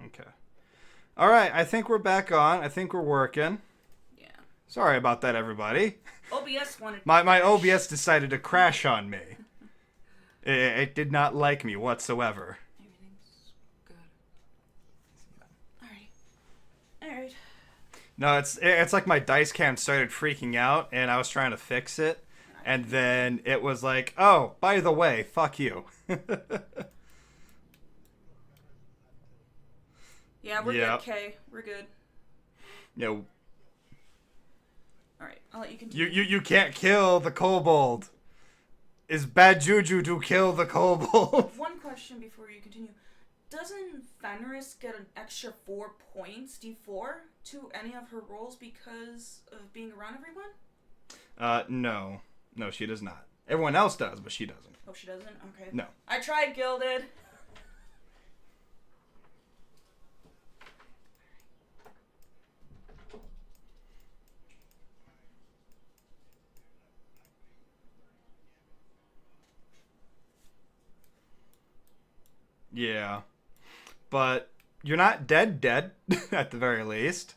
Okay. All right, I think we're back on. I think we're working. Yeah. Sorry about that, everybody. OBS wanted to My crash. OBS decided to crash on me. It did not like me whatsoever. Everything's good. Alright. Alright. No, it's like my dice cam started freaking out, and I was trying to fix it, and then it was like, oh, by the way, fuck you. Yeah, we're Yeah. good, Kay. We're good. You know, Alright, I'll let you continue. you can't kill the kobold. Is bad juju to kill the kobold? One question before you continue. Doesn't Fenris get an extra 4 points, D4, to any of her rolls because of being around everyone? No. No, she does not. Everyone else does, but she doesn't. Oh, she doesn't? Okay. No. I tried, Gilded. Yeah. But you're not dead, at the very least.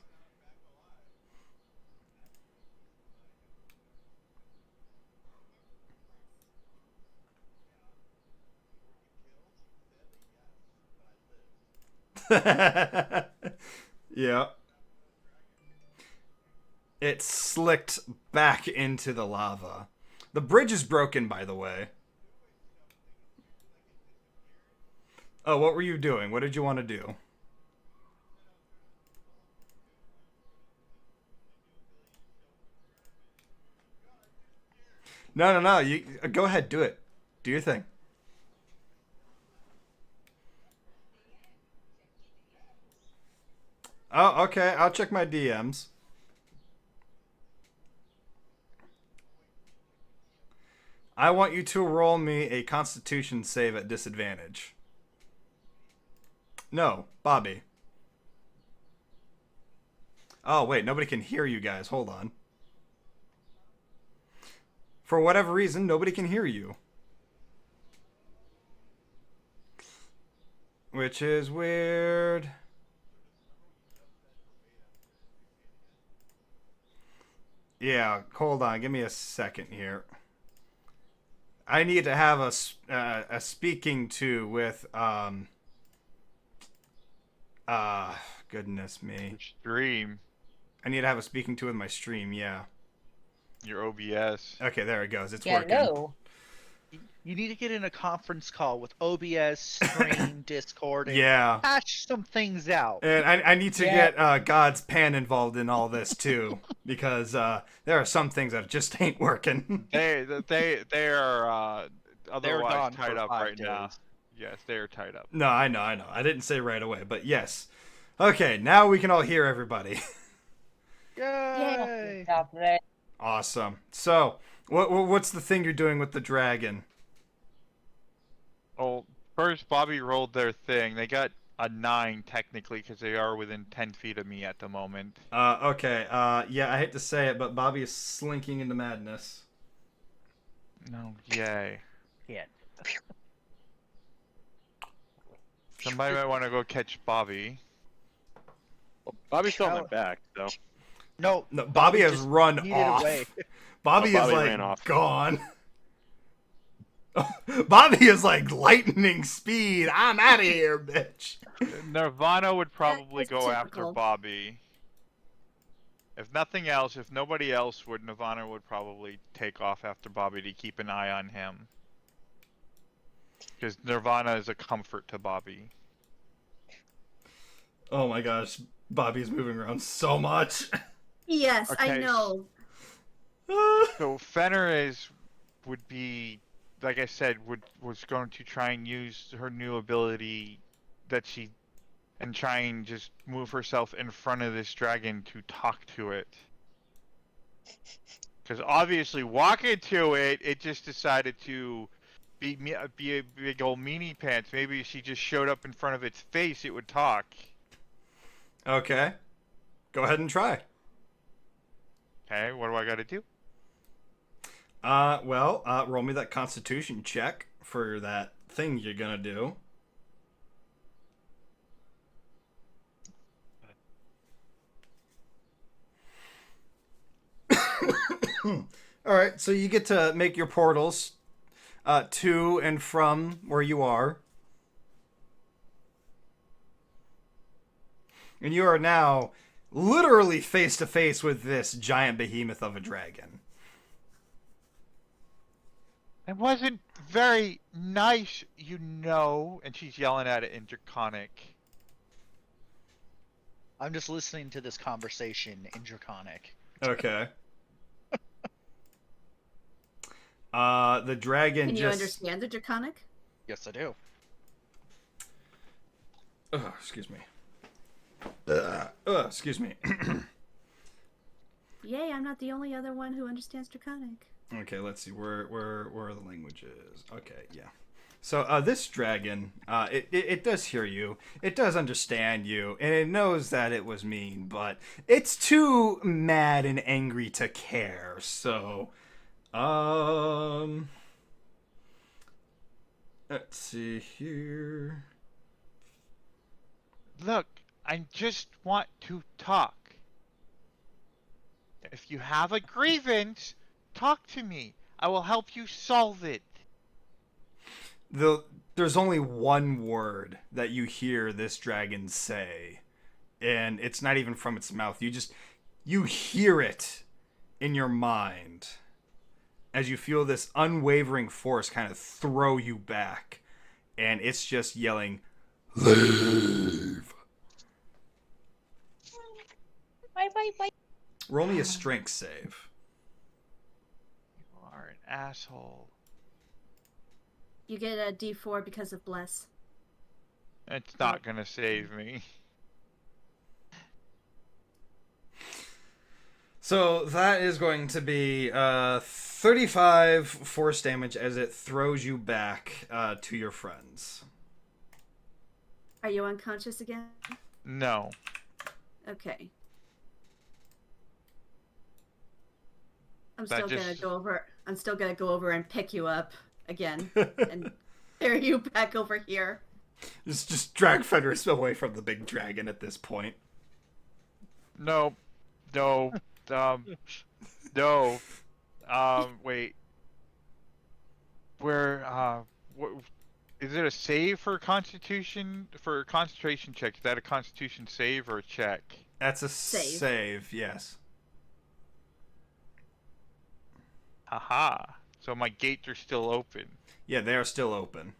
Yeah. It slicked back into the lava. The bridge is broken, by the way. Oh, what were you doing? What did you want to do? No. You go ahead, do it. Do your thing. Oh, okay. I'll check my DMs. I want you to roll me a Constitution save at disadvantage. No, Bobby. Oh, wait, nobody can hear you guys. Hold on. For whatever reason, nobody can hear you. Which is weird. Yeah, hold on. Give me a second here. I need to have a speaking to with goodness me. Stream I need to have a speaking to with my stream. Yeah. your OBS. Okay, there it goes. It's Yeah, working. no. You need to get in a conference call with OBS, Stream, Discord, and Yeah. hash some things out. And I need to Yeah. get God's pan involved in all this too, because there are some things that just ain't working. They are They're otherwise gone tied for up 5 right now. days. Yes, they are tied up. No, I know. I didn't say right away, but yes. Okay, now we can all hear everybody. Yay! Stop that. Awesome. So, what's the thing you're doing with the dragon? Oh, first Bobby rolled their thing. They got a 9 technically because they are within 10 feet of me at the moment. Okay. Yeah, I hate to say it, but Bobby is slinking into madness. No, yay. Yeah. Somebody might want to go catch Bobby. Well, Bobby's still How- on my back, so. No, No, Bobby has just run needed off. away. Bobby Oh, is Bobby like ran off. gone. Bobby is like lightning speed. I'm out of here, bitch. Nirvana would probably That's go after typical. Bobby. If nothing else, if nobody else would, Nirvana would probably take off after Bobby to keep an eye on him. Because Nirvana is a comfort to Bobby. Oh my gosh, Bobby's moving around so much. Yes, I Okay. know. So Fenrir would be, like I said, was going to try and use her new ability that she, and try and just move herself in front of this dragon to talk to it. Because obviously, walking to it, it just decided to be a big old meanie pants. Maybe if she just showed up in front of its face, it would talk. Okay, go ahead and try. Okay, what do I got to do? Roll me that Constitution check for that thing you're gonna do. All right, so you get to make your portals to and from where you are. And you are now literally face to face with this giant behemoth of a dragon. It wasn't very nice, you know. And she's yelling at it in Draconic. I'm just listening to this conversation in Draconic. Okay. The dragon Can just... you understand the Draconic? Yes, I do. Excuse me. Excuse me. Yay, I'm not the only other one who understands Draconic. Okay, let's see. Where are the languages? Okay, yeah. So this dragon, it does hear you. It does understand you, and it knows that it was mean, but it's too mad and angry to care. So, let's see here. Look, I just want to talk. If you have a grievance, talk to me. I will help you solve it. There's only one word that you hear this dragon say, and it's not even from its mouth. You hear it in your mind as you feel this unwavering force kind of throw you back, and it's just yelling, "Leave!" Bye. Roll me a strength save. You are an asshole. You get a D4 because of Bless. It's not gonna save me. So that is going to be 35 force damage as it throws you back to your friends. Are you unconscious again? No. Okay. I'm That still just- gonna go over and pick you up again and carry you back over here. Just drag Fenris away from the big dragon at this point. No. No. Wait. Is it a save for Constitution? For a concentration check? Is that a Constitution save or a check? That's a Save. save, yes. Haha. So my gates are still open. Yeah, they are still open.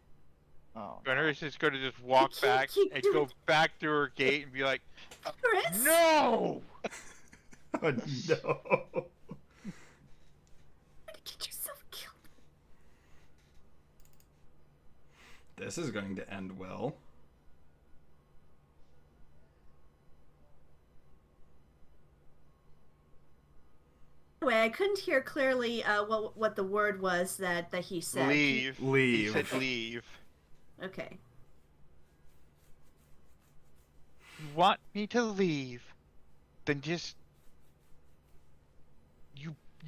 Oh. Fenris is going to just walk can't back keep and doing go back through her gate and be like, Chris? no! Oh, no. Get yourself killed. This is going to end well. Anyway, I couldn't hear clearly what the word was that he said. Leave. Leave. He said leave. Okay. You want me to leave? Then just...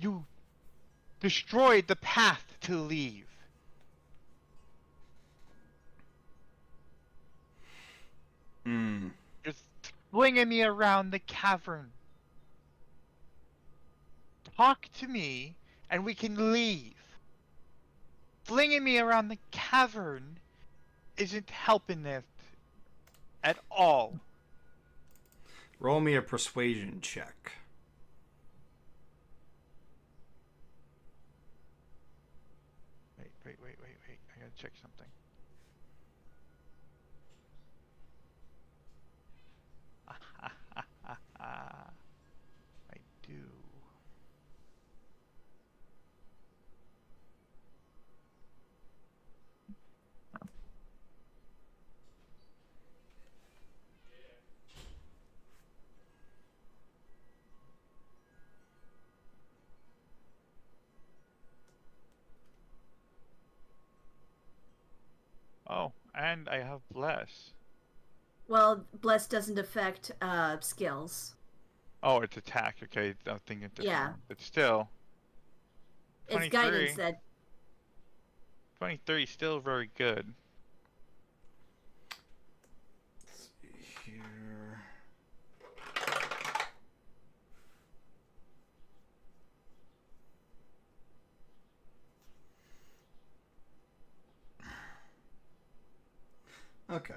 You destroyed the path to leave. Hmm. Just flinging me around the cavern. Talk to me, and we can leave. Flinging me around the cavern isn't helping it at all. Roll me a persuasion check. Wait. I gotta check something. I do. Oh, and I have bless. Well, Bless doesn't affect skills. Oh, it's attack. Okay, I'm thinking different. Yeah. But still, It's 23. guidance that 23 is still very good. Let's see here. Okay.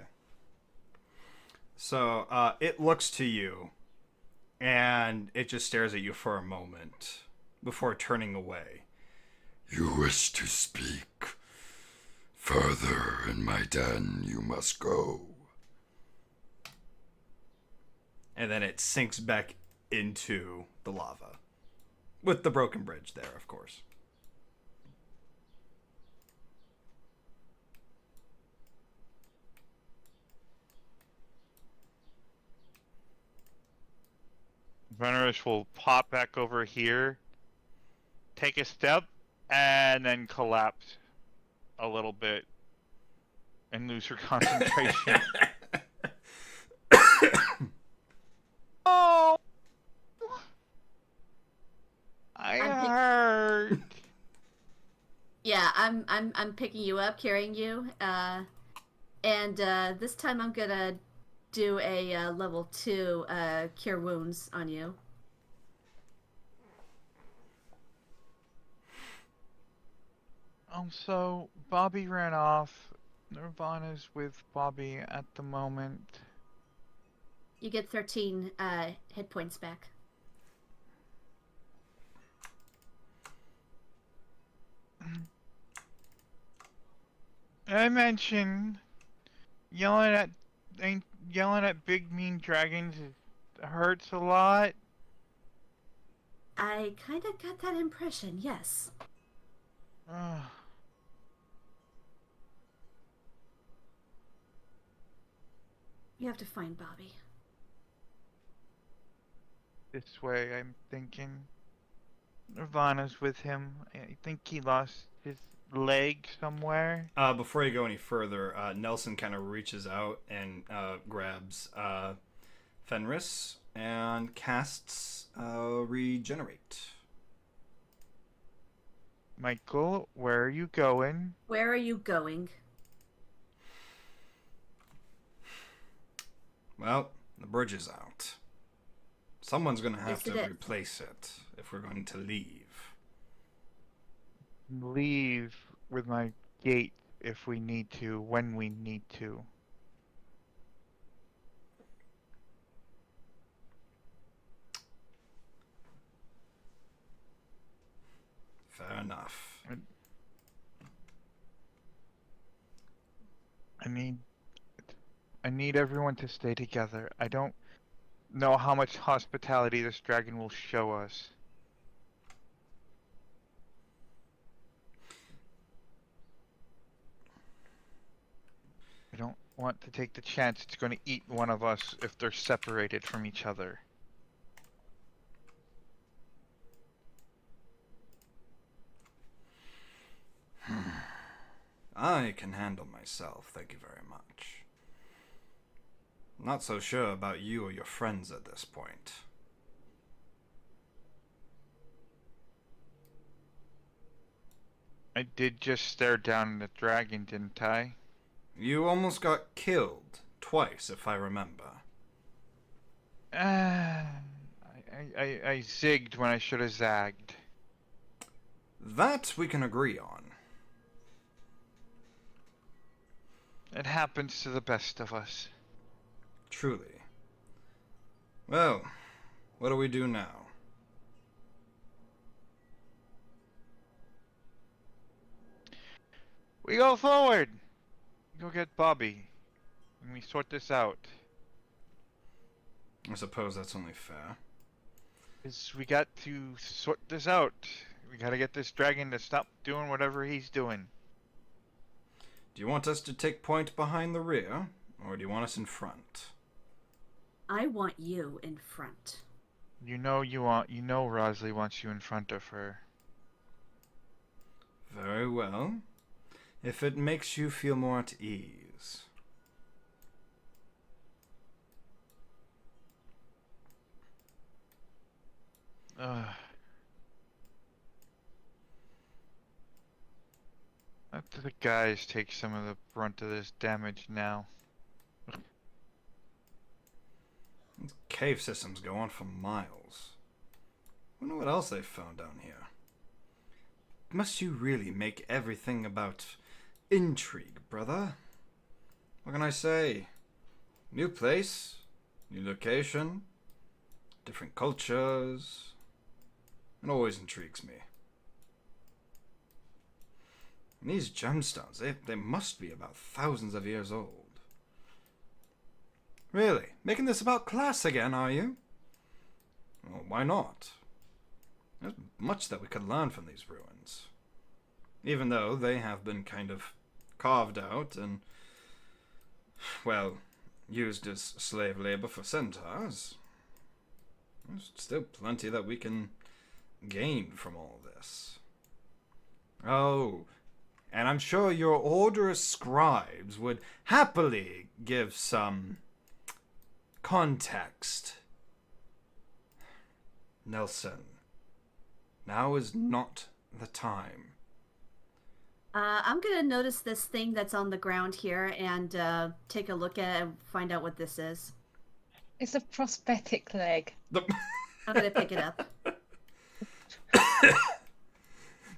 So it looks to you, and it just stares at you for a moment before turning away. You wish to speak? Further in my den you must go. And then it sinks back into the lava. With the broken bridge there, of course. Venerus will pop back over here, take a step, and then collapse a little bit and lose her concentration. Oh! I hurt. Yeah, I'm picking you up, carrying you, and this time I'm gonna do a level 2 cure wounds on you. So Bobby ran off. Nirvana's with Bobby at the moment. You get 13 hit points back. I mentioned yelling at big mean dragons hurts a lot. I kind of got that impression, yes. You have to find Bobby. This way, I'm thinking. Nirvana's with him. I think he lost his leg somewhere. Before you go any further, Nelson kind of reaches out and grabs Fenris and casts Regenerate. Michael, where are you going? Where are you going? Well, the bridge is out. Someone's going to have Yes, to it is. replace it if we're going to leave. Leave with my gate if we need to, when we need to. Fair enough. I need everyone to stay together. I don't know how much hospitality this dragon will show us. I don't want to take the chance it's going to eat one of us if they're separated from each other. I can handle myself, thank you very much. Not so sure about you or your friends at this point. I did just stare down the dragon, didn't I? You almost got killed twice, if I remember. I zigged when I should have zagged. That we can agree on. It happens to the best of us. Truly. Well, what do we do now? We go forward! Go get Bobby. And we sort this out. I suppose that's only fair. We got to sort this out. We gotta get this dragon to stop doing whatever he's doing. Do you want us to take point behind the rear, or do you want us in front? I want you in front. You know Rosalie wants you in front of her. Very well. If it makes you feel more at ease. Let the guys take some of the brunt of this damage now. These cave systems go on for miles. Wonder what else they've found down here. Must you really make everything about intrigue, brother? What can I say? New place, new location, different cultures. It always intrigues me. And these gemstones, they must be about thousands of years old. Really? Making this about class again, are you? Well, why not? There's much that we could learn from these ruins. Even though they have been kind of carved out and, well, used as slave labor for centaurs. There's still plenty that we can gain from all this. Oh, and I'm sure your order scribes would happily give some context. Nelson, now is not the time. I'm gonna notice this thing that's on the ground here and take a look at it and find out what this is. It's a prosthetic leg. I'm gonna pick it up.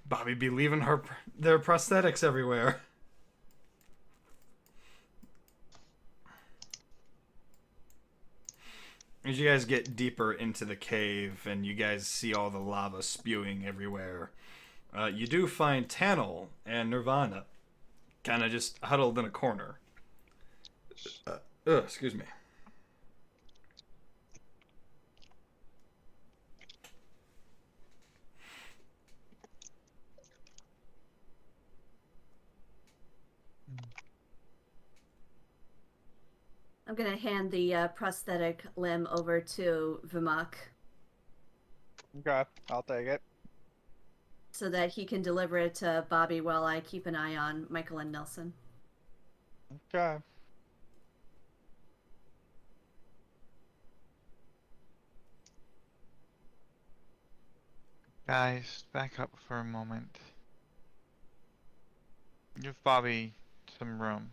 Bobby be leaving their prosthetics everywhere. As you guys get deeper into the cave and you guys see all the lava spewing everywhere, you do find Tannel and Nirvana kind of just huddled in a corner. Excuse me. I'm gonna hand the prosthetic limb over to Vimak Okay, I'll take it. so that he can deliver it to Bobby while I keep an eye on Michael and Nelson. Okay. Guys, back up for a moment. Give Bobby some room.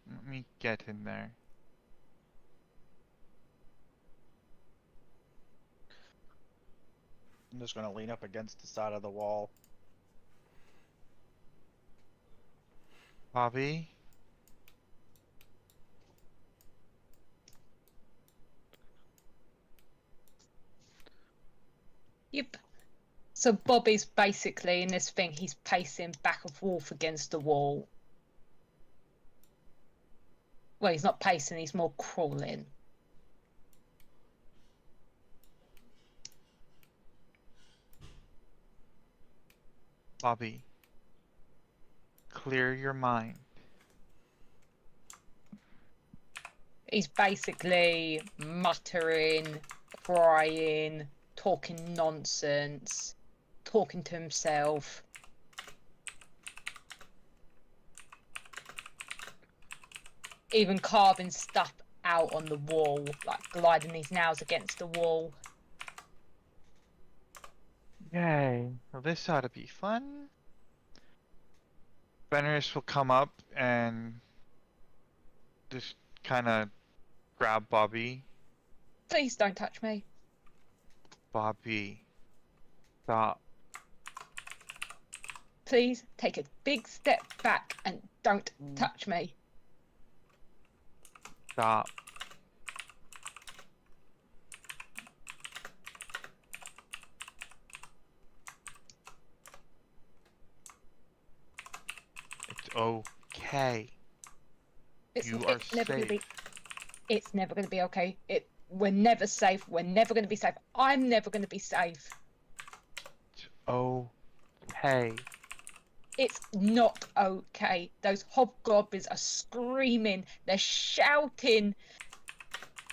Let me get in there. I'm just gonna lean up against the side of the wall. Bobby? Yep. So Bobby's basically in this thing, he's pacing back and forth against the wall. Well, he's not pacing, he's more crawling. Bobby. Clear your mind. He's basically muttering, crying, talking nonsense, talking to himself. Even carving stuff out on the wall, like gliding his nails against the wall. Yay. Well, this ought to be fun. Fenris will come up and just kind of grab Bobby. Please don't touch me. Bobby. Stop. Please take a big step back and don't touch me. Stop. It's okay. You are safe. It's never going to be okay. We're never safe. We're never going to be safe. I'm never going to be safe. It's okay. It's not okay. Those hobgoblins are screaming. They're shouting.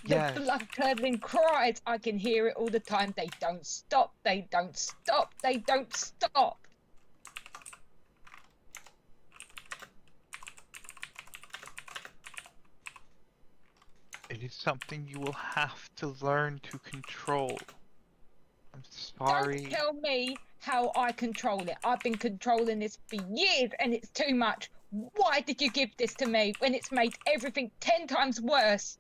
The Yes. blood-curdling cries. I can hear it all the time. They don't stop. They don't stop. They don't stop. It is something you will have to learn to control. I'm sorry. Don't tell me how I control it. I've been controlling this for years and it's too much. Why did you give this to me when it's made everything 10 times worse?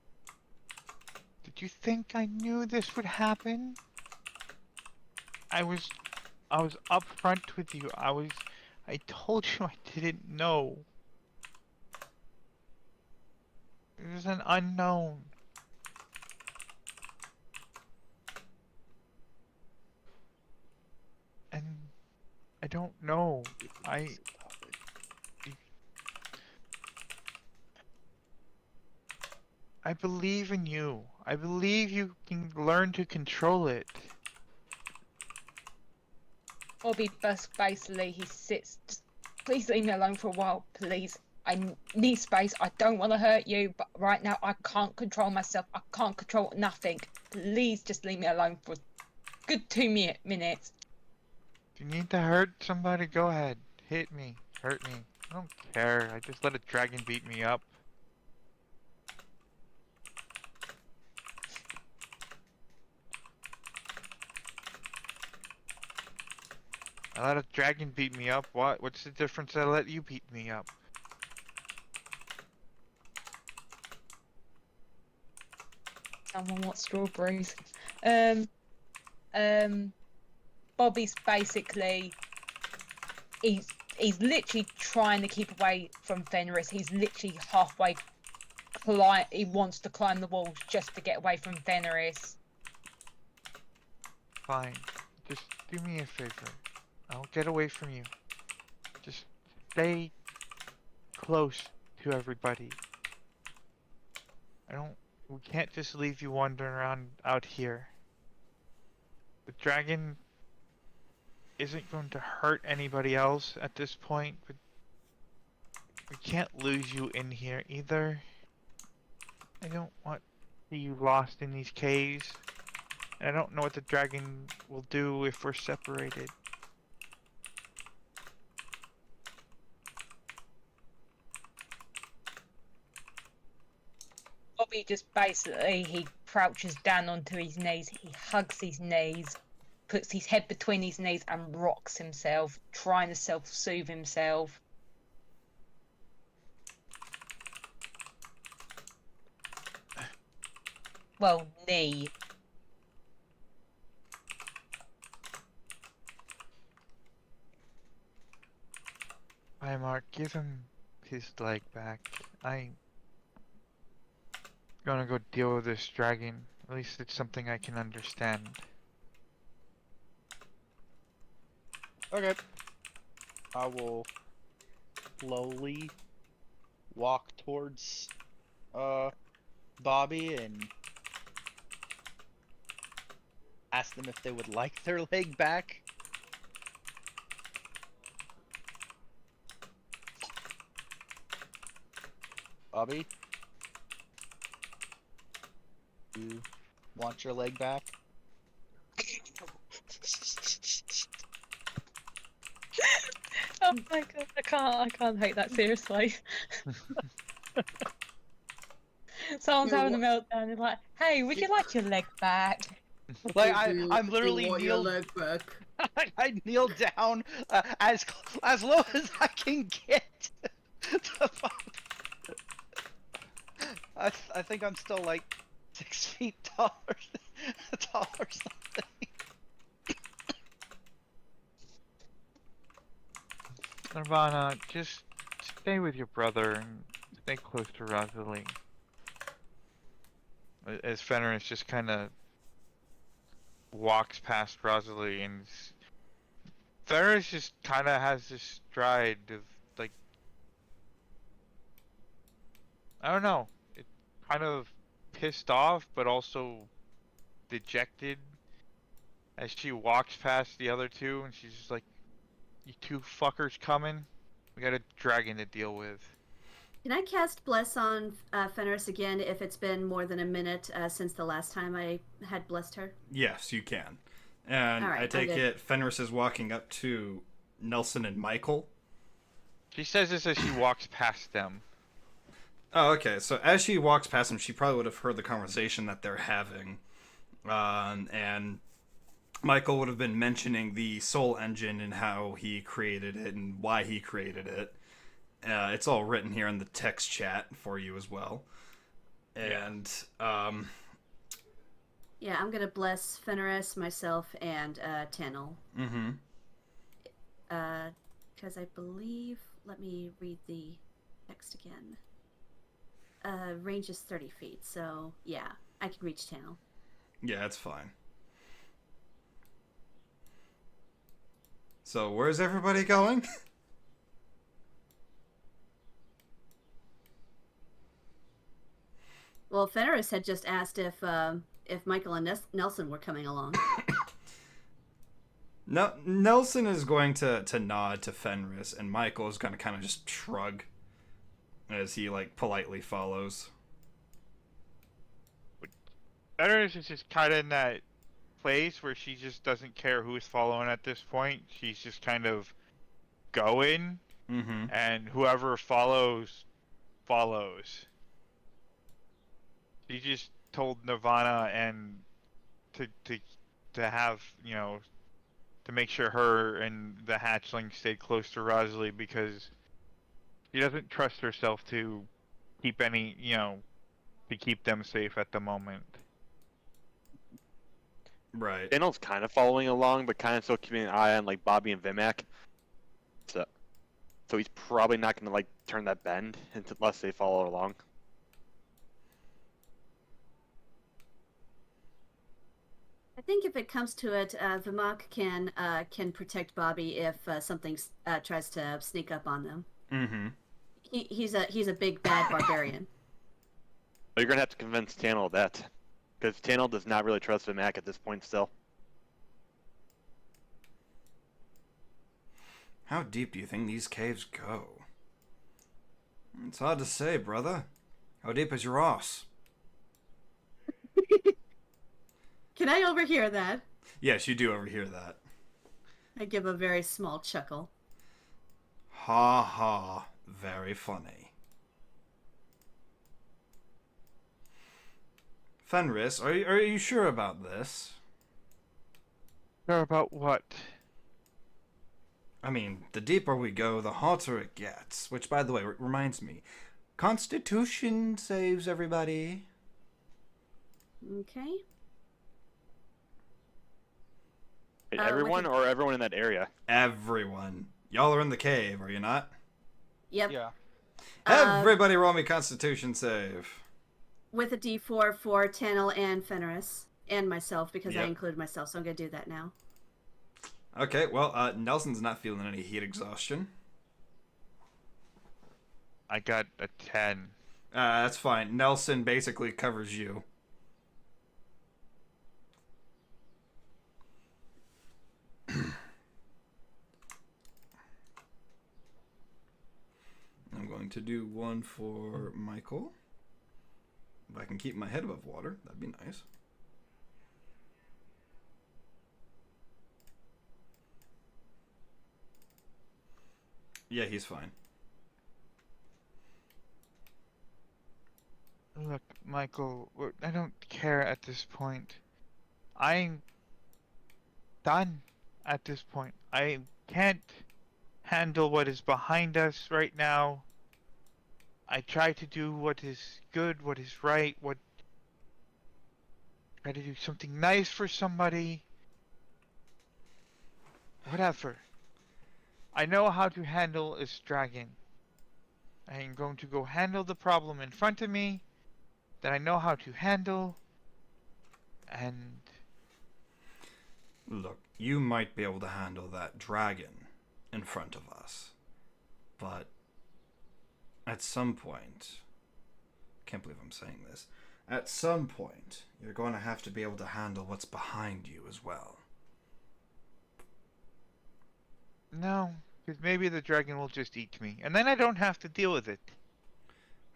Did you think I knew this would happen? I was upfront with you. I told you I didn't know. There's an unknown. And I don't know. I believe in you. I believe you can learn to control it. Bobby basically he sits. Please leave me alone for a while, please. I need space. I don't want to hurt you, but right now I can't control myself. I can't control nothing. Please just leave me alone for a good 2 minutes. If you need to hurt somebody, go ahead. Hit me. Hurt me. I don't care. I just let a dragon beat me up. I let a dragon beat me up. What? What's the difference? I let you beat me up. Someone wants strawberries. Bobby's basically he's literally trying to keep away from Fenris. He's literally halfway he wants to climb the walls just to get away from Fenris. Fine. Just do me a favor. I'll get away from you. Just stay close to everybody. We can't just leave you wandering around out here. The dragon isn't going to hurt anybody else at this point, but we can't lose you in here either. I don't want to see you lost in these caves. And I don't know what the dragon will do if we're separated. Bobby just basically he crouches down onto his knees. He hugs his knees, puts his head between his knees and rocks himself, trying to self-soothe himself. Well, knee. Hi, Mark. Give him his leg back. I'm gonna go deal with this dragon. At least it's something I can understand. Okay. I will slowly walk towards Bobby and ask them if they would like their leg back. Bobby? You want your leg back? Oh my god, I can't take that seriously. Someone's having a meltdown. They're like, "Hey, would you like your leg back?" Like I'm literally want your kneeled. leg back. I kneel down as low as I can get. I think I'm still like 6 feet tall or something. Nirvana, just stay with your brother and stay close to Rosalie. As Fenris just kind of walks past Rosalie, and Fenris just kind of has this stride of like, I don't know, it kind of pissed off, but also dejected as she walks past the other two, and she's just like, "You two fuckers coming? We got a dragon to deal with." Can I cast Bless on Fenris again if it's been more than a minute since the last time I had blessed her? Yes, you can. And Alright, I take okay. it Fenris is walking up to Nelson and Michael. She says this as she walks past them. Oh, okay. So as she walks past them, she probably would have heard the conversation that they're having. And Michael would have been mentioning the Soul Engine and how he created it and why he created it. It's all written here in the text chat for you as well. And, Yeah, I'm gonna bless Fenris, myself, and Tannel. Mm-hmm. Because I believe... Let me read the text again. range is 30 feet, so yeah, I can reach Tannel. Yeah, it's fine. So, where's everybody going? Well, Fenris had just asked if Michael and Nelson were coming along. No, Nelson is going to nod to Fenris, and Michael is going to kind of just shrug as he like politely follows. Fenris is just kind of in that place where she just doesn't care who's following at this point. She's just kind of going, Mm-hmm. and whoever follows. She just told Nirvana and to have, to make sure her and the hatchling stayed close to Rosalie because she doesn't trust herself to keep any, to keep them safe at the moment. Right. Daniel's kind of following along, but kind of still keeping an eye on like Bobby and Vimac. So he's probably not going to like turn that bend unless they follow along. I think if it comes to it, Vimac can protect Bobby if something tries to sneak up on them. Mm-hmm. He's a big bad barbarian. But you're going to have to convince Tannel of that. Because Tannel does not really trust Vimac at this point still. How deep do you think these caves go? It's hard to say, brother. How deep is your ass? Can I overhear that? Yes, you do overhear that. I give a very small chuckle. Ha ha. Very funny. Fenris, are you sure about this? Sure about what? I mean, the deeper we go, the hotter it gets. Which, by the way, reminds me, Constitution saves everybody. Okay. Wait, everyone or everyone in that area? Everyone. Y'all are in the cave, are you not? Yep. Yeah. Everybody roll me Constitution save. With a D4 for Tannel and Fenris. And myself, because I Yep. included myself, so I'm going to do that now. Okay, well, Nelson's not feeling any heat exhaustion. I got a 10. That's fine. Nelson basically covers you. I'm going to do one for Michael. If I can keep my head above water, that'd be nice. Yeah, he's fine. Look, Michael, I don't care at this point. I'm done at this point. I can't handle what is behind us right now. I try to do what is good, what is right, try to do something nice for somebody. Whatever. I know how to handle this dragon. I am going to go handle the problem in front of me that I know how to handle, and Look, you might be able to handle that dragon in front of us, but at some point, can't believe I'm saying this, at some point, you're going to have to be able to handle what's behind you as well. no, because maybe the dragon will just eat me, and then I don't have to deal with it.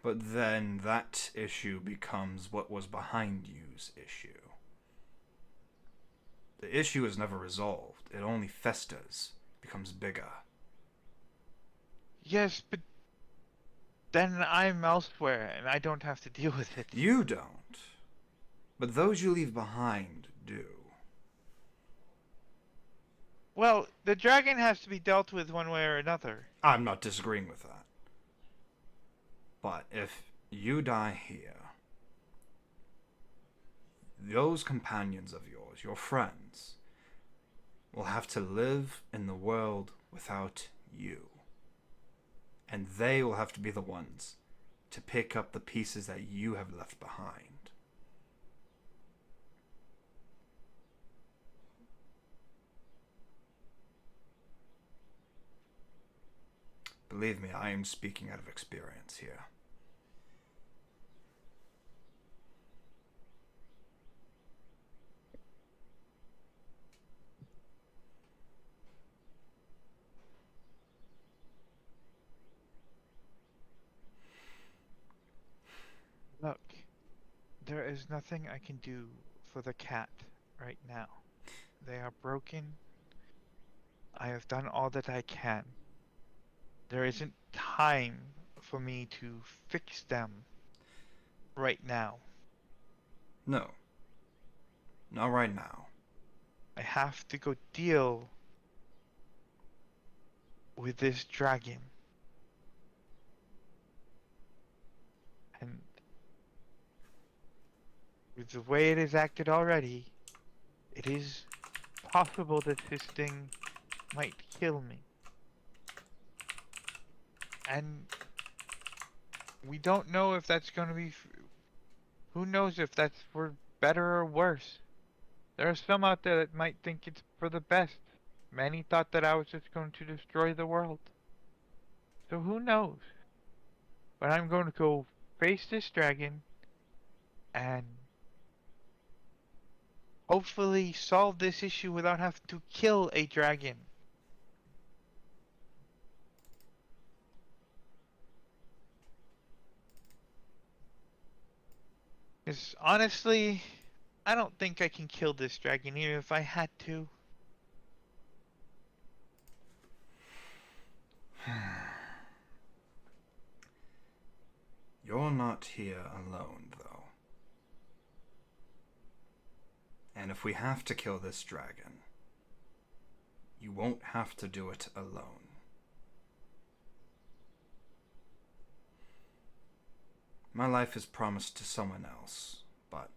But then that issue becomes what was behind you's issue. The issue is never resolved. It only festers, becomes bigger. Yes, but then I'm elsewhere, and I don't have to deal with it. You don't. But those you leave behind do. Well, the dragon has to be dealt with one way or another. I'm not disagreeing with that. But if you die here, those companions of yours, your friends, will have to live in the world without you. And they will have to be the ones to pick up the pieces that you have left behind. Believe me, I am speaking out of experience here. Look, there is nothing I can do for the cat right now. They are broken. I have done all that I can. There isn't time for me to fix them right now. No. Not right now. I have to go deal with this dragon. And with the way it has acted already, it is possible that this thing might kill me. And we don't know if that's going to be... Who knows if that's for better or worse. There are some out there that might think it's for the best. Many thought that I was just going to destroy the world. So who knows? But I'm going to go face this dragon and hopefully solve this issue without having to kill a dragon. Because honestly, I don't think I can kill this dragon even if I had to. You're not here alone, though. And if we have to kill this dragon, you won't have to do it alone. My life is promised to someone else, but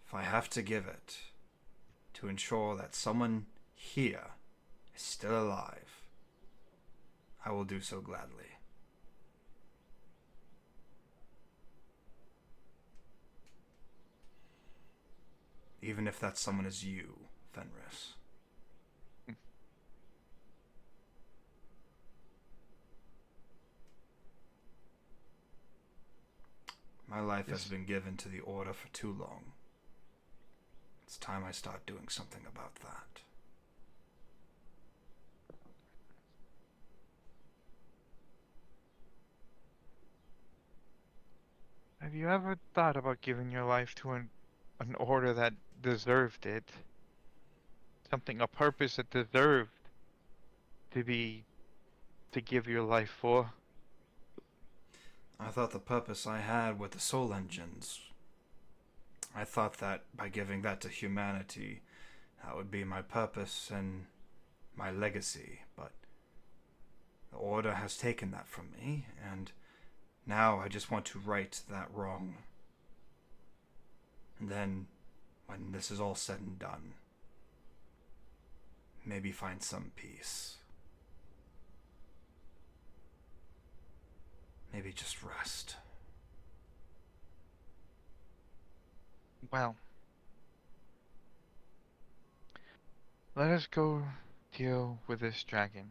if I have to give it to ensure that someone here is still alive, I will do so gladly. Even if that someone is you, Fenris. My life has been given to the Order for too long. It's time I start doing something about that. Have you ever thought about giving your life to an order that deserved it? A purpose that deserved to give your life for? I thought the purpose I had with the soul engines, I thought that by giving that to humanity, that would be my purpose and my legacy, but the Order has taken that from me, and now I just want to right that wrong. And then, when this is all said and done, maybe find some peace. Maybe just rest. Well, let us go deal with this dragon.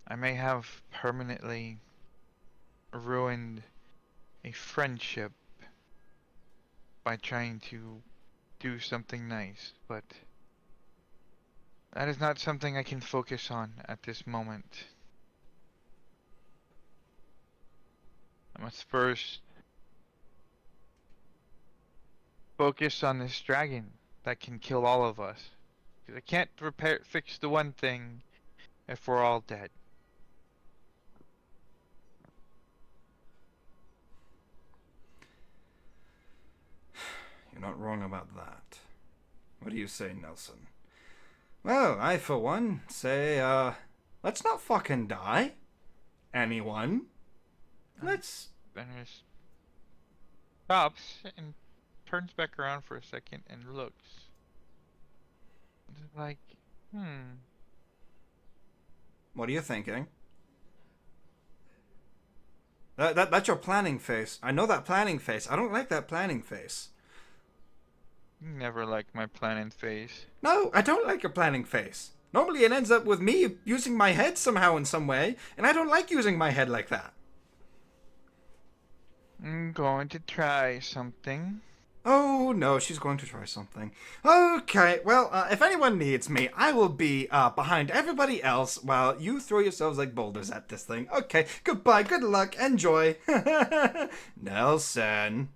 I may have permanently ruined a friendship by trying to do something nice, but that is not something I can focus on at this moment. I must first focus on this dragon that can kill all of us. Because I can't fix the one thing if we're all dead. You're not wrong about that. What do you say, Nelson? Well, I, for one, say, let's not fucking die. Anyone. Let's... Fenris stops and turns back around for a second and looks. It's like, What are you thinking? That's your planning face. I know that planning face. I don't like that planning face. You never liked my planning face. No, I don't like your planning face. Normally it ends up with me using my head somehow in some way, and I don't like using my head like that. I'm going to try something. Oh, no, she's going to try something. Okay, well, if anyone needs me, I will be behind everybody else while you throw yourselves like boulders at this thing. Okay, goodbye, good luck, enjoy. Nelson.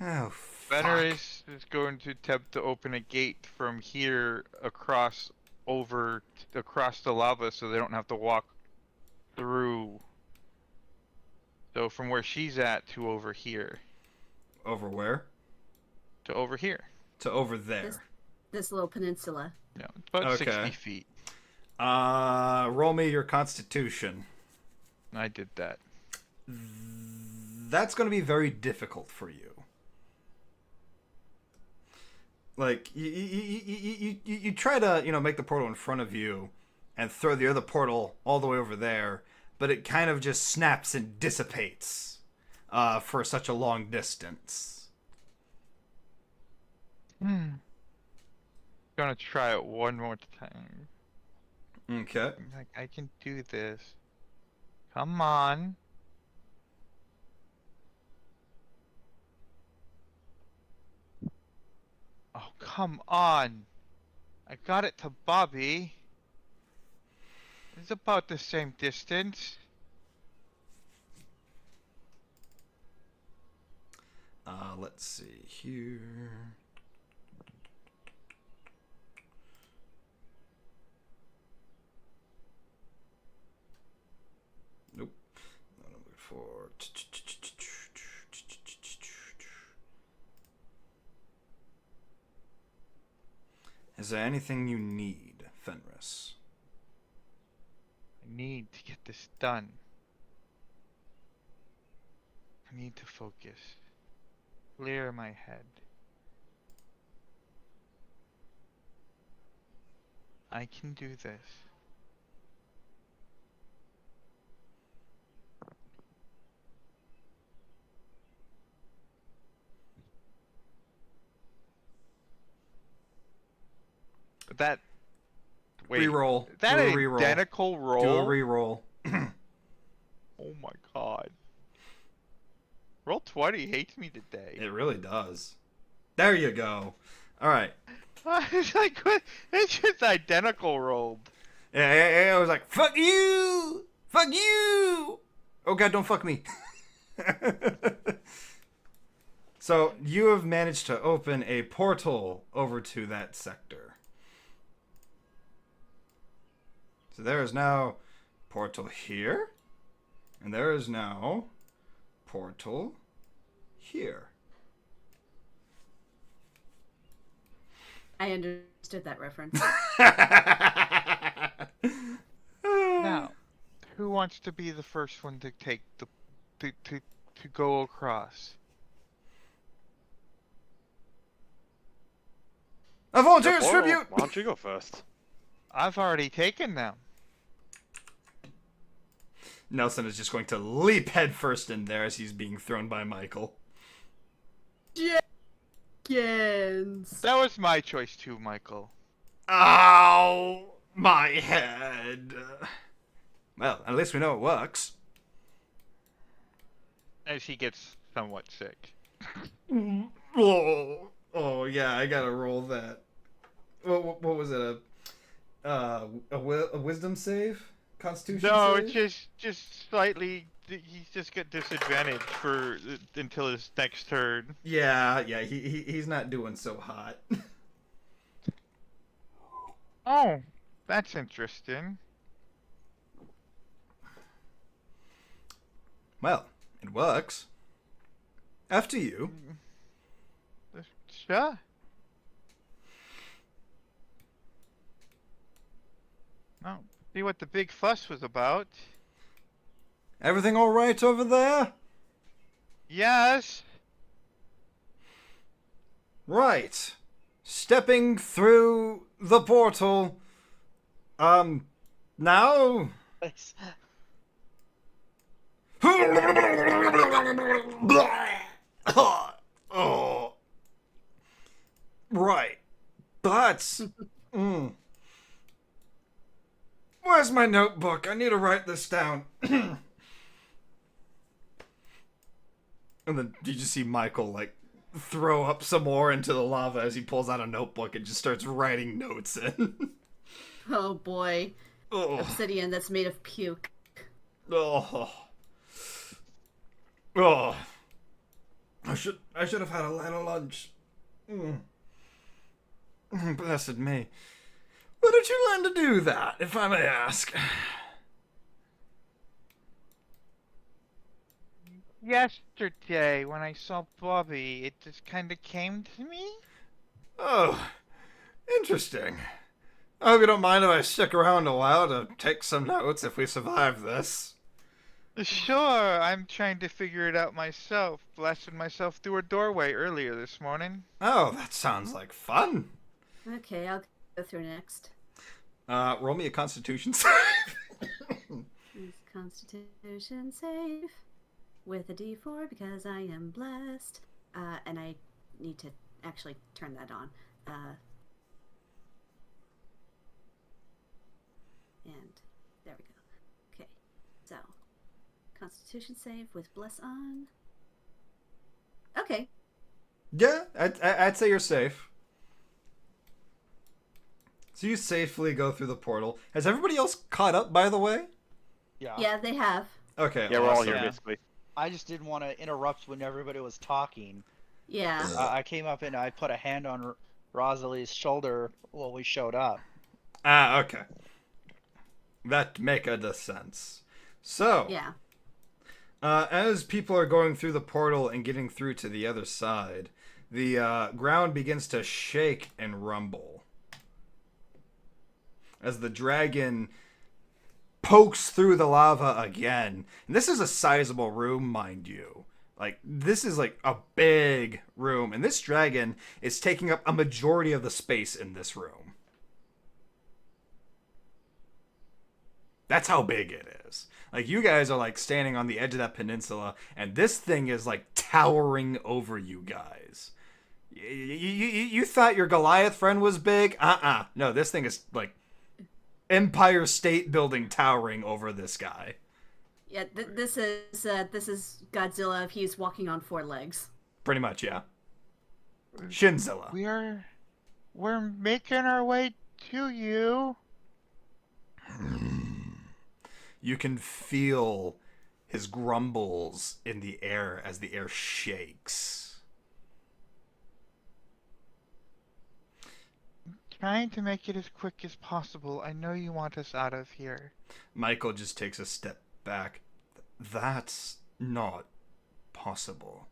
Oh, fuck. Fenris is going to attempt to open a gate from here across the lava so they don't have to walk through. So from where she's at to over here. Over where? To over here. To over there. This little peninsula. Yeah, it's about Okay. 60 feet. Roll me your constitution. I did that. That's going to be very difficult for you. Like, you try to, make the portal in front of you and throw the other portal all the way over there, but it kind of just snaps and dissipates for such a long distance. Gonna try it one more time. Okay. Like, I can do this. Come on. Oh, come on. I got it to Bobby. It's about the same distance. Let's see here. Nope. Not I'm looking for. Is there anything you need, Fenris? I need to get this done. I need to focus. Clear my head. I can do this. But that... Wait. Reroll. That Do a an reroll. identical roll? Do a reroll. Oh my god. Roll 20 hates me today. It really does. There you go. All right. It's like, what? It's just identical rolled. Yeah, I was like, fuck you! Fuck you! Oh god, don't fuck me. So, you have managed to open a portal over to that sector. So there is now portal here. And there is now portal here. I understood that reference. Now, who wants to be the first one to take the to go across? A volunteer's Portal, tribute! why don't you go first? I've already taken them. Nelson is just going to leap headfirst in there as he's being thrown by Michael. Jenkins. That was my choice too, Michael. Ow! My head. Well, at least we know it works. As he gets somewhat sick. Oh yeah, I gotta roll that. What was it? A wisdom save? Constitution No, save? it's just slightly. He's just got disadvantage for until his next turn. Yeah, he's not doing so hot. Oh, that's interesting. Well, it works. After you. Sure. Oh, see what the big fuss was about. Everything all right over there? Yes. Right. Stepping through the portal. Now? Oh, right. But, where's my notebook? I need to write this down. And then you just see Michael, like, throw up some more into the lava as he pulls out a notebook and just starts writing notes in. Oh boy. Oh. Obsidian that's made of puke. Oh. Oh. I should have had a little lunch. Blessed me. Where did you learn to do that, if I may ask? Yesterday, when I saw Bobby, it just kind of came to me. Oh, interesting. I hope you don't mind if I stick around a while to take some notes if we survive this. Sure, I'm trying to figure it out myself. Blasted myself through a doorway earlier this morning. Oh, that sounds like fun. Okay, I'll go through next. Roll me a Constitution save. Constitution save with a D4 because I am blessed. And I need to actually turn that on. And there we go. Okay, so Constitution save with bless on. Okay. Yeah, I'd say you're safe. So you safely go through the portal. Has everybody else caught up, by the way? Yeah, they have. Okay, Yeah, we're all awesome. here, basically. I just didn't want to interrupt when everybody was talking. Yeah. I came up and I put a hand on Rosalie's shoulder when we showed up. Ah, okay. That make a sense. So, Yeah. as people are going through the portal and getting through to the other side, the ground begins to shake and rumble. As the dragon pokes through the lava again. And this is a sizable room, mind you. Like, this is like a big room. And this dragon is taking up a majority of the space in this room. That's how big it is. Like, you guys are like standing on the edge of that peninsula, and this thing is like towering over you guys. You thought your Goliath friend was big? No, this thing is like Empire State Building towering over this guy. Yeah, this is Godzilla if he's walking on 4 legs. Pretty much, yeah. Shinzilla. We're making our way to you. You can feel his grumbles in the air as the air shakes. Trying to make it as quick as possible. I know you want us out of here. Michael just takes a step back. That's not possible.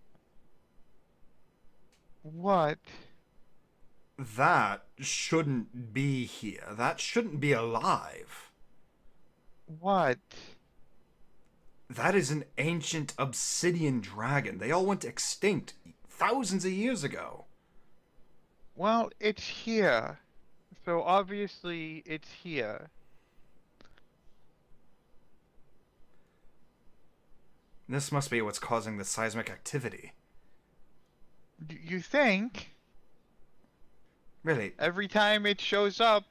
What? That shouldn't be here. That shouldn't be alive. What? That is an ancient obsidian dragon. They all went extinct thousands of years ago. Well, it's here. So obviously it's here. This must be what's causing the seismic activity. You think? Really? Every time it shows up,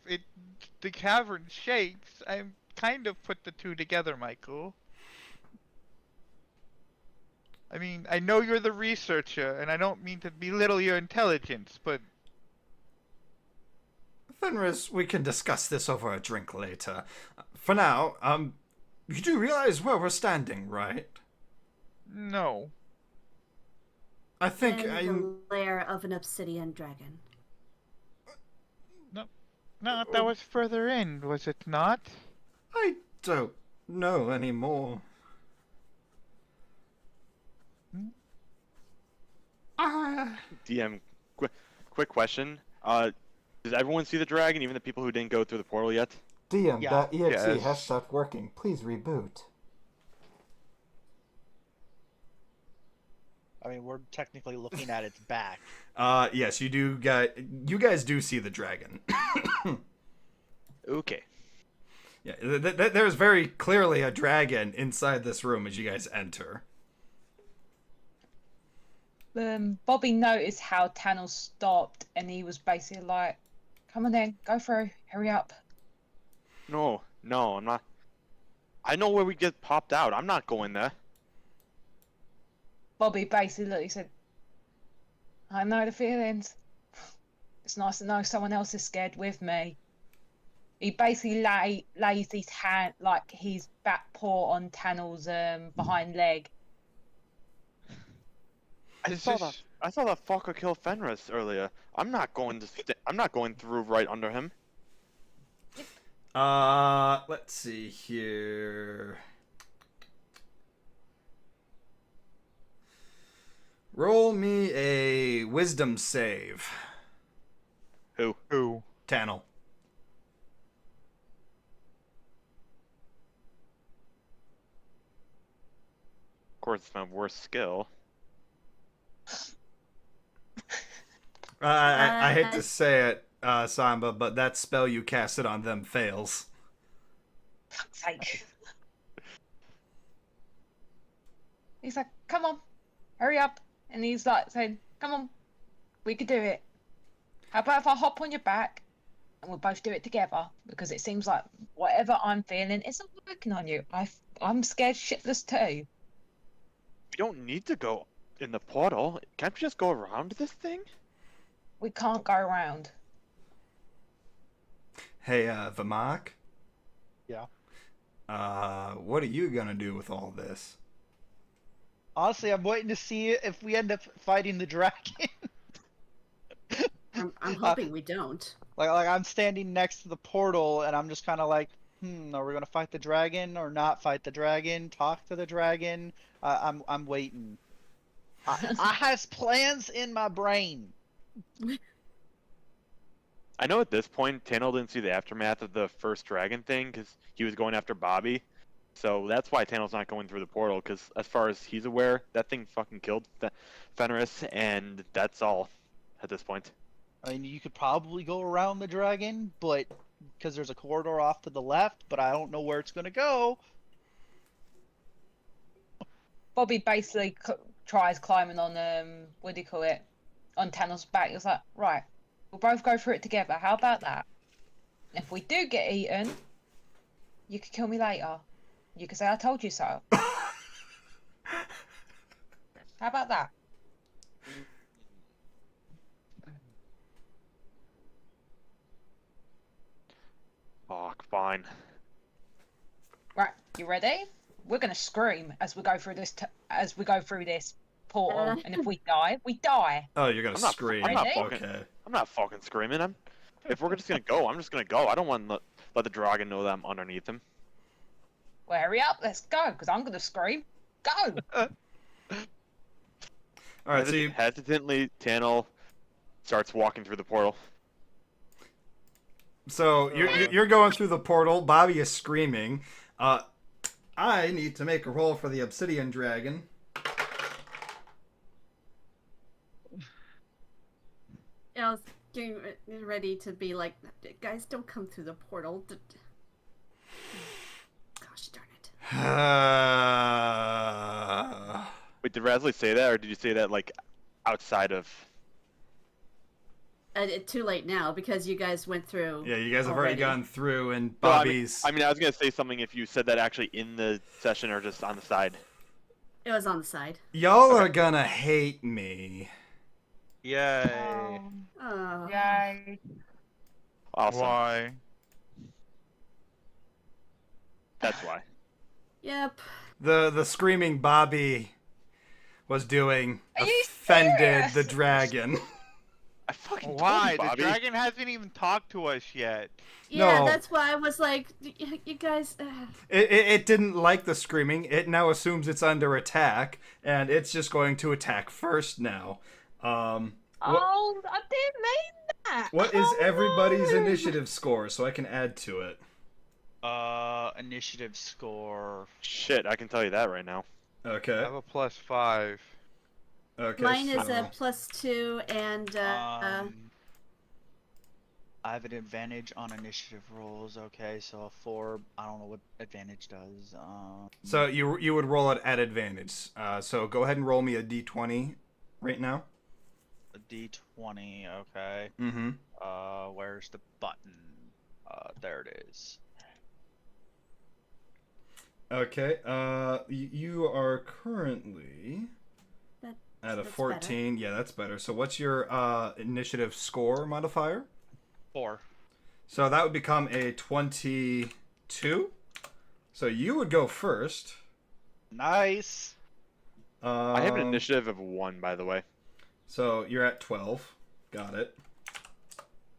the cavern shakes. I'm kind of put the two together, Michael. I mean, I know you're the researcher, and I don't mean to belittle your intelligence, but... Fenris, we can discuss this over a drink later. For now, you do realize where we're standing, right? No. I think In the lair of an obsidian dragon. No, that was further in, was it not? I don't know anymore. DM, quick question. Does everyone see the dragon, even the people who didn't go through the portal yet? DM, Yeah. that EXE Yes. has stopped working. Please reboot. I mean, we're technically looking at its back. Yes, you guys do see the dragon. Okay. Yeah, there's very clearly a dragon inside this room as you guys enter. Bobby noticed how Tannel stopped, and he was basically like, "Come on then, go through, hurry up." No, I'm not. I know where we get popped out. I'm not going there. Bobby basically said, "I know the feelings. It's nice to know someone else is scared with me." He basically lays his hand, like his back paw on Tannel's behind leg. I saw that fucker kill Fenris earlier. I'm not going through right under him. Let's see here. Roll me a wisdom save. Who? Tannel. Of course, it's my worst skill. I hate to say it, Samba, but that spell you casted on them fails. Fuck's sake. He's like, "Come on, hurry up." And he's like saying, "Come on, we could do it. How about if I hop on your back and we'll both do it together?" Because it seems like whatever I'm feeling isn't working on you. I'm scared shitless too. We don't need to go in the portal. Can't we just go around this thing? We can't go around. Hey, Vamak? Yeah. What are you gonna do with all this? Honestly, I'm waiting to see if we end up fighting the dragon. I'm hoping we don't. Like I'm standing next to the portal, and I'm just kind of like, are we gonna fight the dragon or not fight the dragon? Talk to the dragon? I'm waiting. I has plans in my brain. I know at this point, Tannel didn't see the aftermath of the first dragon thing because he was going after Bobby. So that's why Tannel's not going through the portal, because as far as he's aware, that thing fucking killed Fenris, and that's all at this point. I mean, you could probably go around the dragon, but because there's a corridor off to the left, but I don't know where it's gonna go. Bobby basically tries climbing on what do you call it, on Tannel's back. He's like, "Right, we'll both go through it together. How about that? If we do get eaten, you could kill me later. You could say I told you so. How about that?" Fuck, fine. Right, you ready? We're gonna scream as we go through this. As we go through this portal, and if we die, we die. Oh, you're gonna I'm not- scream. I'm not Ready? fucking. Okay. I'm not fucking screaming. If we're just gonna go, I'm just gonna go. I don't want to let the dragon know that I'm underneath him. Well, hurry up, let's go, because I'm gonna scream. Go! All right, so you Hesitantly, Tannel starts walking through the portal. So you're going through the portal. Bobby is screaming. I need to make a roll for the obsidian dragon. I was getting ready to be like, guys, don't come through the portal. Gosh darn it. Wait, did Rasley say that, or did you say that like outside of? Too late now because you guys went through. Yeah, you guys have already gone through, and No, Bobby's. I mean, I was gonna say something if you said that actually in the session or just on the side. It was on the side. Y'all are gonna hate me. Yay. Oh. Yay. Awesome. Why? That's why. Yep. The screaming Bobby was doing Are you offended serious? the dragon. I fucking told Why? you, The Bobby. dragon hasn't even talked to us yet. Yeah, No. that's why I was like, you guys. It didn't like the screaming. It now assumes it's under attack, and it's just going to attack first now. Oh, I didn't mean that. What is Oh, everybody's no. initiative score so I can add to it? Initiative score. Shit, I can tell you that right now. I Okay. have a +5. Okay. Mine is so- a +2, and I have an advantage on initiative rolls. Okay, so a 4. I don't know what advantage does. So you would roll it at advantage. So go ahead and roll me a d20 right now. A D20. Okay. Mm-hmm. Where's the button? There it is. Okay. You are currently at a That's 14. Yeah, that's better. So what's your initiative score modifier? 4. So that would become a 22. So you would go first. Nice. I have an initiative of 1, by the way. So you're at 12. Got it.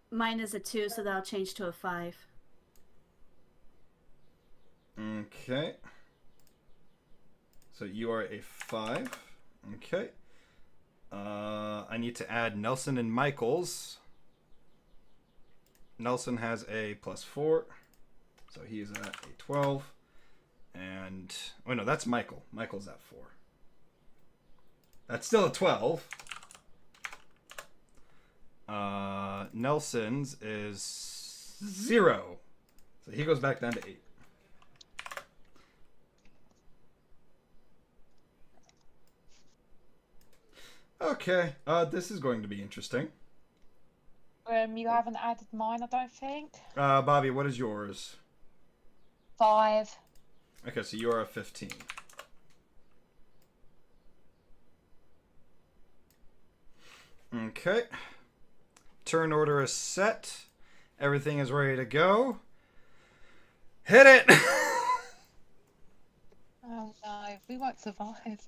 Mine is a 2, so that'll change to a 5. Okay. So you are a 5. Okay. I need to add Nelson and Michael's. Nelson has a +4. So he is at a 12. And... oh, no, that's Michael. Michael's at 4. That's still a 12. Nelson's is 0. So he goes back down to 8. Okay, this is going to be interesting. You haven't added mine, I don't think. Bobby, what is yours? 5. Okay, so you are a 15. Okay. Turn order is set. Everything is ready to go. Hit it! Oh no, we won't survive.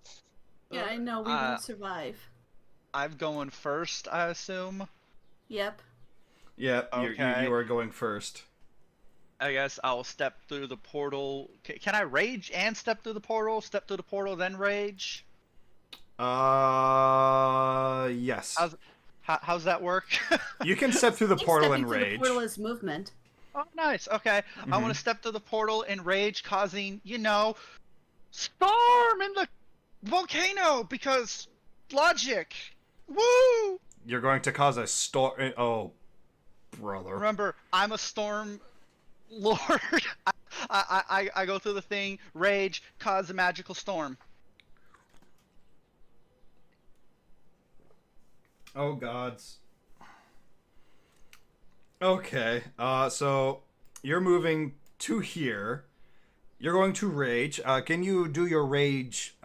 Yeah, I know we won't survive. I'm going first, I assume. Yep. Yeah, Okay. you are going first. I guess I'll step through the portal. Can I rage and step through the portal? Step through the portal, then rage? Yes. How's that work? You can step through the I think portal stepping and through rage. The portal is movement. Oh, nice. Okay. I want to step through the portal and rage, causing, storm in the volcano because logic. Woo! You're going to cause a storm. Oh, brother. Remember, I'm a storm lord. I go through the thing, rage, cause a magical storm. Oh, gods. Okay, so you're moving to here. You're going to rage. Can you do your rage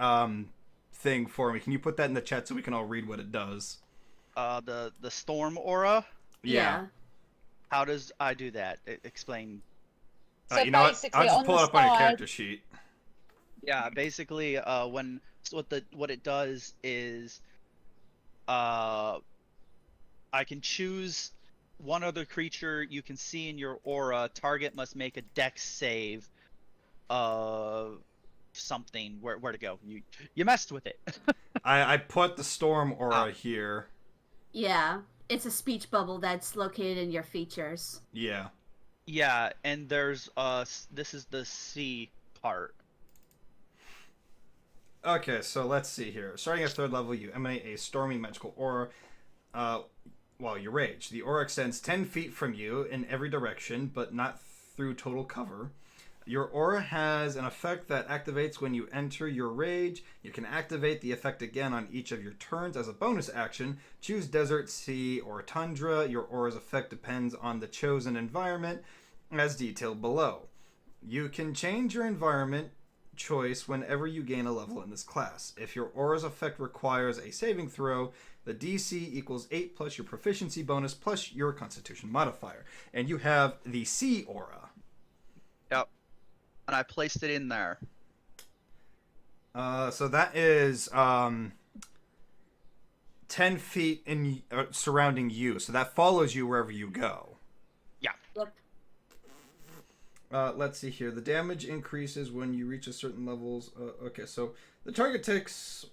thing for me? Can you put that in the chat so we can all read what it does? The storm aura. Yeah. How does I do that? Explain. So You know what? basically, I'll just on pull the it up on your side- character sheet. Yeah, basically, what it does is, I can choose one other creature you can see in your aura. Target must make a dex save. Something. Where to go? You messed with it. I put the storm aura here. Yeah. It's a speech bubble that's located in your features. Yeah. Yeah, and there's this is the C part. Okay, so let's see here. Starting at 3rd level, you emanate a stormy magical aura while you rage. The aura extends 10 feet from you in every direction, but not through total cover. Your aura has an effect that activates when you enter your rage. You can activate the effect again on each of your turns as a bonus action. Choose desert, sea, or tundra. Your aura's effect depends on the chosen environment, as detailed below. You can change your environment choice whenever you gain a level in this class. If your aura's effect requires a saving throw, the DC equals 8 plus your proficiency bonus plus your constitution modifier. And you have the sea aura. Yep. And I placed it in there. So that is 10 feet in surrounding you. So that follows you wherever you go. Yeah. Yep. Let's see here. The damage increases when you reach a certain levels. Okay, so the target takes...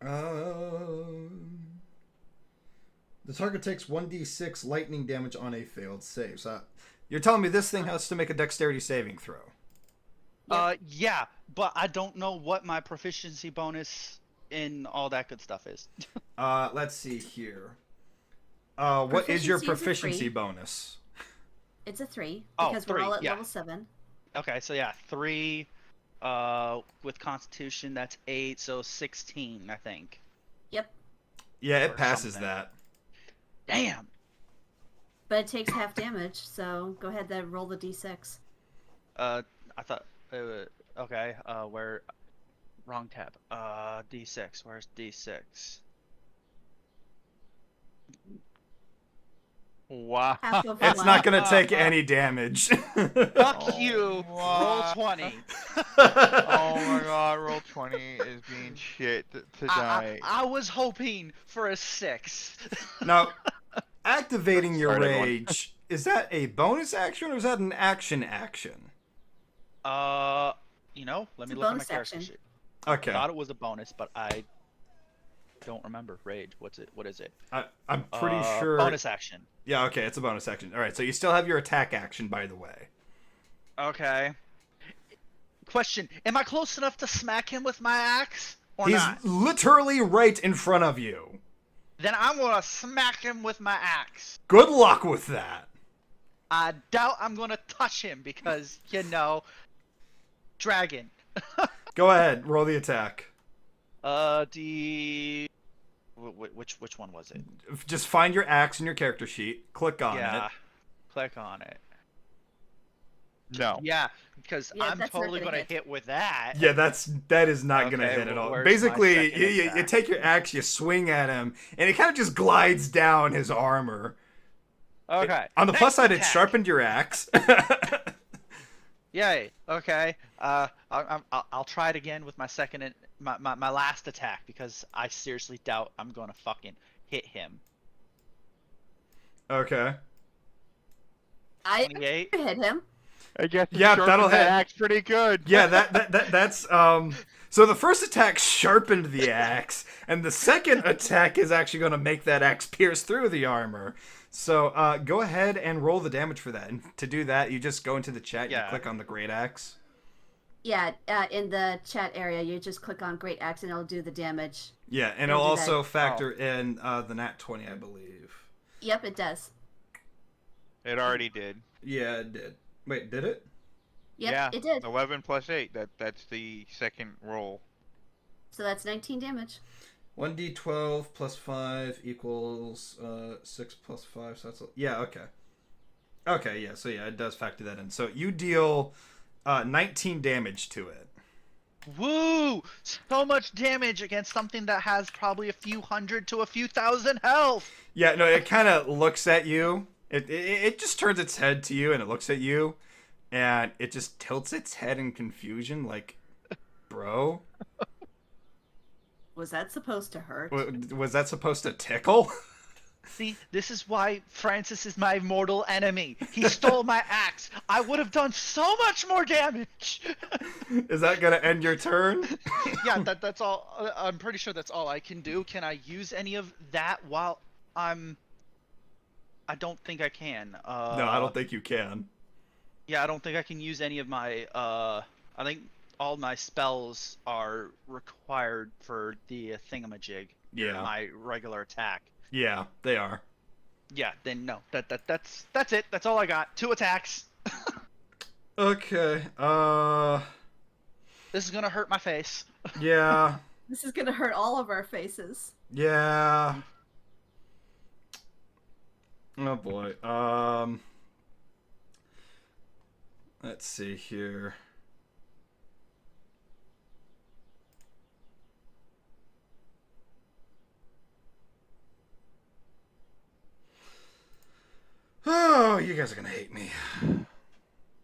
the target takes 1d6 lightning damage on a failed save. So you're telling me this thing has to make a dexterity saving throw? Yeah, but I don't know what my proficiency bonus in all that good stuff is. Let's see here. What is your Proficiency is a proficiency 3. bonus? It's a 3 Oh, because we're 3, all at yeah. level 7. Okay, so yeah, 3. With Constitution, that's 8, so 16, I think. Yep. Yeah, it Or passes something. that. Damn. But it takes half damage, so go ahead and roll the d6. I thought. Okay. Where? Wrong tab. D6. Where's D6? Wow. Half of It's one. not gonna take any damage. Fuck you. Roll wow. 20. Oh my god, roll 20 is being shit tonight. I was hoping for a 6. Now, activating your Sorry, everyone. rage, is that a bonus action or is that an action? Let me It's a look at my bonus character action. sheet. Okay. Thought it was a bonus, but I don't remember. Rage. What's it? What is it? I'm pretty sure. Bonus action. Yeah, okay, it's a bonus action. All right, so you still have your attack action, by the way. Okay. Question: am I close enough to smack him with my axe or He's not? literally right in front of you. Then I'm gonna smack him with my axe. Good luck with that. I doubt I'm gonna touch him because, dragon. Go ahead, roll the attack. Which one was it? Just find your axe in your character sheet, click on Yeah. it. Click on it. No. Yeah, because Yeah, I'm that's not totally gonna gonna hit with that. Yeah, that is not gonna Okay, hit at all. where's my Basically, second you attack? take your axe, you swing at him, and it kind of just glides down his armor. Okay. On the plus Next side, it attack. sharpened your axe. Yay. Okay. I'll try it again with my my last attack because I seriously doubt I'm gonna fucking hit him. Okay. I 28. hit him. I guess you Yeah, sharpened that'll that hit. axe pretty good. Yeah, that's so the first attack sharpened the axe, and the second attack is actually going to make that axe pierce through the armor. So go ahead and roll the damage for that. And to do that, you just go into the chat, you Yeah. click on the great axe. Yeah, in the chat area, you just click on Great Axe and it'll do the damage. Yeah, and It'll it'll do also that. factor in the nat 20, I believe. Yep, it does. It already did. Yeah, it did. Wait, did it? Yep, yeah, it did. 11 plus 8. That's the second roll. So that's 19 damage. 1d12 plus 5 equals 6 plus 5, so that's... Yeah, okay. Okay, yeah, so yeah, it does factor that in. So you deal 19 damage to it. Woo! So much damage against something that has probably a few hundred to a few thousand health. Yeah, no, it kind of looks at you. It just turns its head to you, and it looks at you, and it just tilts its head in confusion, like, bro, Was that supposed to hurt? was that supposed to tickle? See, this is why Francis is my mortal enemy. He stole my axe. I would have done so much more damage. Is that gonna end your turn? Yeah, that's all. I'm pretty sure that's all I can do. Can I use any of that while I'm... I don't think I can. No, I don't think you can. Yeah, I don't think I can use any of my... I think all my spells are required for the thingamajig. Yeah. My regular attack. Yeah, they are. Yeah, then no. That's it. That's all I got. 2 attacks. Okay. This is gonna hurt my face. Yeah. This is gonna hurt all of our faces. Yeah. Oh boy. Let's see here. Oh, you guys are gonna hate me.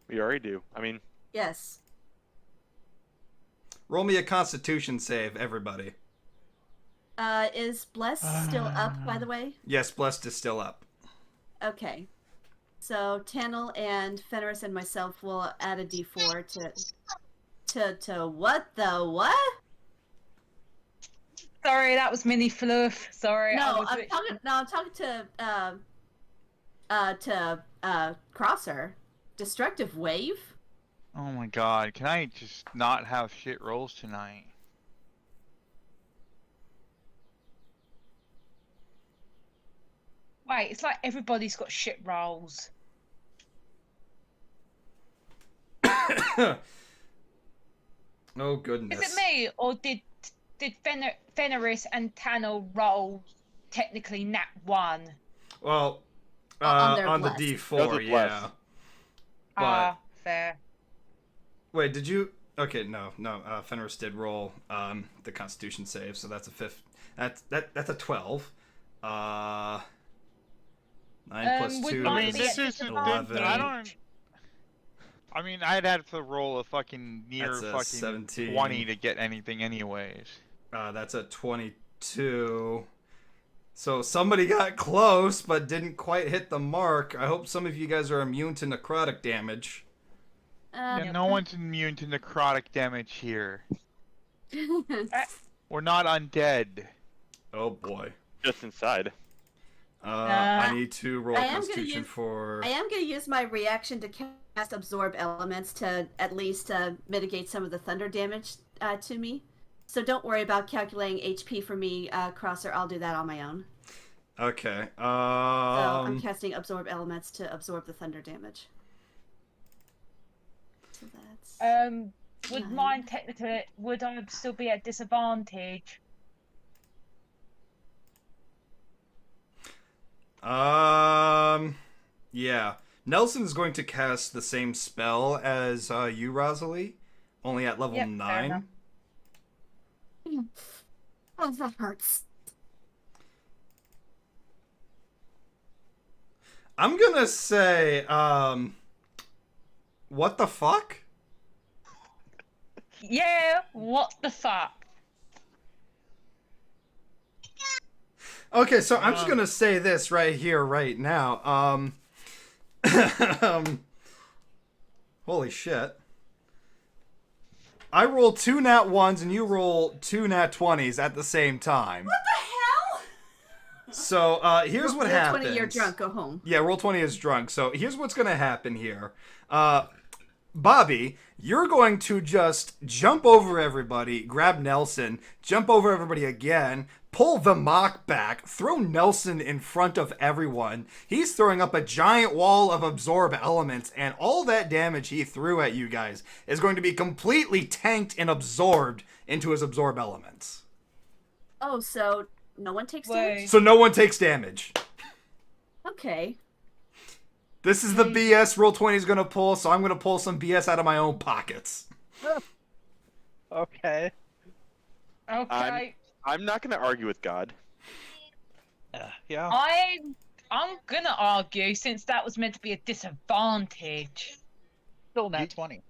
We already do. I mean, Yes. Roll me a Constitution save, everybody. Is Bless still up, by the way? Yes, Blessed is still up. Okay. So Tannel and Fenris and myself will add a d4 to what the what? Sorry, that was mini fluff. Sorry. No, I'm talking to Crosser. Destructive Wave? Oh my god, can I just not have shit rolls tonight? Wait, it's like everybody's got shit rolls. Oh goodness. Is it me, or did Fenris and Tanner roll technically nat 1? Well, On their on the blessed. D4, Those are yeah. blessed. But Fair. wait, did you? Okay, no. Fenris did roll the Constitution save, so that's a fifth. That's a 12. 9 plus would 2 mine I mean, be is this is 11. I don't. I mean, I'd have to roll a fucking near That's a fucking 17. 20 to get anything, anyways. That's a 22. So somebody got close, but didn't quite hit the mark. I hope some of you guys are immune to necrotic damage. Yeah, no one's immune to necrotic damage here. We're not undead. Oh boy. Just inside. I need to roll I am gonna Constitution use- for. I am going to use my reaction to cast Absorb Elements to at least mitigate some of the thunder damage to me. So don't worry about calculating HP for me, Crosser. I'll do that on my own. Okay. So I'm casting Absorb Elements to absorb the thunder damage. So that's... Would Nine. mine technically, would I still be at disadvantage? Yeah. Nelson is going to cast the same spell as you, Rosalie, only at level Yep, fair 9. enough. Oh, that hurts. I'm gonna say, what the fuck? Yeah, what the fuck? Okay, so I'm just gonna say this right here, right now. Holy shit. I roll 2 nat 1s and you roll 2 nat 20s at the same time. What the hell? So, here's what happens. 20, you're drunk, go home. Yeah, roll 20 is drunk. So here's what's going to happen here. Bobby, you're going to just jump over everybody, grab Nelson, jump over everybody again, pull the mock back, throw Nelson in front of everyone. He's throwing up a giant wall of absorb elements, and all that damage he threw at you guys is going to be completely tanked and absorbed into his absorb elements. Oh, so no one takes Wait. damage? So no one takes damage. Okay. This is the BS Roll20 is going to pull, so I'm going to pull some BS out of my own pockets. Okay. Okay. I'm not going to argue with God. Yeah. I'm gonna argue, since that was meant to be a disadvantage. Still nat 20.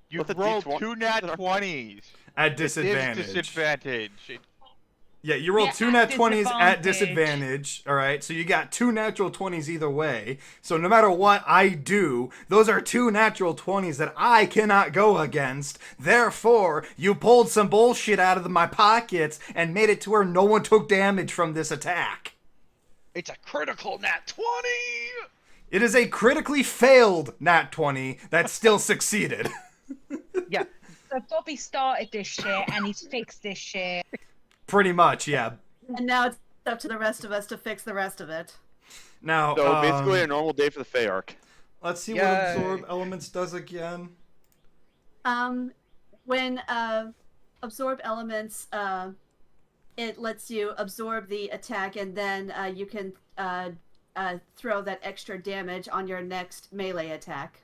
You With a rolled D20. 2 nat 20s. At It disadvantage. is disadvantage. Yeah, you rolled Yeah, 2 at nat 20s at disadvantage. disadvantage, alright? So you got 2 natural 20s either way. So no matter what I do, those are 2 natural 20s that I cannot go against. Therefore, you pulled some bullshit out of my pockets and made it to where no one took damage from this attack. It's a critical nat 20! It is a critically failed nat 20 that still succeeded. Yeah. So Bobby started this shit and he's fixed this shit. Pretty much, yeah. And now it's up to the rest of us to fix the rest of it. Now, So basically a normal day for the Feyarch. let's see Yay. what Absorb Elements does again. When absorb elements, it lets you absorb the attack, and then you can throw that extra damage on your next melee attack.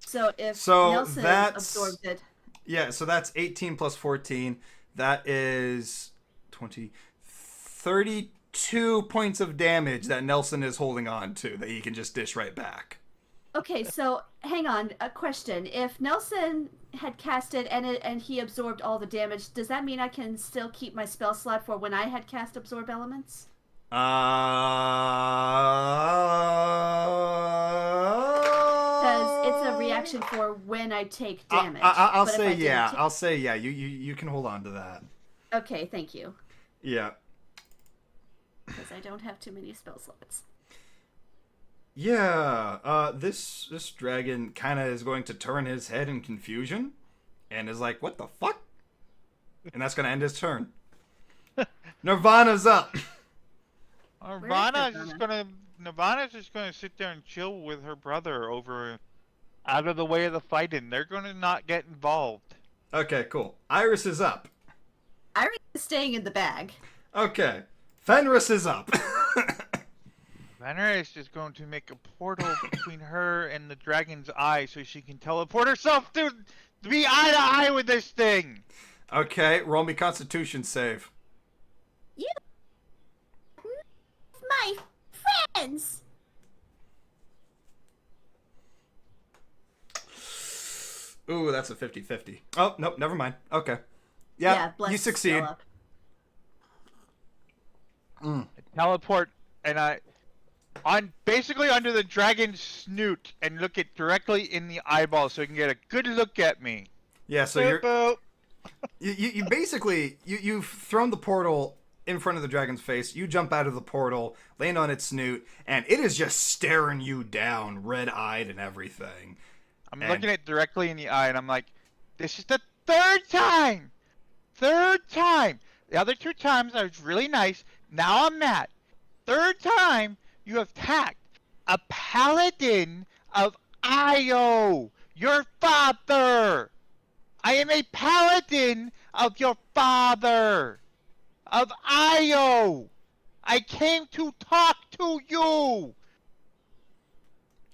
So if Nelson absorbed it, Yeah, so that's 18 plus 14. That is 20, 32 points of damage that Nelson is holding on to that he can just dish right back. okay. So hang on, a question: if Nelson had casted and he absorbed all the damage, does that mean I can still keep my spell slot for when I had cast absorb elements? Because it's a reaction for when I take damage. I'll But if say I didn't yeah. ta- I'll say yeah. You can hold on to that. Okay, thank you. Yeah. Because I don't have too many spell slots. Yeah. This dragon kind of is going to turn his head in confusion, and is like, "What the fuck?" And that's gonna end his turn. Nirvana's up. Nirvana's just gonna sit there and chill with her brother over out of the way of the fighting. They're gonna not get involved. Okay, cool. Iris is up. Iris is staying in the bag. Okay. Fenris is up. Fenris is just going to make a portal between her and the dragon's eye so she can teleport herself to be eye to eye with this thing. Okay, roll me Constitution save. You, my friends. Ooh, that's a 50-50. Oh, nope, never mind. Okay. Yeah, you succeed. I teleport, and basically under the dragon's snoot and look it directly in the eyeball so you can get a good look at me. Yeah, so you basically you've thrown the portal in front of the dragon's face. You jump out of the portal, land on its snoot, and it is just staring you down, red-eyed and everything. I'm looking it directly in the eye, and I'm like, this is the third time! Third time! The other 2 times I was really nice. Now I'm mad. Third time, you have attacked a paladin of Io, your father! I am a paladin of your father! Of Io! I came to talk to you!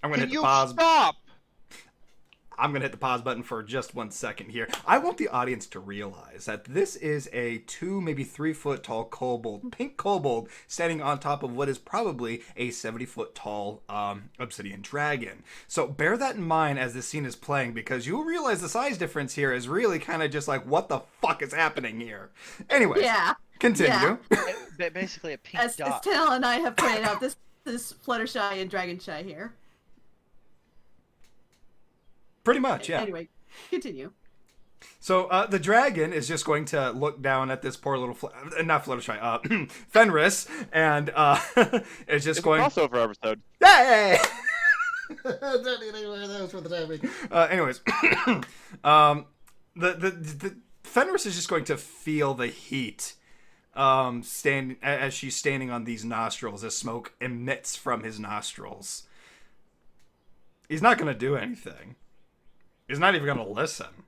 I'm gonna Can hit the you pause. stop? I'm going to hit the pause button for just 1 second here. I want the audience to realize that this is a 2, maybe 3 foot tall kobold, pink kobold, standing on top of what is probably a 70-foot tall obsidian dragon. So bear that in mind as this scene is playing, because you'll realize the size difference here is really kind of just like, what the fuck is happening here? Anyways, Yeah. continue. Yeah. Basically a pink As dot. Tal and I have pointed out, this is Fluttershy and Dragonshy here. Pretty much, yeah. Anyway, continue. So the dragon is just going to look down at this poor little, not Fluttershy, Fenris, and is just going. Crossover episode. Yay! Anyways, the Fenris is just going to feel the heat, standing as she's standing on these nostrils as smoke emits from his nostrils. He's not going to do anything. He's not even going to listen.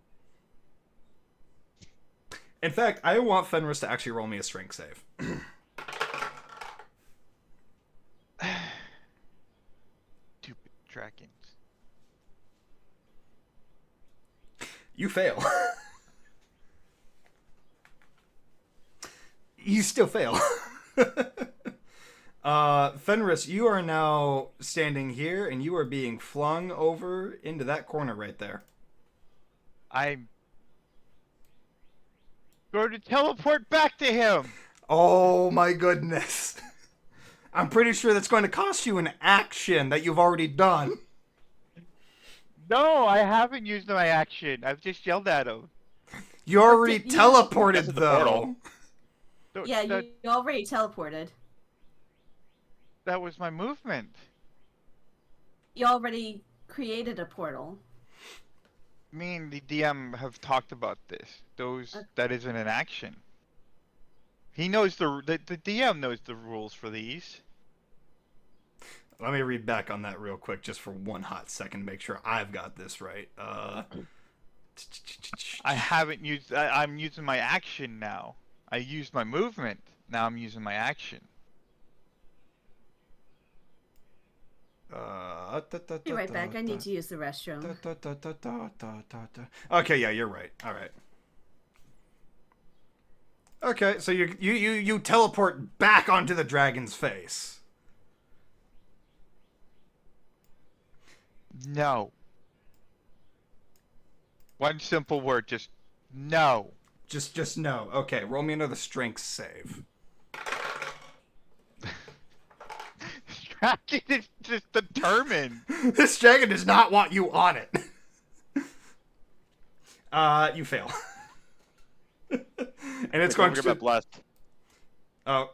In fact, I want Fenris to actually roll me a strength save. Stupid dragons. You fail. You still fail. Fenris, you are now standing here, and you are being flung over into that corner right there. I'm going to teleport back to him. Oh my goodness. I'm pretty sure that's going to cost you an action that you've already done. No, I haven't used my action. I've just yelled at him. You already Did you- teleported, the though. portal. No, Yeah, that, you already teleported. that was my movement. You already created a portal. Me and the DM have talked about this. That isn't an action. He knows the DM knows the rules for these. Let me read back on that real quick just for one hot second to make sure I've got this right. I haven't used. I'm using my action now. I used my movement. Now I'm using my action. Be right back. I need to use the restroom. Okay, yeah, you're right. All right. Okay, so you teleport back onto the dragon's face. No. One simple word, just no. Just no. Okay, roll me another strength save. Dragon is just determined. This dragon does not want you on it. You fail. And it's going Don't forget to about blessed. Oh.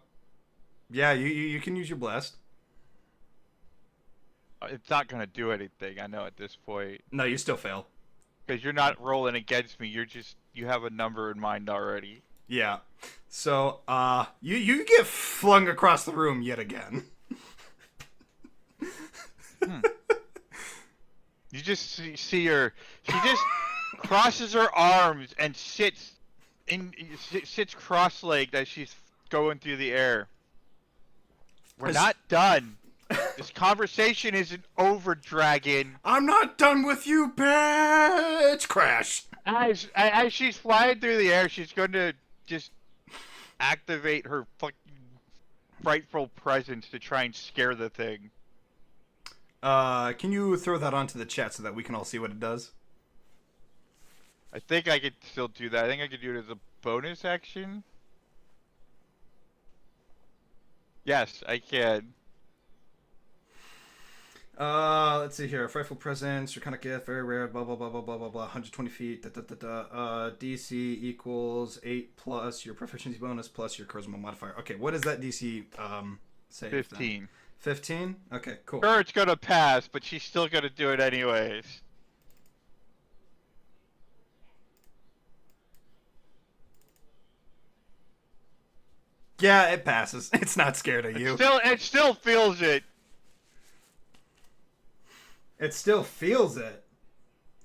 Yeah, you can use your blessed. It's not gonna do anything. I know at this point. No, you still fail. Because you're not rolling against me. You have a number in mind already. Yeah. So, you get flung across the room yet again. You just see her. She just crosses her arms and sits cross-legged as she's going through the air. We're not done. This conversation isn't over, dragon. I'm not done with you, bitch! Crash. As she's flying through the air, she's going to just activate her fucking frightful presence to try and scare the thing. Can you throw that onto the chat so that we can all see what it does? I think I could still do that. I think I could do it as a bonus action. Yes, I can. Let's see here. Frightful presence, draconic gift, very rare, blah, blah, blah, blah, blah, blah, blah, 120 feet, DC equals 8 plus your proficiency bonus plus your charisma modifier. Okay, what does that DC, say? 15. Then? 15? Okay, cool. Sure, it's gonna pass, but she's still gonna do it anyways. Yeah, it passes. It's not scared of you. It still feels it. It still feels it.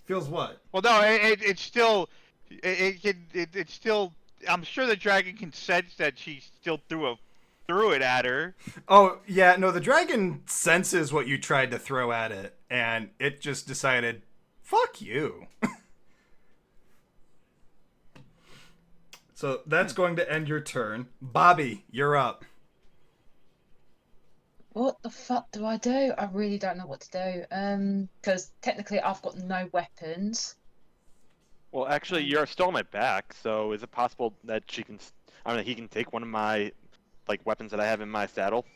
Feels what? Well, no, it's still, it's still. I'm sure the dragon can sense that she still threw it at her. Oh, yeah, no, the dragon senses what you tried to throw at it, and it just decided, fuck you. So that's going to end your turn. Bobby, you're up. What the fuck do I do? I really don't know what to do. Because technically I've got no weapons. Well, actually, you're still on my back, so is it possible that he can take one of my, like, weapons that I have in my saddle?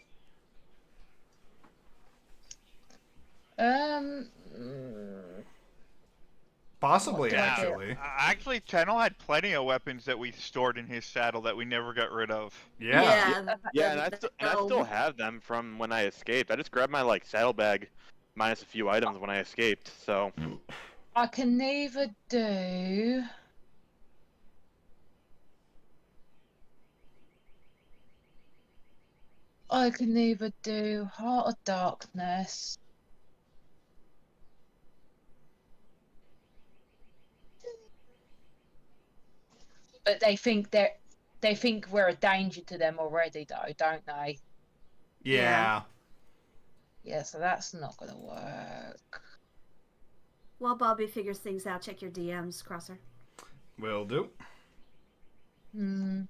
Possibly, What do I do? actually. Actually, Channel had plenty of weapons that we stored in his saddle that we never got rid of. Yeah. Yeah, and I still have them from when I escaped. I just grabbed my, like, saddlebag minus a few items when I escaped, so... I can neither do... I can neither do Heart of Darkness. But they think we're a danger to them already, though, don't they? Yeah. Yeah, so that's not gonna work. While Bobby figures things out, check your DMs, Crosser. Will do. I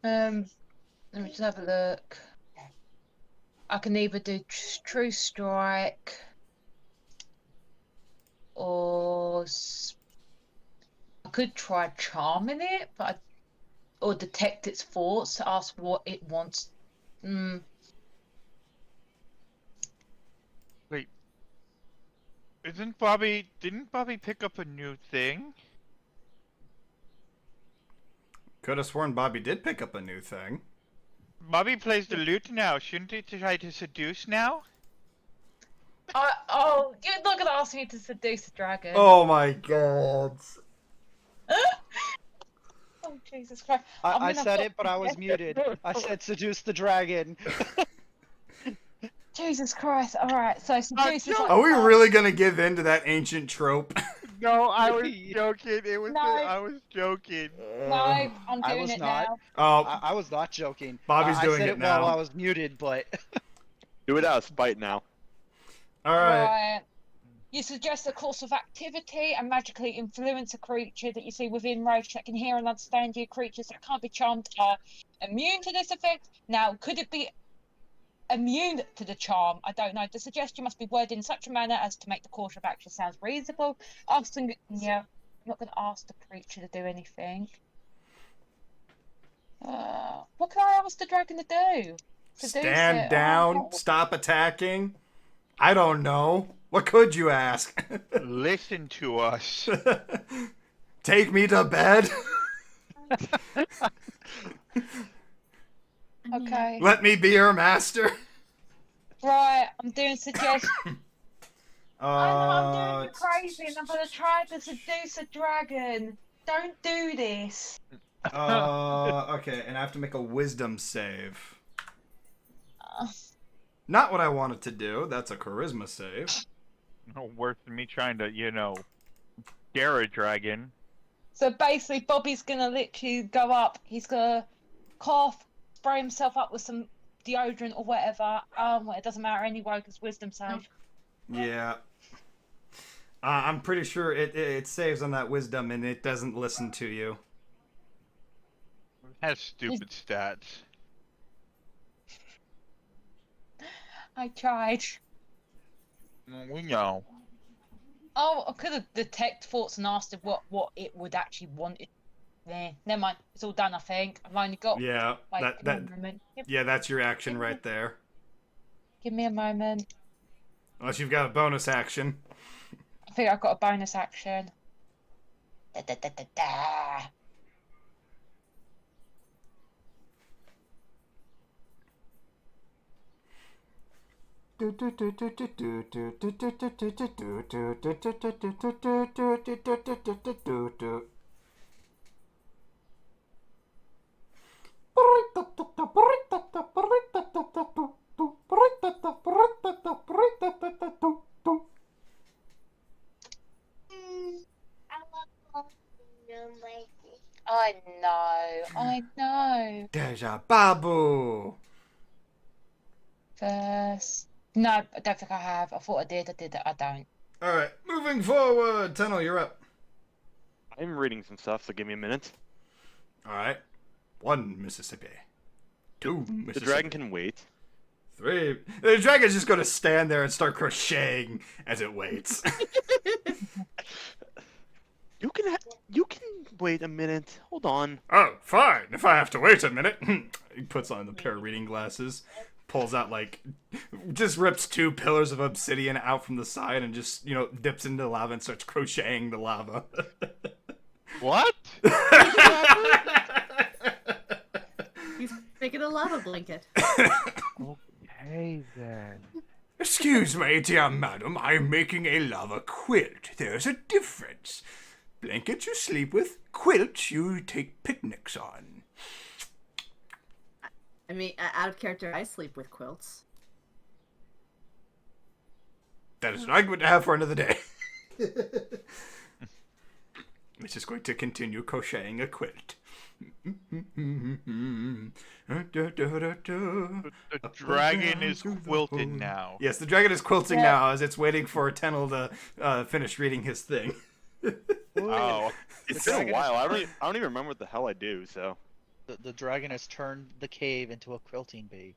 know. Let me just have a look. I can either do True Strike or I could try charming it, or detect its thoughts to ask what it wants. Wait. Didn't Bobby pick up a new thing? Could have sworn Bobby did pick up a new thing. Bobby plays the lute now. Shouldn't he try to seduce now? Oh, you're not gonna ask me to seduce a dragon. Oh my god. Oh, Jesus Christ. I said it, but I was muted. I said seduce the dragon. Jesus Christ. Alright, so seduce is like Are we really gonna give in to that ancient trope? No, I was joking. No. I was joking. No, I'm I doing was it not. now. Oh, I was not joking. Bobby's I doing said it it now. while I was muted, but Do it out of spite now. alright. Right. You suggest a course of activity and magically influence a creature that you see within range that can hear and understand you. Creatures that can't be charmed are immune to this effect. Now, could it be immune to the charm? I don't know. The suggestion must be worded in such a manner as to make the course of action sound reasonable. I'm not going to ask the creature to do anything. What can I ask the dragon to do? Stand down, stop attacking. I don't know. What could you ask? Listen to us. Take me to bed? Okay. Let me be your master? Right, I'm doing suggestion. I know I'm doing you crazy and I'm gonna try to seduce a dragon. Don't do this. Okay, and I have to make a wisdom save. Uh, Not what I wanted to do. That's a charisma save. No worse than me trying to, scare a dragon. So basically, Bobby's gonna literally go up. He's gonna cough, spray himself up with some deodorant or whatever. Well, it doesn't matter anyway because wisdom save. Yeah. I'm pretty sure it saves on that wisdom and it doesn't listen to you. It has stupid stats. I tried. We know. Oh, I could have detected thoughts and asked it what it would actually want. Never mind. It's all done, I think. I've only got. Yeah, Wait, give me a moment. that's your action right there. Give me a moment. Unless you've got a bonus action. I think I've got a bonus action. Da, da, da, da, da. I know. Deja babu. First. No, I don't think I have. I thought I did. I don't. All right, moving forward. Tunnel, you're up. I'm reading some stuff, so give me a minute. All right. 1 Mississippi. 2 Mississippi. The dragon can wait. 3. The dragon's just gonna stand there and start crocheting as it waits. You can wait a minute. Hold on. Oh, fine. If I have to wait a minute. He puts on the pair of reading glasses, pulls out just rips 2 pillars of obsidian out from the side and just, dips into the lava and starts crocheting the lava. What? He's making a lava blanket. Okay, then. Excuse me, dear madam, I'm making a lava quilt. There's a difference. Blankets you sleep with, quilts you take picnics on. I mean, out of character, I sleep with quilts. That is an argument to have for another day. It's just going to continue crocheting a quilt. The dragon is quilted now. Yes, the dragon is quilting now as it's waiting for Tennel to finish reading his thing. Oh. It's been a while. I don't even remember what the hell I do, so. The dragon has turned the cave into a quilting bee.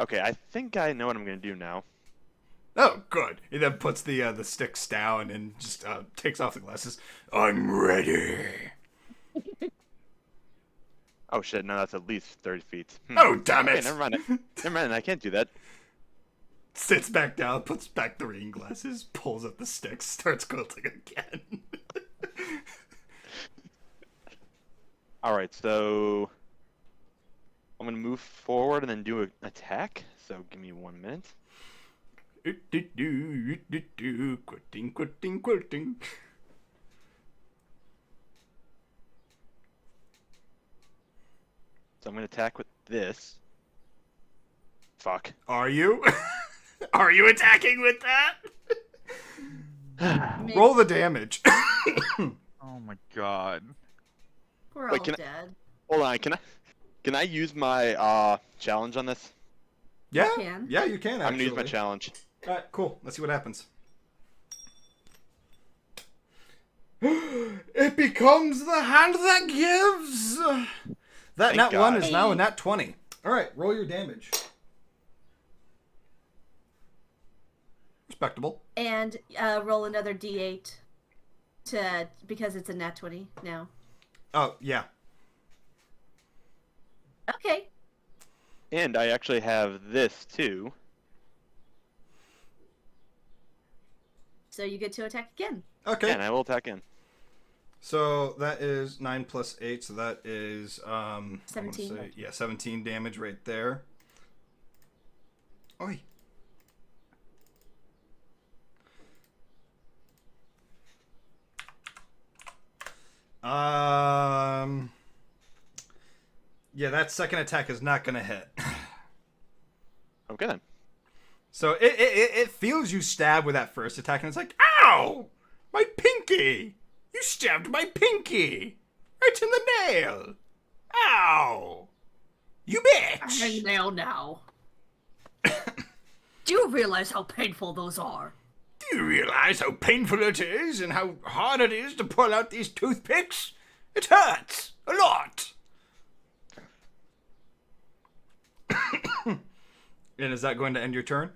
Okay, I think I know what I'm gonna do now. Oh, good. He then puts the sticks down and just takes off the glasses. I'm ready. Oh shit, no, that's at least 30 feet. Oh, damn it. Okay, never mind. Never mind, I can't do that. Sits back down, puts back the reading glasses, pulls up the sticks, starts quilting again. Alright, so I'm gonna move forward and then do an attack. So give me 1 minute. Quilting. So I'm gonna attack with this. Fuck. Are you? Are you attacking with that? Roll the damage. Oh my god. We're Wait, all can dead. Hold on, can I use my challenge on this? Yeah, You can. yeah, you can actually. I'm gonna use my challenge. All right, cool. Let's see what happens. It becomes the hand that gives. That Thank nat 1 God. is now a nat 20. All right, roll your damage. Respectable. And roll another d8 because it's a nat 20 now. Oh, yeah. Okay. And I actually have this too. So you get to attack again. Okay. And I will attack in. So that is 9 plus 8, so that is 17. 17 damage right there. Oi. Yeah, that second attack is not gonna hit. Okay then. So it feels you stab with that first attack, and it's like, ow! My pinky! You stabbed my pinky! Right in the nail! Ow! You bitch! Hangnail now. Do you realize how painful those are? Do you realize how painful it is and how hard it is to pull out these toothpicks? It hurts a lot. And is that going to end your turn?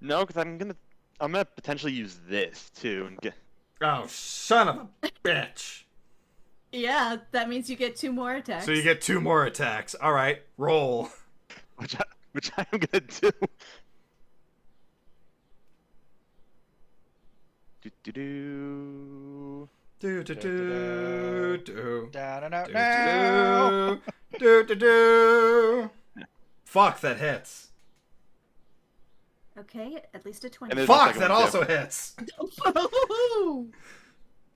No, because I'm gonna potentially use this too and get. Oh, son of a bitch. Yeah, that means you get 2 more attacks. So you get 2 more attacks. All right, roll. Which I'm gonna do. Do do do. Do do do do Da-da-da-da. do do do. Fuck, that hits. Okay, at least a 20. And there's the Fuck, second that one, too. also hits.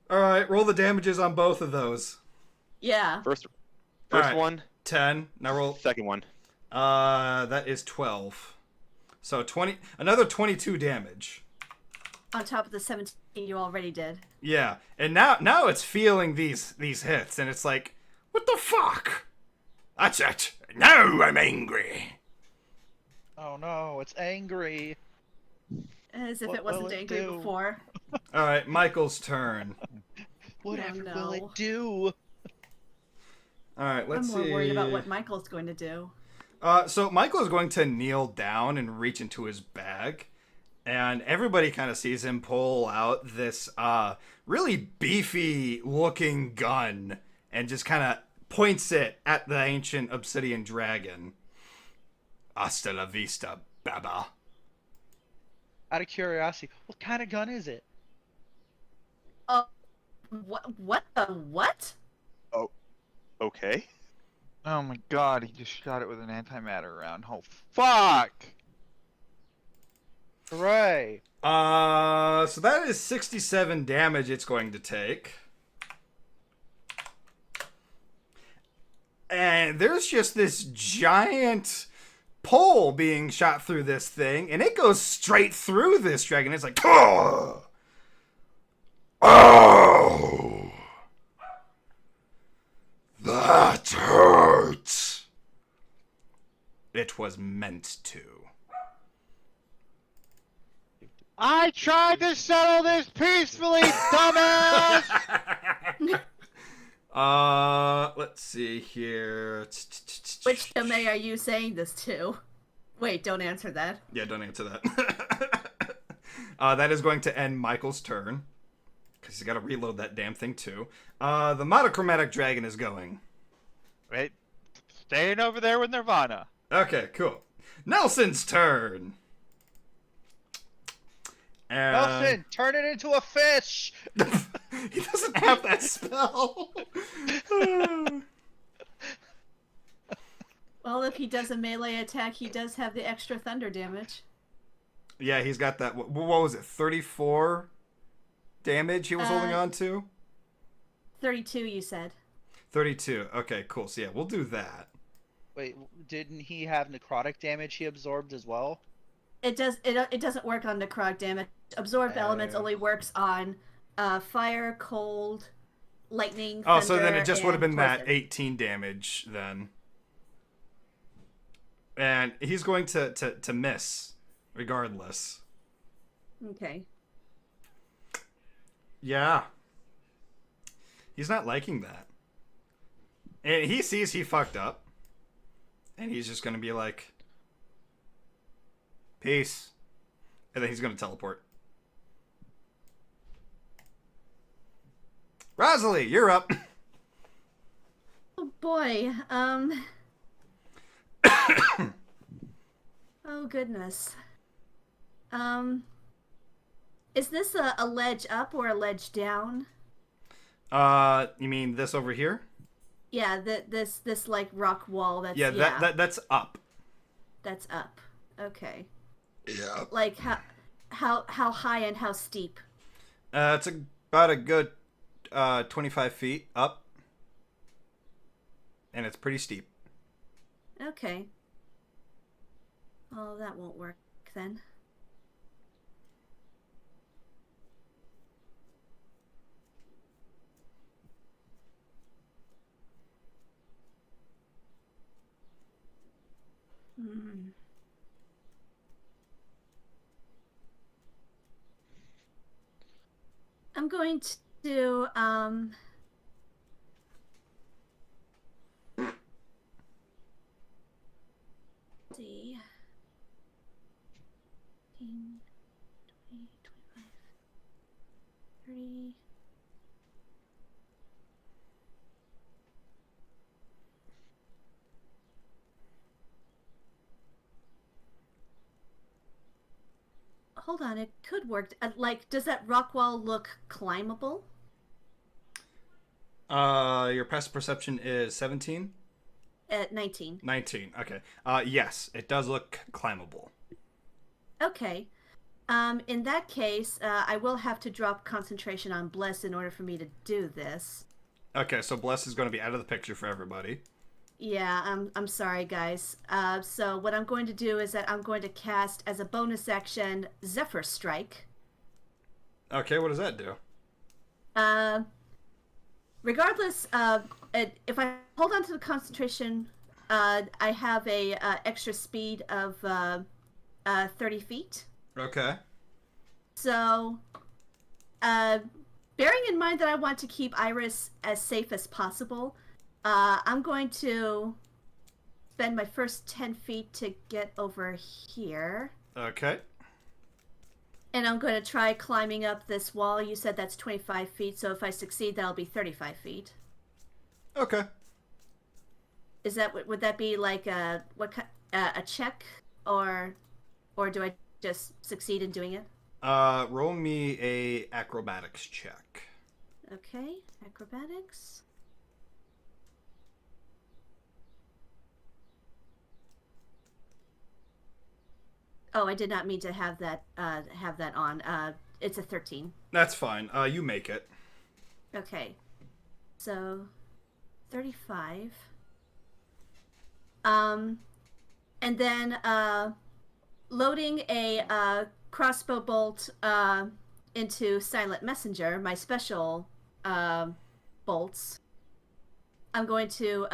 All right, roll the damages on both of those. Yeah. First Alright. one, 10. Now roll. second one. That is 12. So 20. Another 22 damage. On top of the 17 you already did. Yeah, and now it's feeling these hits, and it's like, what the fuck? That's it. Now I'm angry. Oh no, it's angry. As if What it wasn't will it angry do? before. All right, Michael's turn. Whatever no. will it do? All right, let's I'm more see. worried about what Michael's going to do. So Michael is going to kneel down and reach into his bag, and everybody kind of sees him pull out this really beefy looking gun and just kind of points it at the ancient obsidian dragon. Hasta la vista, baba. Out of curiosity, what kind of gun is it? What the what? Okay. Oh my god, he just shot it with an antimatter round. Oh fuck! Hooray! So that is 67 damage it's going to take. And there's just this giant pole being shot through this thing, and it goes straight through this dragon. It's like, oh! Oh! That hurts. It was meant to. I tried to settle this peacefully, dumbass! Let's see here. Which domain are you saying this to? Wait, don't answer that. Yeah, don't answer that. That is going to end Michael's turn. Because he's got to reload that damn thing too. The monochromatic dragon is going. Wait, staying over there with Nirvana. Okay, cool. Nelson's turn. And... Nelson, turn it into a fish! He doesn't have that spell. Well, if he does a melee attack, he does have the extra thunder damage. Yeah, he's got that. What was it? 34 damage he was holding on to? 32, you said. 32. Okay, cool. So yeah, we'll do that. Wait, didn't he have necrotic damage he absorbed as well? It doesn't work on necrotic damage. Absorbed elements only works on fire, cold, lightning, Oh, so then thunder, it just would have been and that poison. 18 damage then. And he's going to miss regardless. Okay. Yeah. He's not liking that. And he sees he fucked up. And he's just going to be like, peace. And then he's going to teleport. Rosalie, you're up. Oh boy. Oh goodness. Is this a ledge up or a ledge down? You mean this over here? Yeah, this like rock wall. That's Yeah, that's up. That's up. Okay. Yeah. Like how high and how steep? It's about a good 25 feet up, and it's pretty steep. Okay. Oh, that won't work then. Hmm. I'm going to see. 15, 20, 25, 30. Hold on, it could work. Like, does that rock wall look climbable? Your passive perception is 17? At 19. 19. Okay. Yes, it does look climbable. Okay. In that case, I will have to drop concentration on Bless in order for me to do this. Okay, so Bless is going to be out of the picture for everybody. Yeah, I'm sorry, guys. So what I'm going to do is that I'm going to cast as a bonus action Zephyr Strike. Okay, what does that do? Regardless, if I hold on to the concentration, I have a extra speed of 30 feet. Okay. So, bearing in mind that I want to keep Iris as safe as possible, I'm going to spend my first 10 feet to get over here. Okay. And I'm going to try climbing up this wall. You said that's 25 feet, so if I succeed, that'll be 35 feet. Okay. Is that would that be like a check, or do I just succeed in doing it? Roll me a acrobatics check. Okay, acrobatics. Oh, I did not mean to have that on. It's a 13. That's fine. You make it. Okay. So 35. And then loading a crossbow bolt into Silent Messenger, my special bolts. I'm going to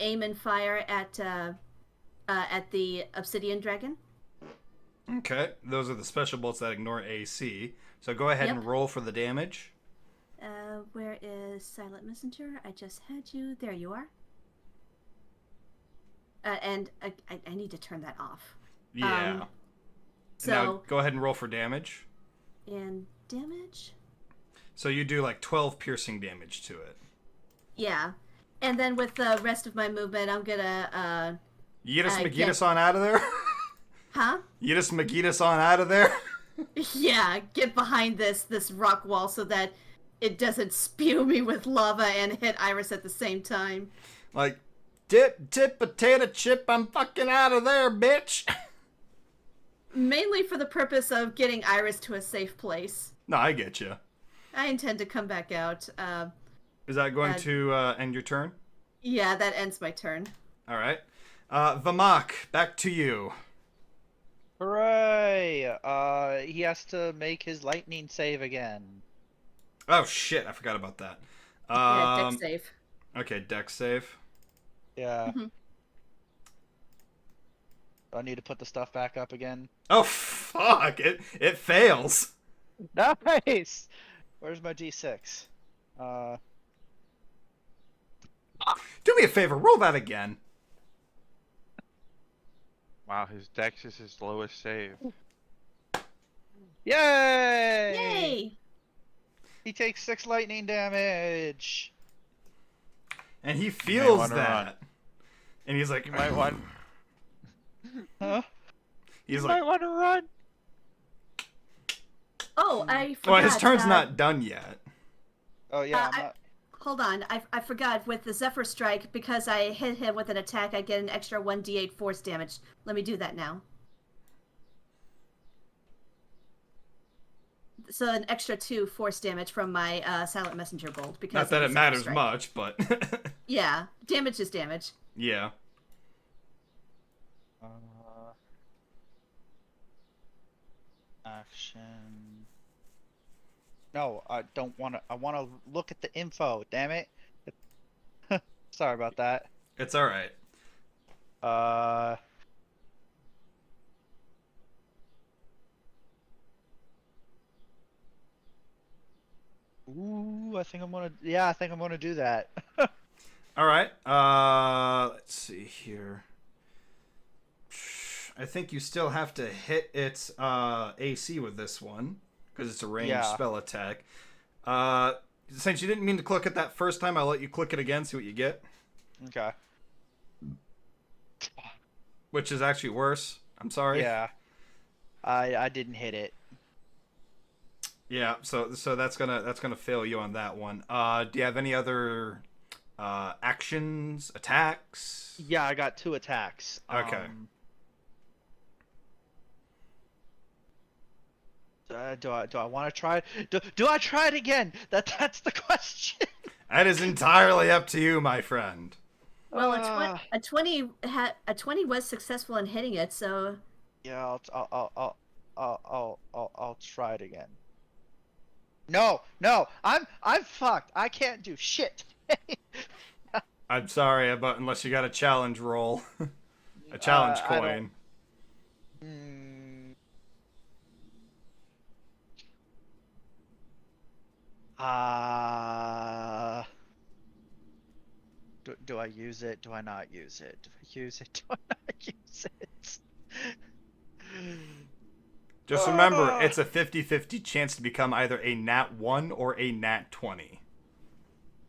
aim and fire at the obsidian dragon. Okay, those are the special bolts that ignore AC. So go ahead and roll for the damage. Where is Silent Messenger? I just had you. There you are. And I need to turn that off. Yeah. So now go ahead and roll for damage. And damage? So you do like 12 piercing damage to it. Yeah. And then with the rest of my movement, I'm gonna Yeetus Magitas on out of there? Huh? Yeetus Magitas on out of there? Yeah, get behind this rock wall so that it doesn't spew me with lava and hit Iris at the same time. Like, dip, potato chip, I'm fucking out of there, bitch! Mainly for the purpose of getting Iris to a safe place. No, I get you. I intend to come back out. Is that going to end your turn? Yeah, that ends my turn. All right. Vamak, back to you. Hooray! He has to make his lightning save again. Oh, shit, I forgot about that. Yeah, dex save. Okay, dex save. Yeah. Do I need to put the stuff back up again? Oh, fuck, it fails. Nice! Where's my D6? Do me a favor, roll that again. Wow, his dex is his lowest save. Yay! Yay! He takes 6 lightning damage. And he feels run. that. And he's like, You might want. Huh? He's You like, might want to run. Oh, I forgot. well, his turn's not done yet. Oh yeah, I- hold on. I forgot. With the Zephyr Strike, because I hit him with an attack, I get an extra 1d8 force damage. Let me do that now. So an extra 2 force damage from my Silent Messenger Bolt. Because Not that of it the Zephyr matters Strike. much, but... Yeah, damage is damage. Yeah. Action. No, I don't want to. I want to look at the info. Damn it. Sorry about that. It's alright. Ooh, I think I'm gonna. Yeah, I think I'm gonna do that. Alright. Let's see here. I think you still have to hit its AC with this one, because it's a ranged spell attack. Since you didn't mean to click it that first time, I'll let you click it again, see what you get. Okay. Which is actually worse. I'm sorry. Yeah. I didn't hit it. Yeah, so that's gonna fail you on that one. Do you have any other actions, attacks? Yeah, I got 2 attacks. Okay. Do I want to try? Do I try it again? That's the question. That is entirely up to you, my friend. Well, a 20 was successful in hitting it, so Yeah, I'll try it again. No, I'm fucked. I can't do shit. I'm sorry, but unless you got a challenge roll, a challenge I coin. Do I use it? Do I not use it? Do I use it? Do I not use it? Just remember, it's a 50-50 chance to become either a nat 1 or a nat 20.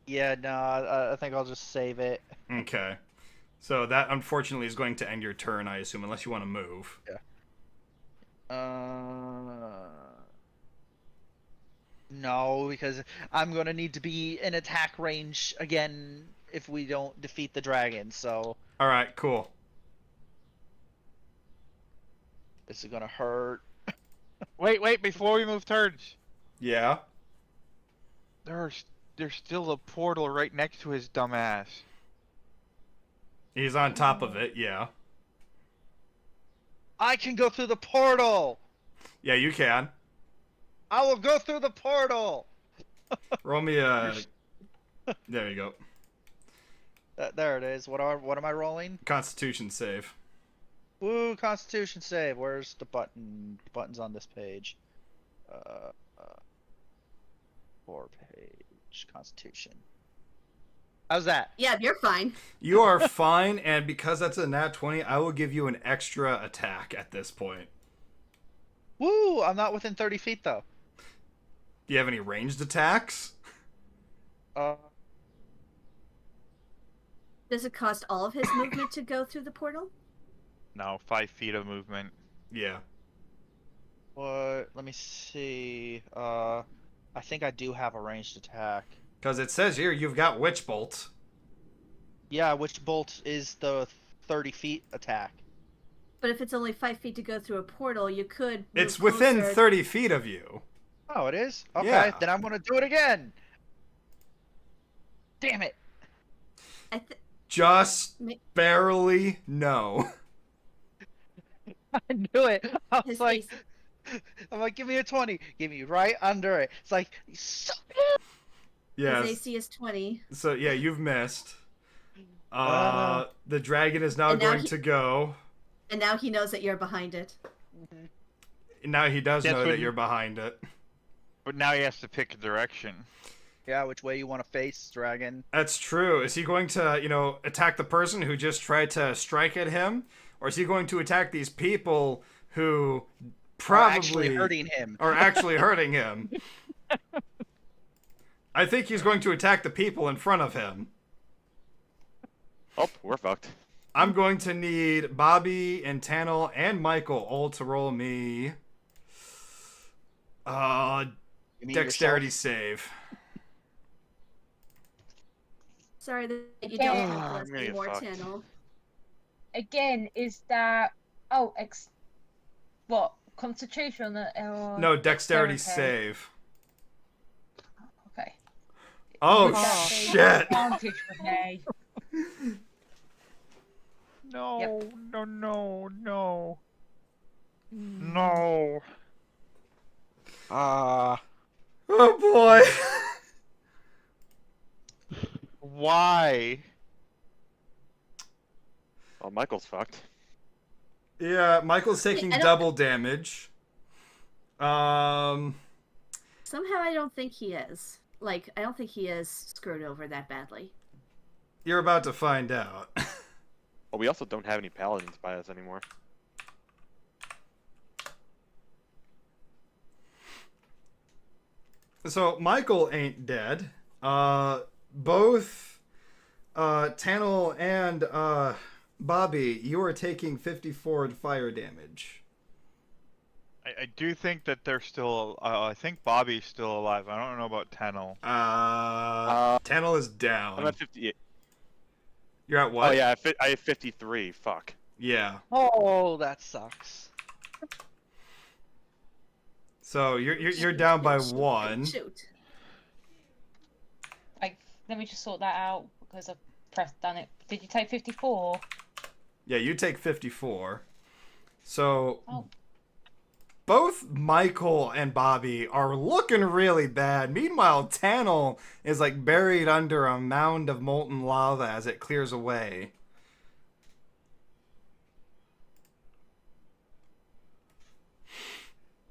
Yeah, no, I think I'll just save it. Okay. So that, unfortunately, is going to end your turn, I assume, unless you want to move. No, because I'm going to need to be in attack range again if we don't defeat the dragon, so... Alright, cool. This is going to hurt. Wait, before we move turns. Yeah? There's still a portal right next to his dumbass. He's on top of it, yeah. I can go through the portal! Yeah, you can. I will go through the portal! Roll me a... There you go. There it is. What am I rolling? Constitution save. Woo, Constitution save. Where's the button? The button's on this page. 4-page Constitution. How's that? yeah, you're fine. You are fine, and because that's a nat 20, I will give you an extra attack at this point. Woo! I'm not within 30 feet though. Do you have any ranged attacks? Does it cost all of his movement to go through the portal? No, 5 feet of movement. Yeah. What? Let me see. I think I do have a ranged attack. Because it says here you've got Witch Bolt. Yeah, which bolt is the 30 feet attack? But if it's only 5 feet to go through a portal, you could. It's within closer. 30 feet of you. Oh, it is? Okay, Yeah. then I'm gonna do it again. Damn it. Just barely no. I knew it. I was His like, AC I'm like, give me a 20. Give me right under it. It's like, Yes. His AC is 20. So yeah, you've missed. The dragon is now And now going to go. And now he knows that you're behind it. Now he does That's know what that he- you're behind it. But now he has to pick a direction. yeah, which way you want to face, dragon? That's true. Is he going to, attack the person who just tried to strike at him? Or is he going to attack these people who probably Actually hurting him. are actually hurting him? I think he's going to attack the people in front of him. Oh, we're fucked. I'm going to need Bobby and Tannel and Michael all to roll me You mean dexterity yourself? save. Sorry that you Yeah. don't talk to us I'm gonna get anymore, fucked. Tannel. Again, is that what concentration or No, dexterity save. Okay. Oh, Would that be shit. advantage for me? No, no, no, no. No. Ah. Oh, boy. Why? Well, Michael's fucked. Yeah, Michael's taking I don't- double damage. Somehow I don't think he is. Like, I don't think he is screwed over that badly. You're about to find out. Well, we also don't have any paladins by us anymore. So Michael ain't dead. Both Tannel and Bobby, you are taking 54 fire damage. I do think that they're still. I think Bobby's still alive. I don't know about Tennel. Tannel is down. I'm at 58. You're at what? Oh yeah, I have 53. Fuck. Yeah. Oh, that sucks. So you're down by 1. Shoot. Let me just sort that out because I've done it. Did you take 54? Yeah, you take 54. So Oh. both Michael and Bobby are looking really bad. Meanwhile, Tannel is like buried under a mound of molten lava as it clears away.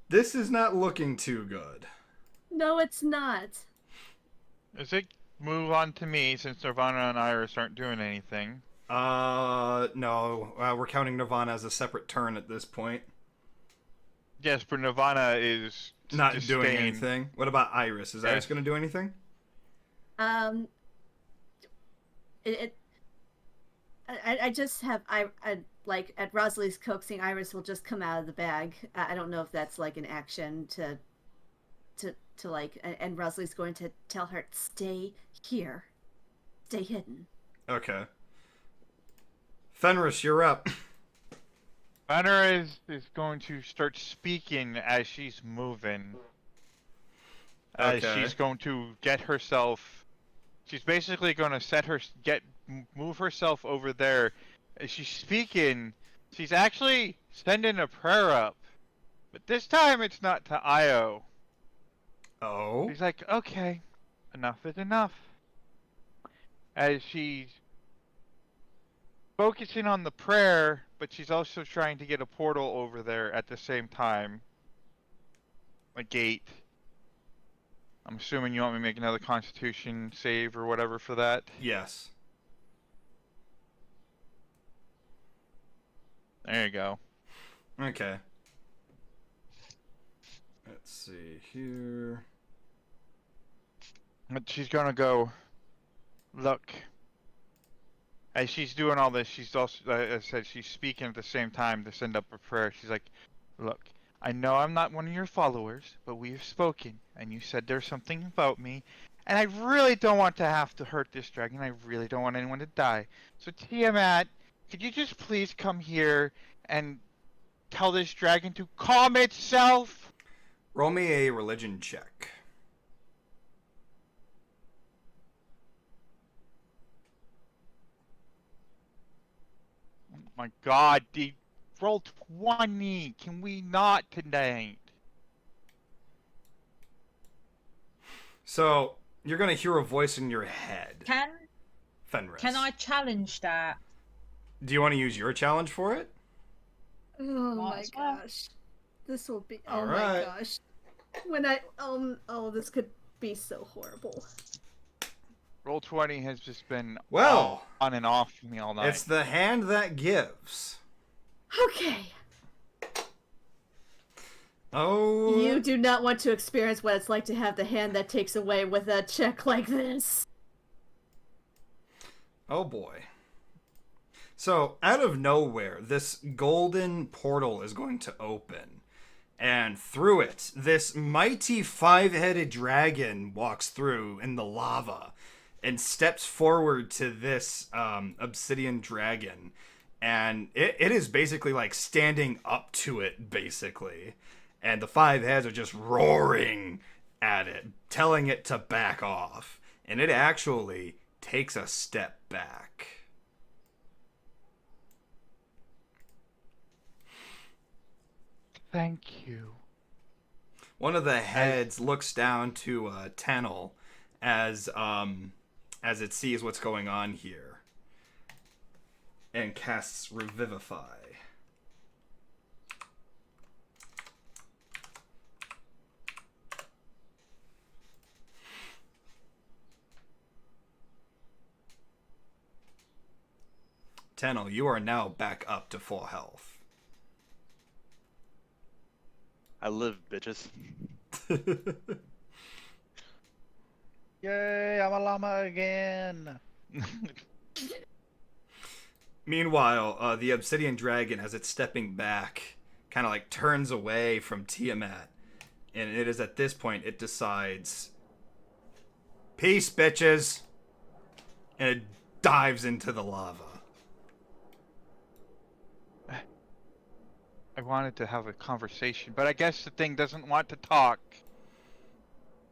This is not looking too good. No, it's not. Does it move on to me since Nirvana and Iris aren't doing anything? No. We're counting Nirvana as a separate turn at this point. Yes, but Nirvana is Not just doing staying. anything. What about Iris? Is Iris Yes. going to do anything? I just have I like at Rosalie's coaxing, Iris will just come out of the bag. I don't know if that's like an action to like, and Rosalie's going to tell her, stay here, stay hidden. Okay. Fenris, you're up. Fenrir is going to start speaking as she's moving. As Okay. she's going to get herself. She's basically going to move herself over there. As she's speaking, she's actually sending a prayer up, but this time it's not to Io. Oh. She's like, okay, enough is enough. As she's focusing on the prayer, but she's also trying to get a portal over there at the same time. A gate. I'm assuming you want me to make another Constitution save or whatever for that. Yes. There you go. Okay. Let's see here. But she's gonna go. Look. As she's doing all this, she's also, like I said, she's speaking at the same time to send up a prayer. She's like, look, I know I'm not one of your followers, but we have spoken, and you said there's something about me, and I really don't want to have to hurt this dragon. I really don't want anyone to die. So Tiamat, could you just please come here and tell this dragon to calm itself? Roll me a religion check. Oh my god, roll 20. Can we not tonight? So, you're going to hear a voice in your head. Fenris. Can I challenge that? Do you want to use your challenge for it? Oh Might my as well. gosh. This will be, All oh right. my gosh. When I, this could be so horrible. Roll 20 has just been Well, on and off for me all night. it's the hand that gives. Okay. Oh. You do not want to experience what it's like to have the hand that takes away with a check like this. Oh boy. So, out of nowhere, this golden portal is going to open. And through it, this mighty 5-headed dragon walks through in the lava. and steps forward to this obsidian dragon. And it is basically like standing up to it, basically. And the 5 heads are just roaring at it, telling it to back off. And it actually takes a step back. Thank you. One of the heads looks down to Tennel as it sees what's going on here, and casts Revivify. Tennel, you are now back up to full health. I live, bitches. Yay, I'm a llama again. Meanwhile, the obsidian dragon, as it's stepping back, kind of like turns away from Tiamat. And it is at this point it decides, peace, bitches! And it dives into the lava. I wanted to have a conversation, but I guess the thing doesn't want to talk.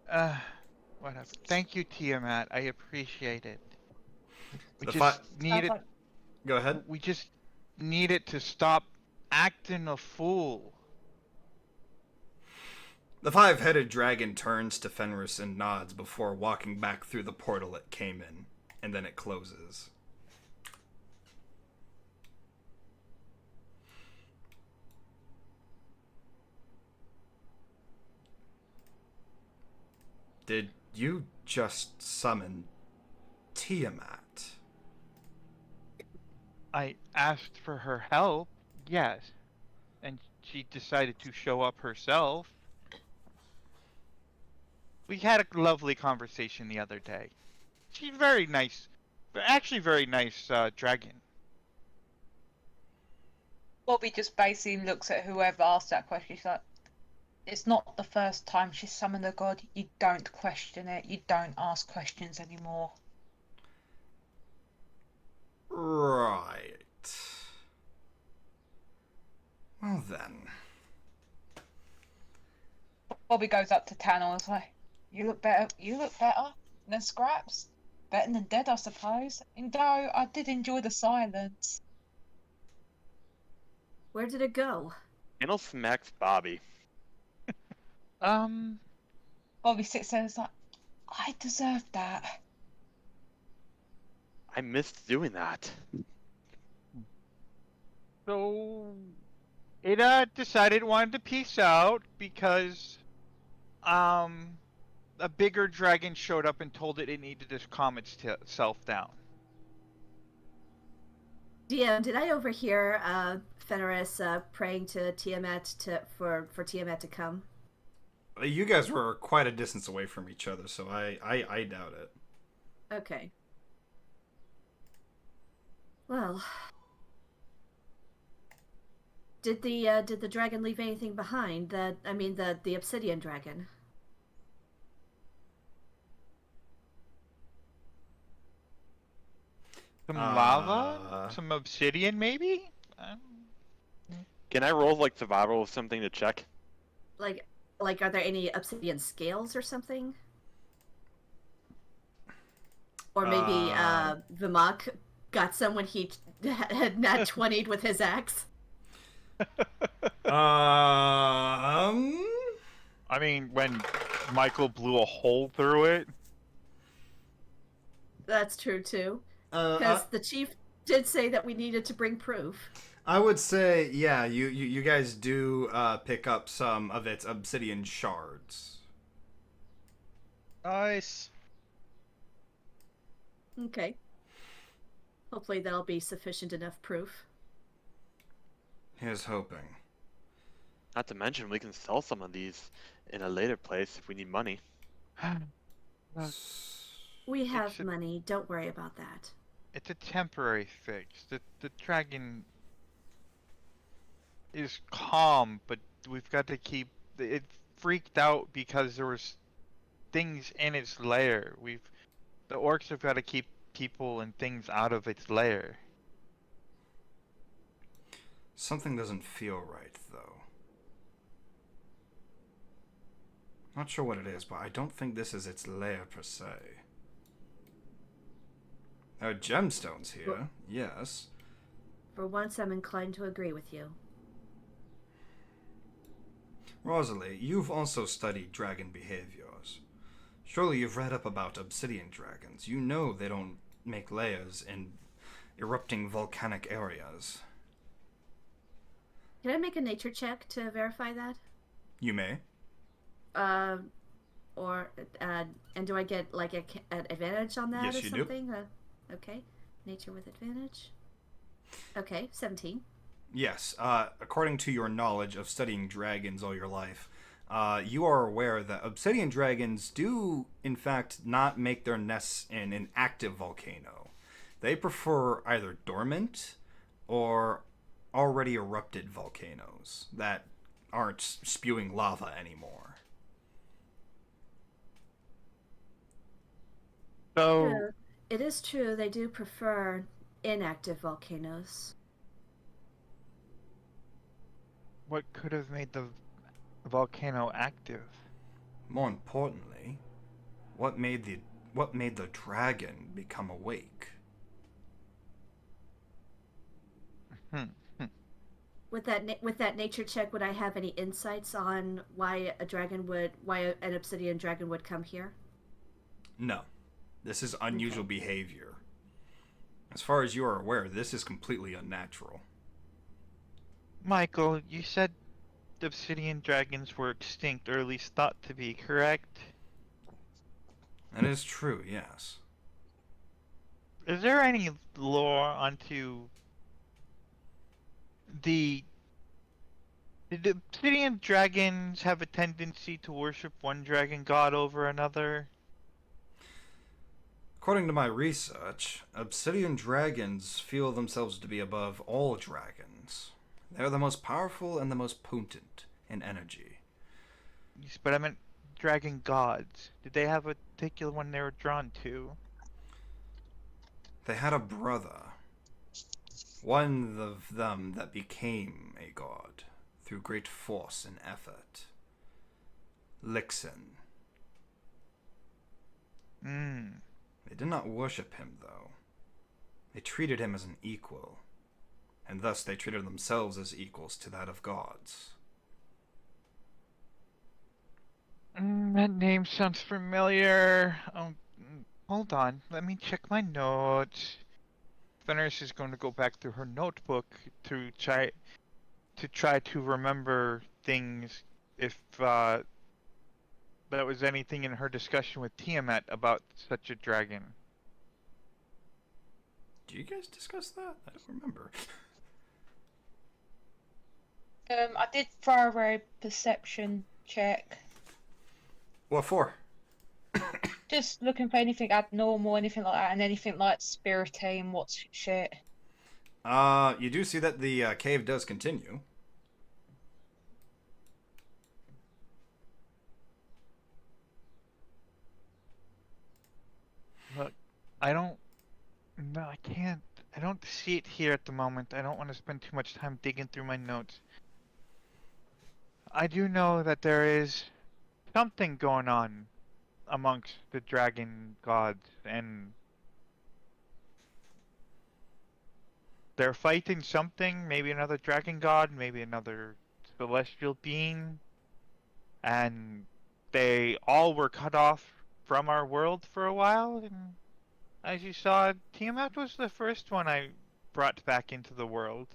Whatever. Thank you, Tiamat. I appreciate it. We just need it. Go ahead. We just need it to stop acting a fool. The 5-headed dragon turns to Fenris and nods before walking back through the portal it came in, and then it closes. Did you just summon Tiamat? I asked for her help, yes. And she decided to show up herself. We had a lovely conversation the other day. She's very nice. Actually, very nice dragon. Bobby just basically looks at whoever asked that question. She's like, it's not the first time she's summoned a god. You don't question it. You don't ask questions anymore. Right. Well then. Bobby goes up to Tannel and is like, you look better than Scraps. Better than dead, I suppose. And though I did enjoy the silence. Where did it go? Tennel smacks Bobby. Bobby sits there and is like, I deserve that. I missed doing that. So it decided it wanted to peace out because a bigger dragon showed up and told it needed to calm itself down. DM, did I overhear Fenris praying to Tiamat for Tiamat to come? You guys were quite a distance away from each other, so I doubt it. Okay. Well, did the dragon leave anything behind? The obsidian dragon. Some lava? Some obsidian, maybe? Can I roll like survival with something to check? Like, are there any obsidian scales or something? Or maybe Vimak got some when he had nat 20'd with his axe? I mean, when Michael blew a hole through it. That's true too. Because the chief did say that we needed to bring proof. I would say, yeah, you guys do pick up some of its obsidian shards. Nice. Okay. Hopefully that'll be sufficient enough proof. Here's hoping. Not to mention, we can sell some of these in a later place if we need money. We have money. Don't worry about that. It's a temporary fix. The dragon is calm, but we've got to keep it freaked out because there was things in its lair. The orcs have got to keep people and things out of its lair. Something doesn't feel right, though. Not sure what it is, but I don't think this is its lair per se. There are gemstones here, yes. For once, I'm inclined to agree with you. Rosalie, you've also studied dragon behaviors. Surely you've read up about obsidian dragons. You know they don't make lairs in erupting volcanic areas. Can I make a nature check to verify that? You may. And do I get like an advantage on that Yes, or you do. something? Okay, nature with advantage. Okay, 17. Yes, according to your knowledge of studying dragons all your life, you are aware that obsidian dragons do, in fact, not make their nests in an active volcano. They prefer either dormant or already erupted volcanoes that aren't spewing lava anymore. So, True. It is true they do prefer inactive volcanoes. what could have made the volcano active? More importantly, what made the dragon become awake? With that nature check, would I have any insights on why an obsidian dragon would come here? No. This is unusual behavior. As far as you are aware, this is completely unnatural. Michael, you said obsidian dragons were extinct, or at least thought to be, correct? That is true, yes. Is there any lore onto the... Did obsidian dragons have a tendency to worship one dragon god over another? According to my research, obsidian dragons feel themselves to be above all dragons. They are the most powerful and the most potent in energy. Yes, but I meant dragon gods. Did they have a particular one they were drawn to? They had a brother. One of them that became a god through great force and effort. Lixen. They did not worship him, though. They treated him as an equal, and thus they treated themselves as equals to that of gods. That name sounds familiar. Hold on. Let me check my notes. Fenris is going to go back through her notebook to try to remember things if there was anything in her discussion with Tiamat about such a dragon. Do you guys discuss that? I don't remember. I did throw a perception check. What for? Just looking for anything abnormal, anything like that, and anything like spiriting, what's shit. You do see that the cave does continue. Look, no, I can't. I don't see it here at the moment. I don't want to spend too much time digging through my notes. I do know that there is something going on amongst the dragon gods, and they're fighting something, maybe another dragon god, maybe another celestial being, and they all were cut off from our world for a while, and as you saw, Tiamat was the first one I brought back into the world.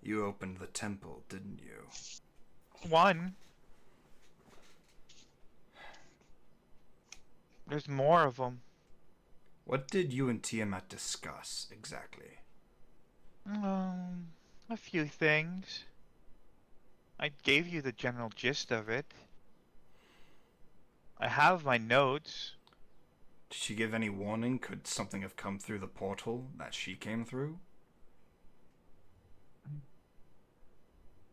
You opened the temple, didn't you? One. There's more of them. What did you and Tiamat discuss, exactly? A few things. I gave you the general gist of it. I have my notes. Did she give any warning? Could something have come through the portal that she came through?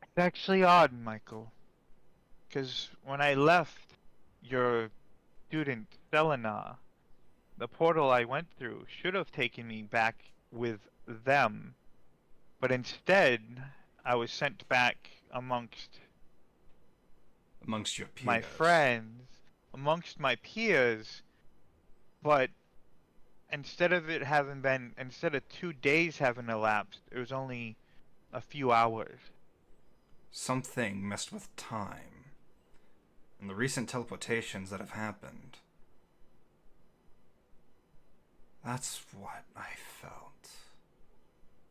It's actually odd, Michael. Because when I left your student, Selena. The portal I went through should have taken me back with them, but instead, I was sent back amongst Amongst your peers. my friends, amongst my peers, but instead of 2 days having elapsed, it was only a few hours. Something messed with time. And the recent teleportations that have happened. That's what I felt.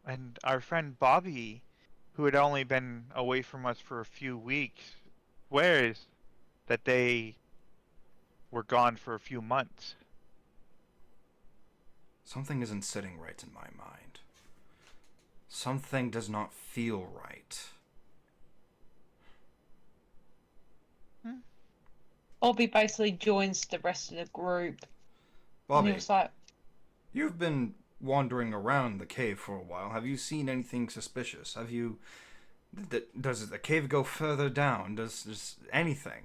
And our friend Bobby, who had only been away from us for a few weeks, swears that they were gone for a few months. Something isn't sitting right in my mind. Something does not feel right. Bobby basically joins the rest of the group. And Bobby, he was like, you've been wandering around the cave for a while. Have you seen anything suspicious? Have you... Does the cave go further down? Does anything?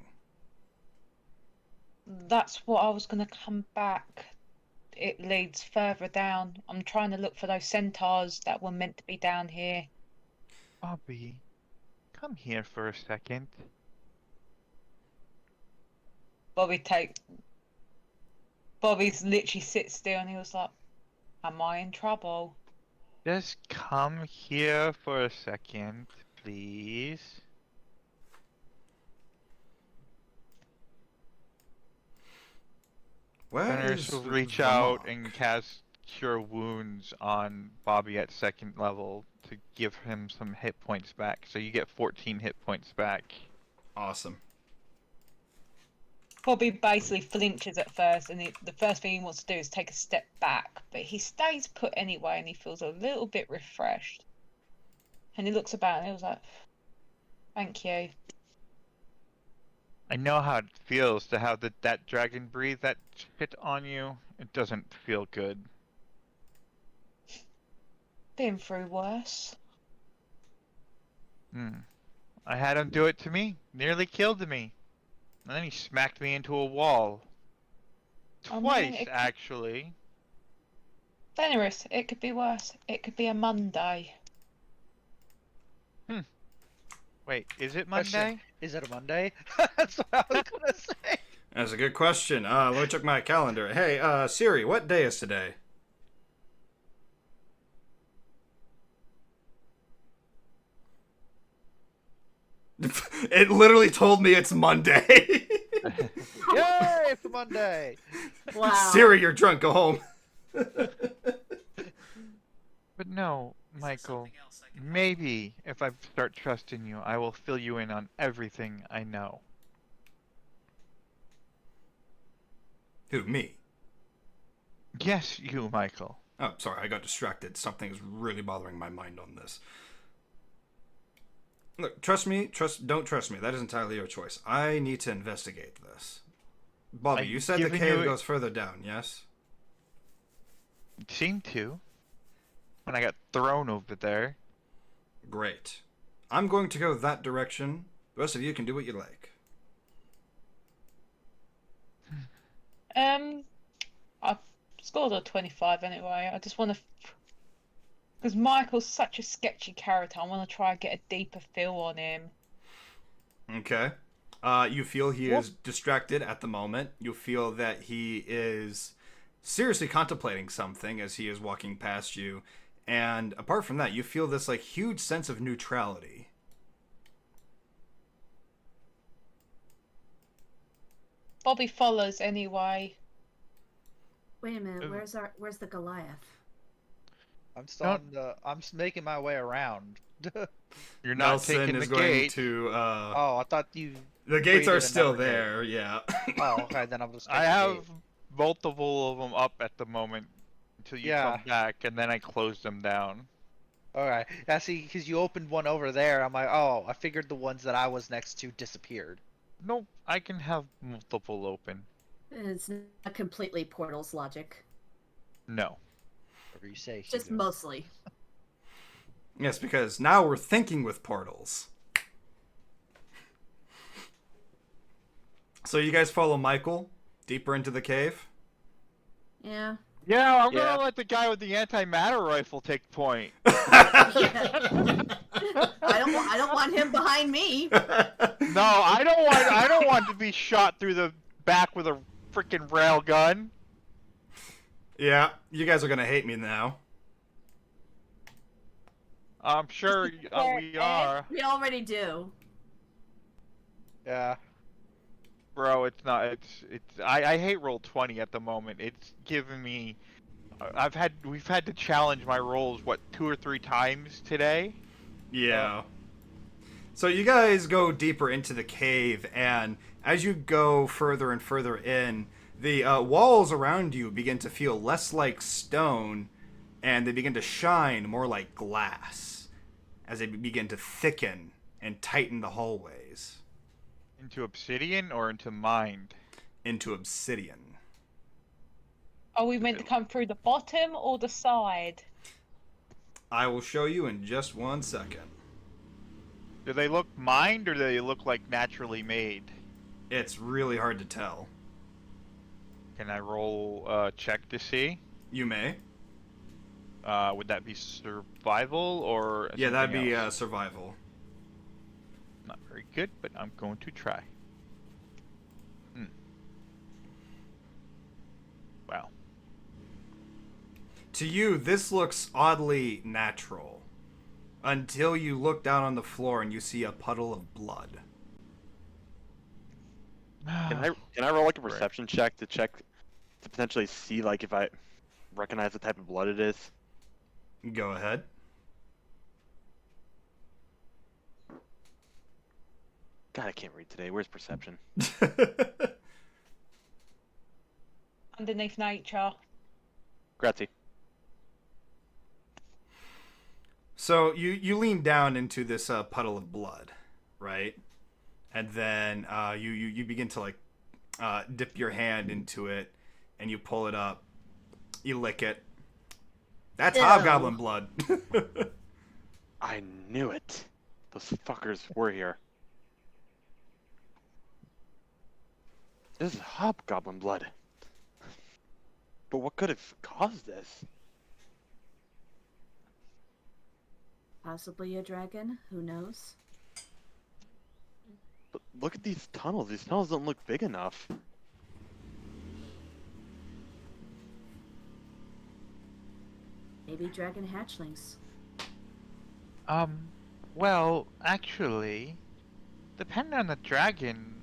that's what I was going to come back. It leads further down. I'm trying to look for those centaurs that were meant to be down here. Bobby, come here for a second. Bobby's literally sits still and he was like, am I in trouble? Just come here for a second, please. Where Fenris is will reach the out monk? and cast Cure Wounds on Bobby at 2nd level to give him some hit points back. So you get 14 hit points back. Awesome. Bobby basically flinches at first, and the first thing he wants to do is take a step back, but he stays put anyway, and he feels a little bit refreshed. And he looks about and he was like, thank you. I know how it feels to have that dragon breathe that shit on you. It doesn't feel good. Been through worse. I had him do it to me. Nearly killed me. And then he smacked me into a wall. I mean, Twice, actually. Fenris, it could be worse. It could be a Monday. Wait, is it Question, Monday? is it a Monday? That's what I was gonna say. That's a good question. Let me check my calendar. Hey, Siri, what day is today? It literally told me it's Monday. Yay, it's a Monday. Wow. Siri, you're drunk. Go home. But no, Michael. Maybe if I start trusting you, I will fill you in on everything I know. Who, me? Yes, you, Michael. Oh, sorry, I got distracted. Something is really bothering my mind on this. Look, don't trust me. That is entirely your choice. I need to investigate this. Bobby, you said the cave goes further down, yes? It seemed to. When I got thrown over there. Great. I'm going to go that direction. The rest of you can do what you like. I scored a 25 anyway. I just want to, because Michael's such a sketchy character. I want to try and get a deeper feel on him. Okay. You feel he is distracted at the moment. You feel that he is seriously contemplating something as he is walking past you. And apart from that, you feel this like huge sense of neutrality. Bobby follows anyway. Wait a minute. Where's the Goliath? I'm still I'm making my way around. You're not Nelson taking is the going gate. to. Oh, I thought you. The gates are created still another gate. there. Yeah. Oh, okay. Then I'll just. I have multiple of them up at the moment until you Yeah. come back, and then I close them down. Alright. Yeah, see, because you opened one over there. I'm like, oh, I figured the ones that I was next to disappeared. Nope, I can have multiple open. It's not completely Portal's logic. No. Whatever you say. Just Hugo. mostly. Yes, because now we're thinking with portals. So you guys follow Michael Deeper into the cave? Yeah. Yeah, I'm Yeah. gonna let the guy with the antimatter rifle take point. I don't want him behind me. No, I don't want to be shot through the back with a freaking rail gun. Yeah, you guys are gonna hate me now. I'm sure we are. We already do. Yeah. Bro, it's not. I hate Roll20 at the moment. It's giving me. We've had to challenge my rolls 2 or 3 times today. Yeah. So you guys go deeper into the cave, and as you go further and further in, the walls around you begin to feel less like stone, and they begin to shine more like glass as they begin to thicken and tighten the hallways Into obsidian or into mind? into obsidian. Are we meant to come through the bottom or the side? I will show you in just 1 second. Do they look mined or do they look like naturally made? It's really hard to tell. Can I roll a check to see? You may. Would that be survival or Yeah, that'd something be else? survival. Not very good, but I'm going to try. Wow. To you, this looks oddly natural. Until you look down on the floor and you see a puddle of blood. Can I roll like a perception check to potentially see like if I recognize the type of blood it is? Go ahead. God, I can't read today. Where's perception? Underneath nature. Grazie. So you lean down into this puddle of blood, right? And then you begin to like dip your hand into it, and you pull it up. You lick it. That's Ew. hobgoblin blood. I knew it. Those fuckers were here. This is hobgoblin blood. But what could have caused this? Possibly a dragon. Who knows? But look at these tunnels. These tunnels don't look big enough. Maybe dragon hatchlings. Well, actually, depending on the dragon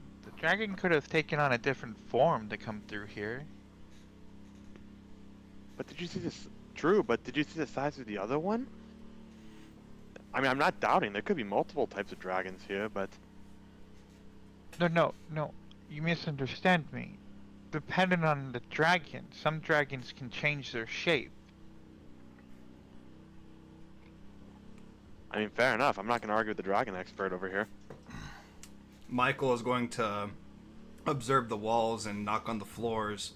could have taken on a different form to come through here. But did you see this? True, but did you see the size of the other one? I mean, I'm not doubting. There could be multiple types of dragons here, but... No. You misunderstand me. Depending on the dragon, some dragons can change their shape. I mean, fair enough. I'm not going to argue with the dragon expert over here. Michael is going to observe the walls and knock on the floors,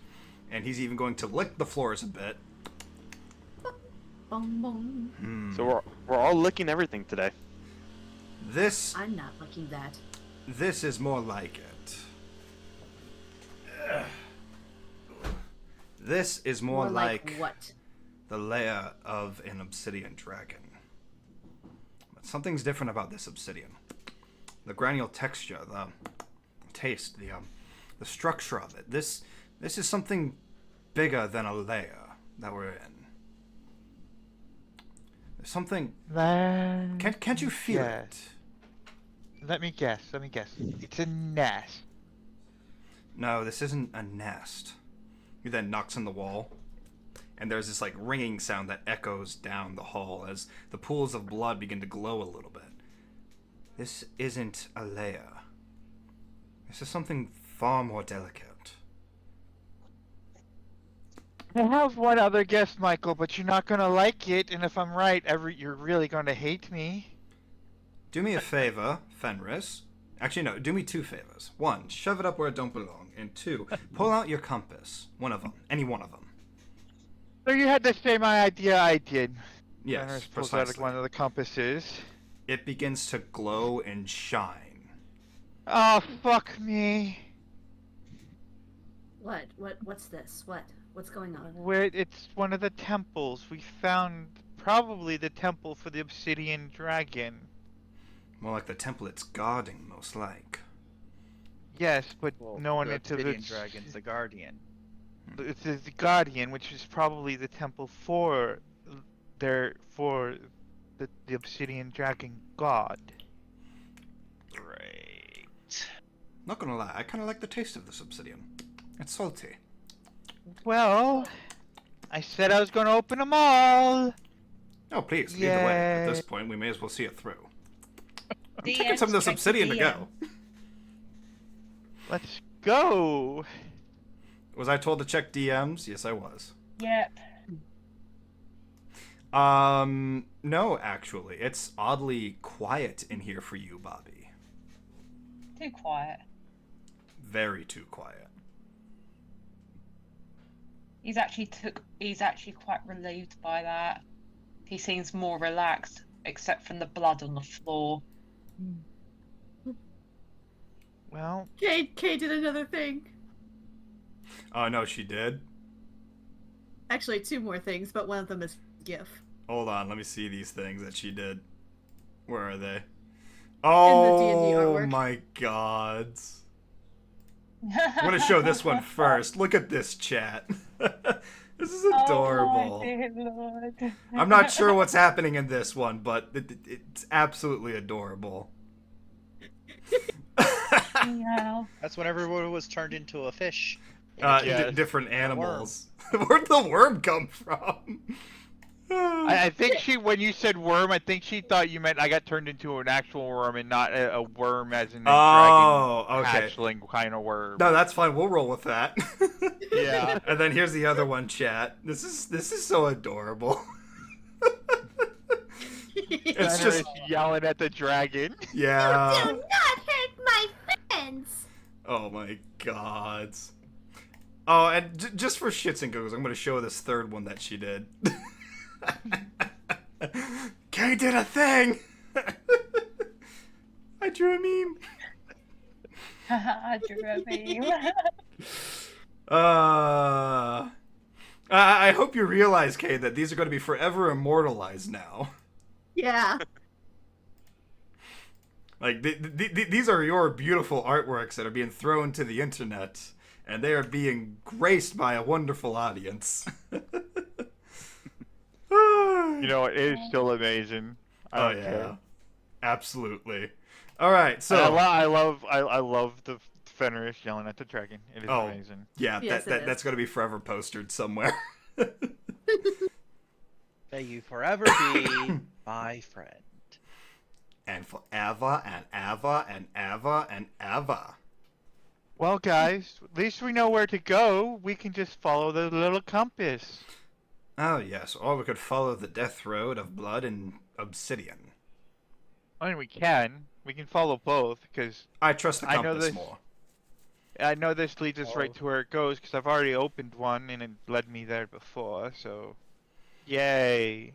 and he's even going to lick the floors a bit. Boom, boom. So we're all licking everything today. This I'm not looking that. This is more like it. This is more like what? the lair of an obsidian dragon. But something's different about this obsidian. The granular texture, the taste, the structure of it. This is something bigger than a layer that we're in. There's something. Can't you feel it? Let me guess. It's a nest. No, this isn't a nest. He then knocks on the wall, and there's this like ringing sound that echoes down the hall as the pools of blood begin to glow a little bit. This isn't a layer. This is something far more delicate. I have one other guess, Michael, but you're not gonna like it, and if I'm right, you're really gonna hate me. Do me a favor, Fenris. Actually, no, do me 2 favors. 1, shove it up where it don't belong. And 2, pull out your compass. One of them. Any one of them. So you had the same idea I did. Yes, Fenris pulls out precisely. one of the compasses. It begins to glow and shine. Oh, fuck me. What's this? What's going on? It's one of the temples. We found probably the temple for the obsidian dragon. More like the temple it's guarding, most like. Yes, but Well, no one the into obsidian the dragon's the guardian. It's the guardian, which is probably the temple for the obsidian dragon god. Great. Not gonna lie, I kind of like the taste of this obsidian. It's salty. Well, I said I was going to open them all. Oh, please, either way. At Yay. this point, we may as well see it through. I'm DM, taking some of this check the obsidian to go. DM. Let's go. Was I told to check DMs? Yes, I was. Yep. No, actually. It's oddly quiet in here for you, Bobby. Too quiet. Very too quiet. He's actually quite relieved by that. He seems more relaxed, except from the blood on the floor. Well, Kay did another thing. Oh, no, she did? Actually, 2 more things, but one of them is GIF. Hold on, let me see these things that she did. Where are they? D&D Oh, artwork. my God. I'm gonna show this one first. Look at this chat. This is adorable. Oh, my dear Lord. I'm not sure what's happening in this one, but it's absolutely adorable. Yeah. That's when everyone was turned into a fish. Yes. Different animals. Where'd the worm come from? I think when you said worm, I think she thought you meant I got turned into an actual worm and not a worm as in a dragon okay. hatchling kind of worm. No, that's fine. We'll roll with that. Yeah. And then here's the other one, chat. This is so adorable. It's Fenris just yelling at the dragon. yeah. Do not hurt my friends! Oh my God. Oh, and just for shits and giggles, I'm gonna show this third one that she did. Kay did a thing. I drew a meme. I drew a meme. I hope you realize, Kay, that these are going to be forever immortalized now. Yeah. Like, these are your beautiful artworks that are being thrown to the internet, and they are being graced by a wonderful audience. You know, it is still amazing. I Oh, don't yeah. care. Absolutely. All right, so... And I love the Fenris yelling at the dragon. It is amazing. Yeah, Yes, it is. that's going to be forever postered somewhere. May you forever be my friend. And forever and ever and ever and ever. Well, guys, at least we know where to go. We can just follow the little compass. Oh, yes, or we could follow the death road of blood and obsidian. I mean, we can. We can follow both, because I trust the I know compass this- more. I know this leads us right to where it goes, because I've already opened one, and it led me there before, so... Yay.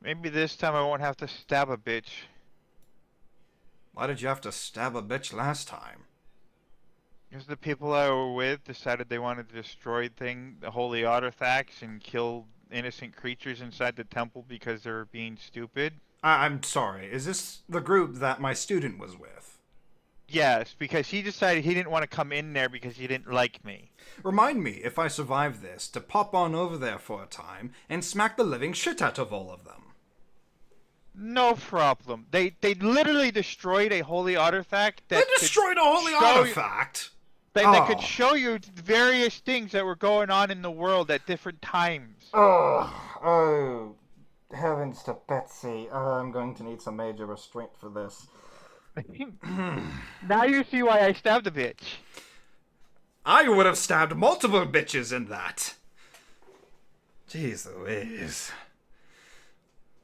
Maybe this time I won't have to stab a bitch. Why did you have to stab a bitch last time? Because the people I were with decided they wanted to destroy the holy artifacts and kill innocent creatures inside the temple because they were being stupid. I'm sorry, is this the group that my student was with? Yes, because he decided he didn't want to come in there because he didn't like me. Remind me, if I survive this, to pop on over there for a time and smack the living shit out of all of them. No problem. They literally destroyed a holy artifact They that destroyed a holy show you- artifact! that could Oh. show you various things that were going on in the world at different times. Oh, heavens to Betsy. I'm going to need some major restraint for this. Now you see why I stabbed a bitch. I would have stabbed multiple bitches in that. Jeez Louise.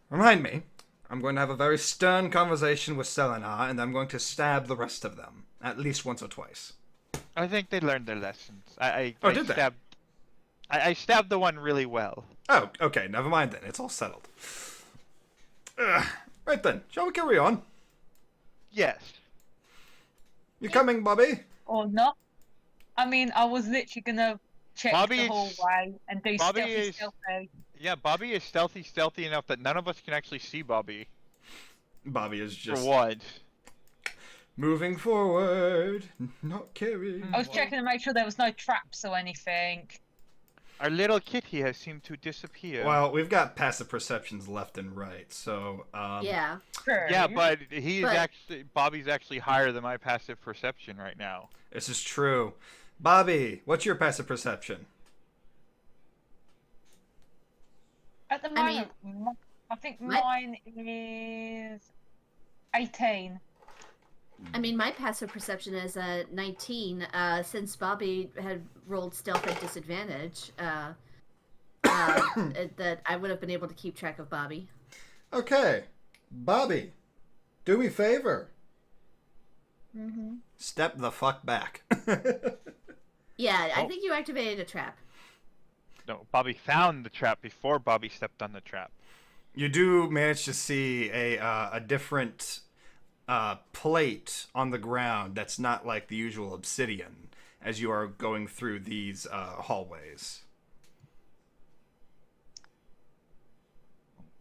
Remind me, I'm going to have a very stern conversation with Selenar, and I'm going to stab the rest of them. At least once or twice. I think they learned their lessons. I Did they? stabbed. I stabbed the one really well. Oh, okay, never mind then. It's all settled. Right then, shall we carry on? Yes. You coming, Bobby? Or not. I mean, I was literally gonna check Bobby the is- hallway and do Bobby stealthy, is- stealthy. Yeah, Bobby is stealthy enough that none of us can actually see Bobby. Bobby is For just what? moving forward, not caring. I was checking to make sure there was no traps or anything. Our little kitty has seemed to disappear. Well, we've got passive perceptions left and right, so Yeah. True. Yeah, but But- Bobby's actually higher than my passive perception right now. this is true. Bobby, what's your passive perception? At the I moment, I think my- mine is 18. I mean, my passive perception is 19. Since Bobby had rolled stealth at disadvantage, that I would have been able to keep track of Bobby. Okay, Bobby, do me a favor. Mm-hmm. Step the fuck back. Yeah, I Oh. think you activated a trap. No, Bobby found the trap before Bobby stepped on the trap. You do manage to see a different plate on the ground that's not like the usual obsidian as you are going through these hallways.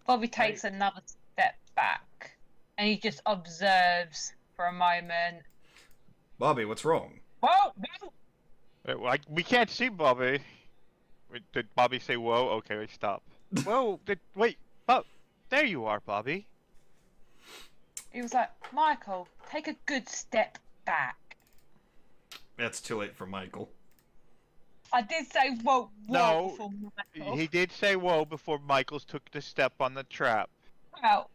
Bobby takes another step back and he just observes for a moment. Bobby, what's wrong? Whoa! Whoa! We can't see Bobby. Wait, did Bobby say whoa? Okay, wait, stop. Whoa! Wait! Oh, there you are, Bobby. He was like, Michael, take a good step back. That's too late for Michael. I did say whoa, whoa No, before Michael. He did say whoa before Michaels took the step on the trap. Well,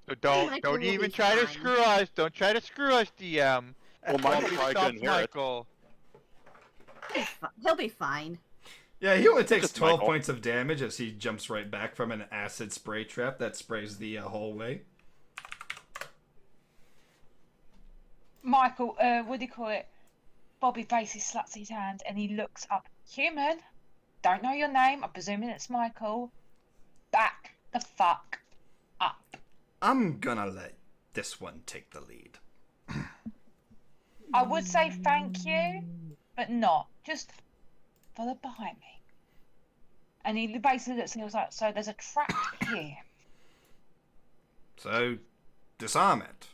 So don't Michael will even be try to fine. screw us. Don't try to screw us, DM. Well, Michael Bobby probably stops couldn't hear it. Michael. He'll be fine. Yeah, he only takes Just 12 Michael. points of damage as he jumps right back from an acid spray trap that sprays the hallway. Michael, what do you call it? Bobby basically slaps his hand and he looks up. Human, don't know your name. I'm presuming it's Michael. Back the fuck up. I'm gonna let this one take the lead. I would say thank you, but not. Just follow behind me. And he basically looks and he was like, so there's a trap here. So, disarm it.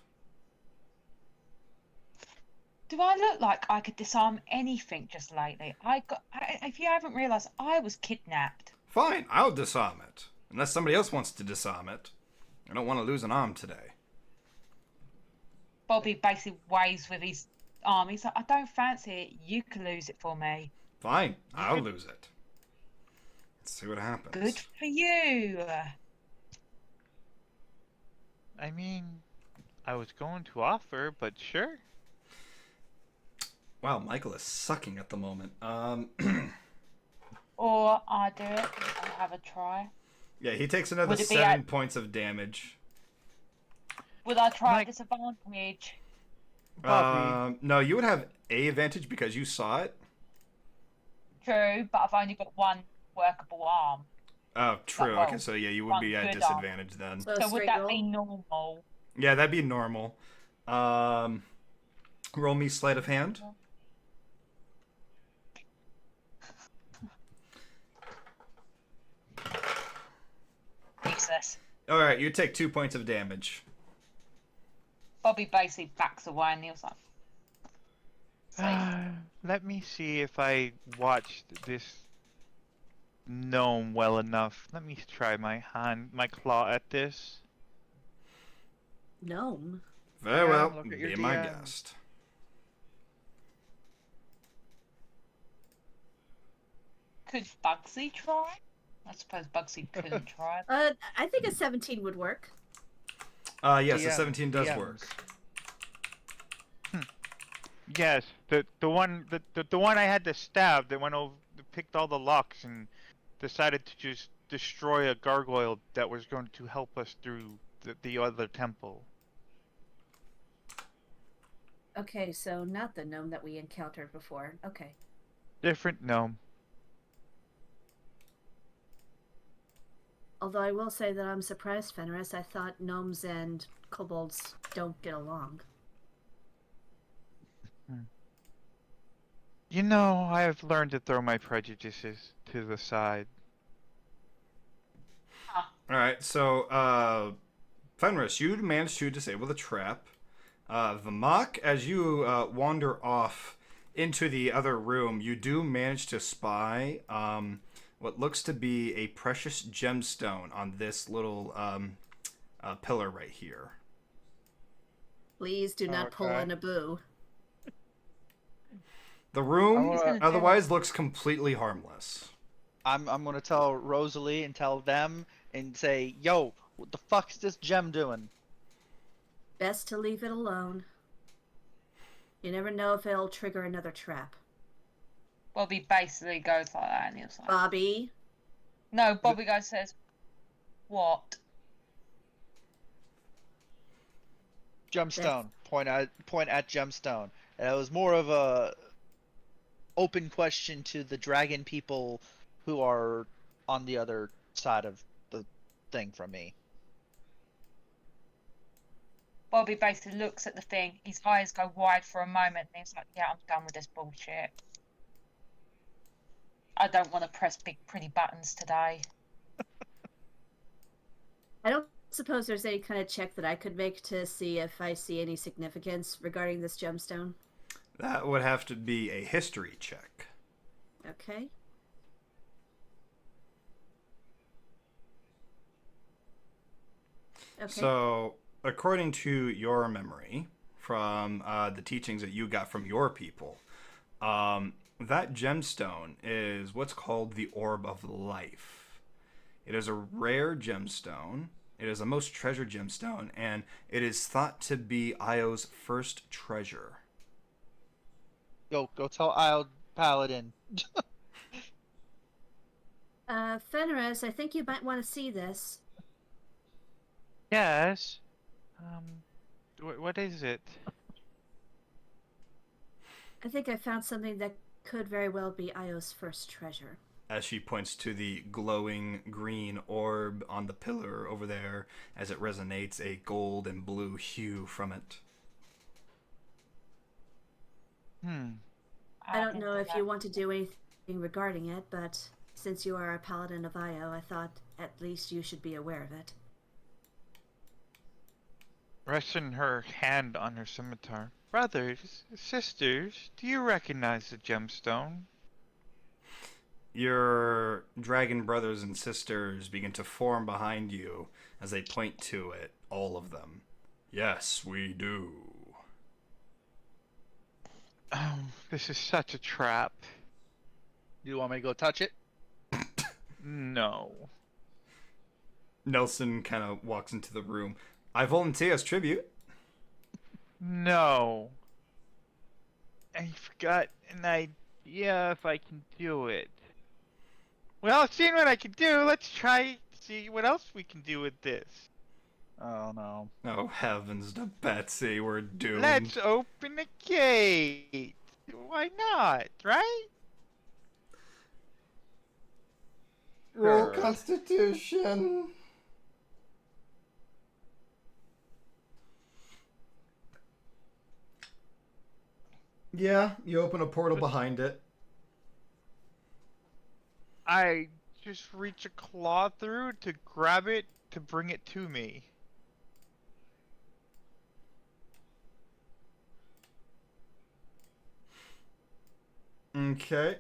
Do I look like I could disarm anything just lately? If you haven't realised, I was kidnapped. Fine, I'll disarm it. Unless somebody else wants to disarm it. I don't want to lose an arm today. Bobby basically waves with his arm. He's like, I don't fancy it. You can lose it for me. Fine, I'll lose it. Let's see what happens. Good for you. I mean, I was going to offer, but sure. Wow, Michael is sucking at the moment. Or I do it and have a try. Yeah, he takes another Would it be 7 at- points of damage. Would I try Mike- disadvantage? Bobby. No, you would have a advantage because you saw it. True, but I've only got one workable arm. Oh, true. well, Okay, so yeah, you would one be at good arm. disadvantage then. So, So would straight that roll. be normal? Yeah, that'd be normal. Roll me sleight of hand. Useless. All right, you take 2 points of damage. Bobby basically backs away and he was like, Let me see if I watched this gnome well enough. Let me try my claw at this. Gnome. Very Yeah, well, look at your be my DM. guest. could Bugsy try? I suppose Bugsy couldn't try. I think a 17 would work. Yes, a DM, 17 does DMs. work. Yes, the one I had to stab that went over, picked all the locks and decided to just destroy a gargoyle that was going to help us through the other temple. Okay, so not the gnome that we encountered before. Okay. Different gnome. Although I will say that I'm surprised, Fenris. I thought gnomes and kobolds don't get along. You know, I have learned to throw my prejudices to the side. All right, so Fenris, you managed to disable the trap. Vamok, as you wander off into the other room, you do manage to spy what looks to be a precious gemstone on this little pillar right here. Please do not pull Okay. a Naboo. The room He's gonna do otherwise looks completely harmless. I'm gonna tell Rosalie and tell them and say, yo, what the fuck's this gem doing? Best to leave it alone. You never know if it'll trigger another trap. Bobby basically goes like that, and he's like, Bobby, "No." Bobby goes says, "What?" Gemstone. Point at gemstone. And it was more of a open question to the dragon people who are on the other side of the thing from me. Bobby basically looks at the thing. His eyes go wide for a moment, and he's like, "Yeah, I'm done with this bullshit. I don't want to press big pretty buttons today." I don't suppose there's any kind of check that I could make to see if I see any significance regarding this gemstone. That would have to be a history check. Okay. Okay. So, according to your memory from the teachings that you got from your people, that gemstone is what's called the Orb of Life. It is a rare gemstone. It is a most treasured gemstone, and it is thought to be Io's first treasure. Go tell Isle Paladin. Fenris, I think you might want to see this. Yes. What is it? I think I found something that could very well be Io's first treasure. As she points to the glowing green orb on the pillar over there, as it resonates a gold and blue hue from it. I don't know if you want to do anything regarding it, but since you are a paladin of Io, I thought at least you should be aware of it. Resting her hand on her scimitar. Brothers, sisters, do you recognize the gemstone? Your dragon brothers and sisters begin to form behind you as they point to it, all of them. Yes, we do. Oh, this is such a trap. Do you want me to go touch it? No. Nelson kind of walks into the room. I volunteer as tribute. No. I forgot an idea if I can do it. Well, seeing what I can do, let's try see what else we can do with this. Oh no. Oh, heavens to Betsy, we're doomed. Let's open the gate. Why not, right? Roll Sure. Constitution. Yeah, you open a portal behind it. I just reach a claw through to grab it to bring it to me. Okay.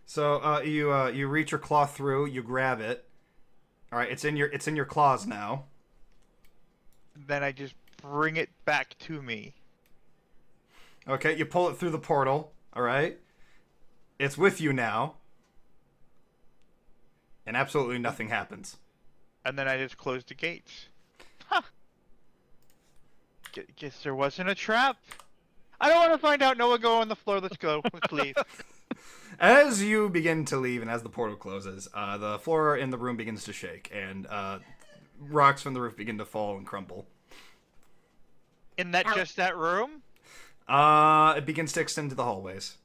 So you reach your claw through, you grab it. All right, it's in your claws now. Then I just bring it back to me. Okay, you pull it through the portal. All right. It's with you now. And absolutely nothing happens. And then I just close the gates. Huh. Guess there wasn't a trap. I don't want to find out. Noah, go on the floor. Let's go. Let's leave. As you begin to leave and as the portal closes, the floor in the room begins to shake, and rocks from the roof begin to fall and crumble. In that Ouch. just that room? It begins to extend to the hallways.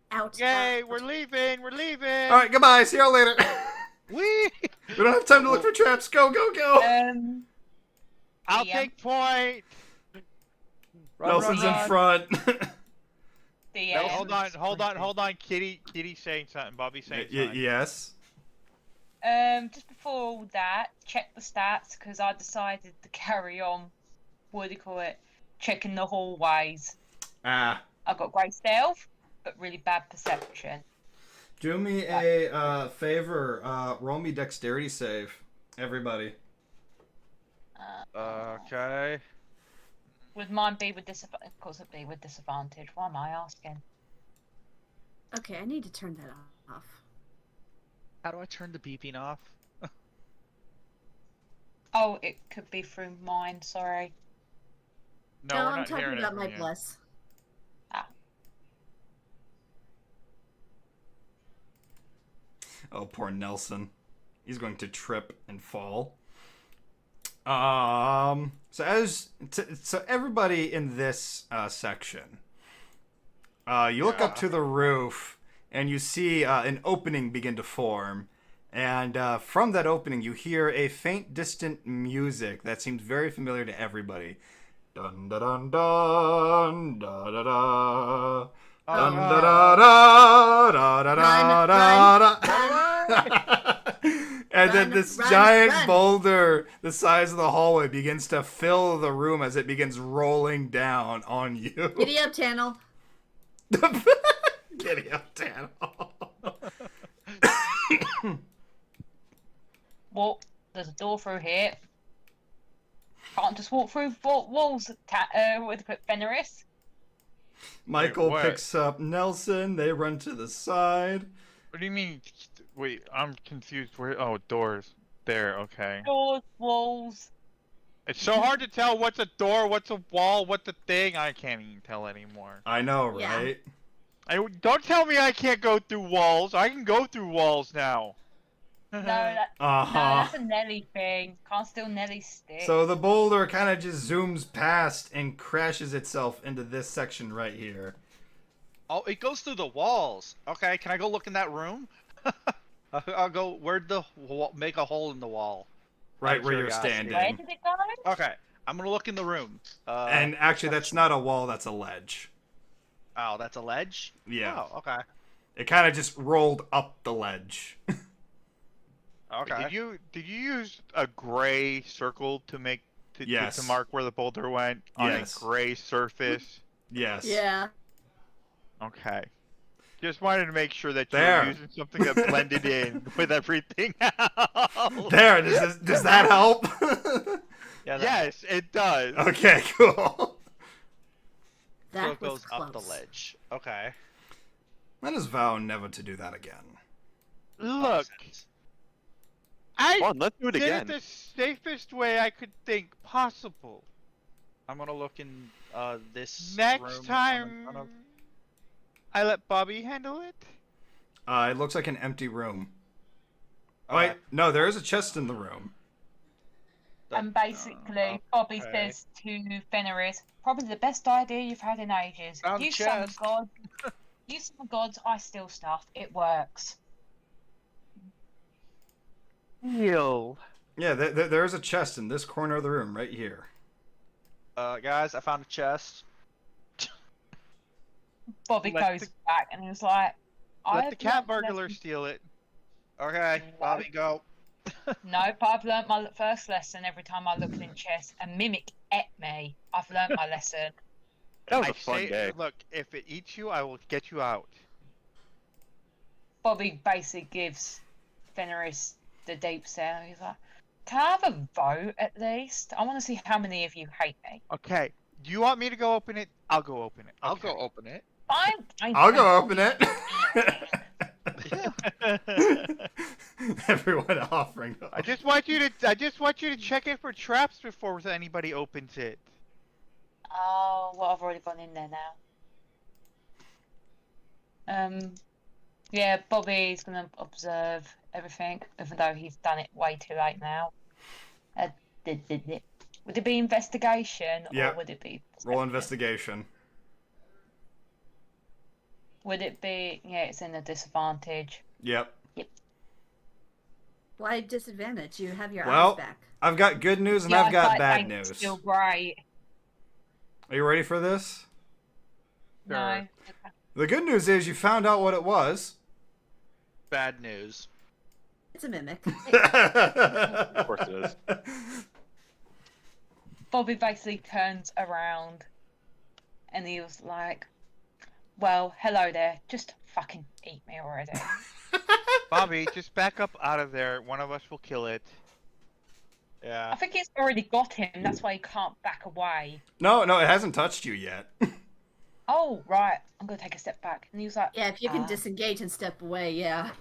Out. Yay, out. we're leaving. We're leaving. All right, goodbye. See y'all later. Whee! We don't have time to look for traps. Go, go, go. I'll Yeah. take point. Run, Nelson's run, in run. front. DM. No, hold on. Kitty's saying something. Bobby's saying something. Yes. Just before all that, check the stats because I decided to carry on. What do you call it? Checking the hallways. Ah. I got great stealth, but really bad perception. Do me a favor. Roll me dexterity save, everybody. Okay. Would mine be with disadvantage? Of course, it'd be with disadvantage. Why am I asking? Okay, I need to turn that off. How do I turn the beeping off? Oh, it could be through mine. Sorry. No, we're I'm not talking hearing about it my from you. bless. Oh, poor Nelson. He's going to trip and fall. So everybody in this section, you look up to the roof and you see an opening begin to form. And from that opening, you hear a faint, distant music that seems very familiar to everybody. Dun da dun dun da da da. Dun da da da da da da da. And then this giant boulder the size of the hallway begins to fill the room as it begins rolling down on you. Giddy up, Tannel. Giddy up, Tannel. Well, there's a door through here. Can't just walk through walls with Fenris. Michael what? picks up Nelson. They run to the side. What do you mean? Wait, I'm confused. Where? Oh, doors. There. Okay. Doors, walls. It's so hard to tell what's a door, what's a wall, what's a thing. I can't even tell anymore. I know, Yeah. right? Don't tell me I can't go through walls. I can go through walls now. No, Uh-huh. that's a Nelly thing. Can't steal Nelly's stick. So the boulder kind of just zooms past and crashes itself into this section right here. Oh, it goes through the walls. Okay, can I go look in that room? I'll go. Where'd the make a hole in the wall? Right Out of where you're curiosity. Where standing. did it go? Okay, I'm gonna look in the room. And actually, that's not a wall, that's a ledge. Oh, that's a ledge. Yeah. Oh, okay. It kind of just rolled up the ledge. Okay. Did you use a gray circle to make Yes. to mark where the boulder went on Yes. a gray surface? Yes. Yeah. Okay. Just wanted to make sure that you There. were using something that blended in with everything else. There, does that help? Yeah. Yes, it does. Okay, cool. That So it was goes close. up the ledge. Okay. Let us vow never to do that again. Look, Makes sense. I Come on, let's do it did it again. the safest way I could think possible. I'm gonna look in this Next room I'm in time, front of. I let Bobby handle it. It looks like an empty room. Oh, wait, no, there is a chest in the room. And basically, Bobby okay. says to Fenris, probably the best idea you've had in ages. Found You a summon chest. gods. You summon gods, I steal stuff. It works. Heal. Yeah, there is a chest in this corner of the room, right here. Guys, I found a chest. Bobby Let goes back and he's like, Let the cat learned burglar lesson- steal it. Okay, No. Bobby, go. Nope, I've learnt my first lesson every time I look in chest. A mimic ate me. I've learnt my lesson. That was I a fun say, day. look, if it eats you, I will get you out. Bobby basically gives Fenris the deep stare. He's like, can I have a vote at least? I want to see how many of you hate me. Okay. Do you want me to go open it? I'll go open it. I'll Okay. go open it. I'll go open it. Everyone offering. I just want you to check it for traps before anybody opens it. Oh, well, I've already gone in there now. Yeah, Bobby's gonna observe everything, even though he's done it way too late now. Would it be investigation Yep. or would it be Roll investigation. Would it be? Yeah, it's in a disadvantage. Yep. Why disadvantage? You have your Well, eyes back. I've got good news and Yeah, I've got I bad think news. it's still great. Are you ready for this? No. The good news is you found out what it was. Bad news. It's a mimic. Of course it is. Bobby basically turns around and he was like, well, hello there. Just fucking eat me already. Bobby, just back up out of there. One of us will kill it. Yeah. I think it's already got him. That's why he can't back away. No, it hasn't touched you yet. Oh, right. I'm going to take a step back. And he was like, Yeah, if you can disengage and step away, yeah.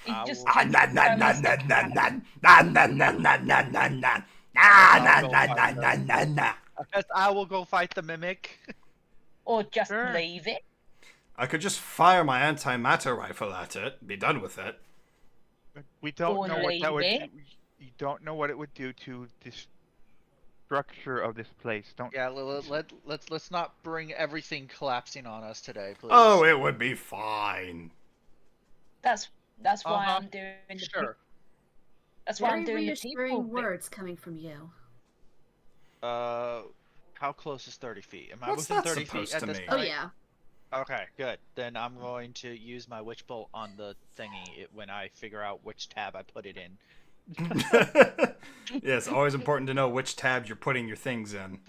he just will- takes firmly a step back. I guess I will go fight the mimic. Or just Sure. leave it. I could just fire my antimatter rifle at it, be done with it. We don't Or know what that would. leave it. You don't know what it would do to this structure of this place. Don't. Yeah, let's not bring everything collapsing on us today, please. Oh, it would be fine. That's why Uh-huh. I'm doing the Sure. That's why I'm Very doing the people reassuring bit. words coming from you. How close is 30 feet? Am I What's within that 30 feet supposed at to this mean? Oh point? yeah. Okay, good. Then I'm going to use my witch bolt on the thingy when I figure out which tab I put it in. Yes, always important to know which tabs you're putting your things in.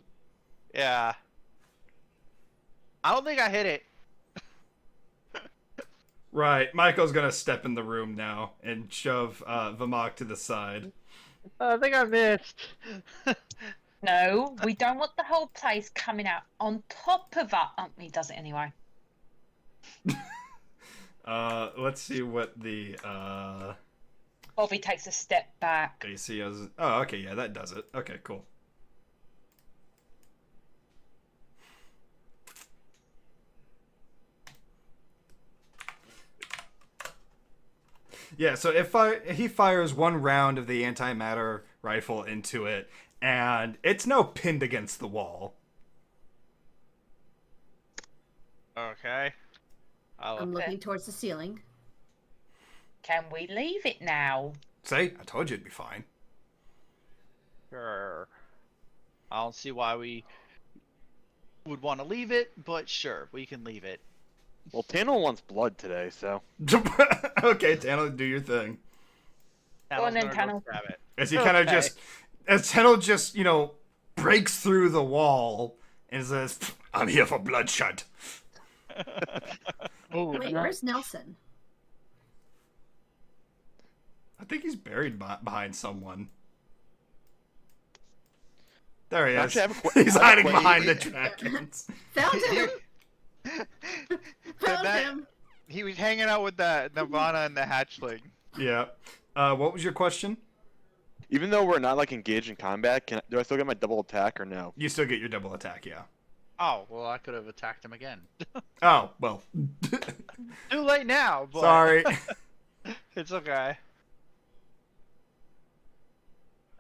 Yeah. I don't think I hit it. Right, Michael's gonna step in the room now and shove Vamok to the side. I think I missed. No, we don't want the whole place coming out on top of us. Oh, he does it anyway. Let's see what the Bobby takes a step back. AC is. Oh, okay, yeah, that does it. Okay, cool. Yeah, so if he fires one round of the antimatter rifle into it, and it's now pinned against the wall. Okay. I'm looking towards the ceiling. Can we leave it now? See, I told you it'd be fine. Sure. I don't see why we would want to leave it, but sure, we can leave it. Well, Tano wants blood today, so. Okay, Tano, do your thing. Go on then, Tano's gonna Tano. grab it. As he kind of Okay. as Tano just, breaks through the wall and says, I'm here for bloodshed. Oh, Wait, where's Nelson? I think he's buried behind someone. There he is. Actually, I have a que- He's I have a hiding que- behind the dragons. Found him! Found that- him! He was hanging out with the Nirvana and the hatchling. Yeah. What was your question? Even though we're not like engaged in combat, do I still get my double attack or no? You still get your double attack, yeah. Oh, well, I could have attacked him again. Oh, well. Too late now, but Sorry. it's okay.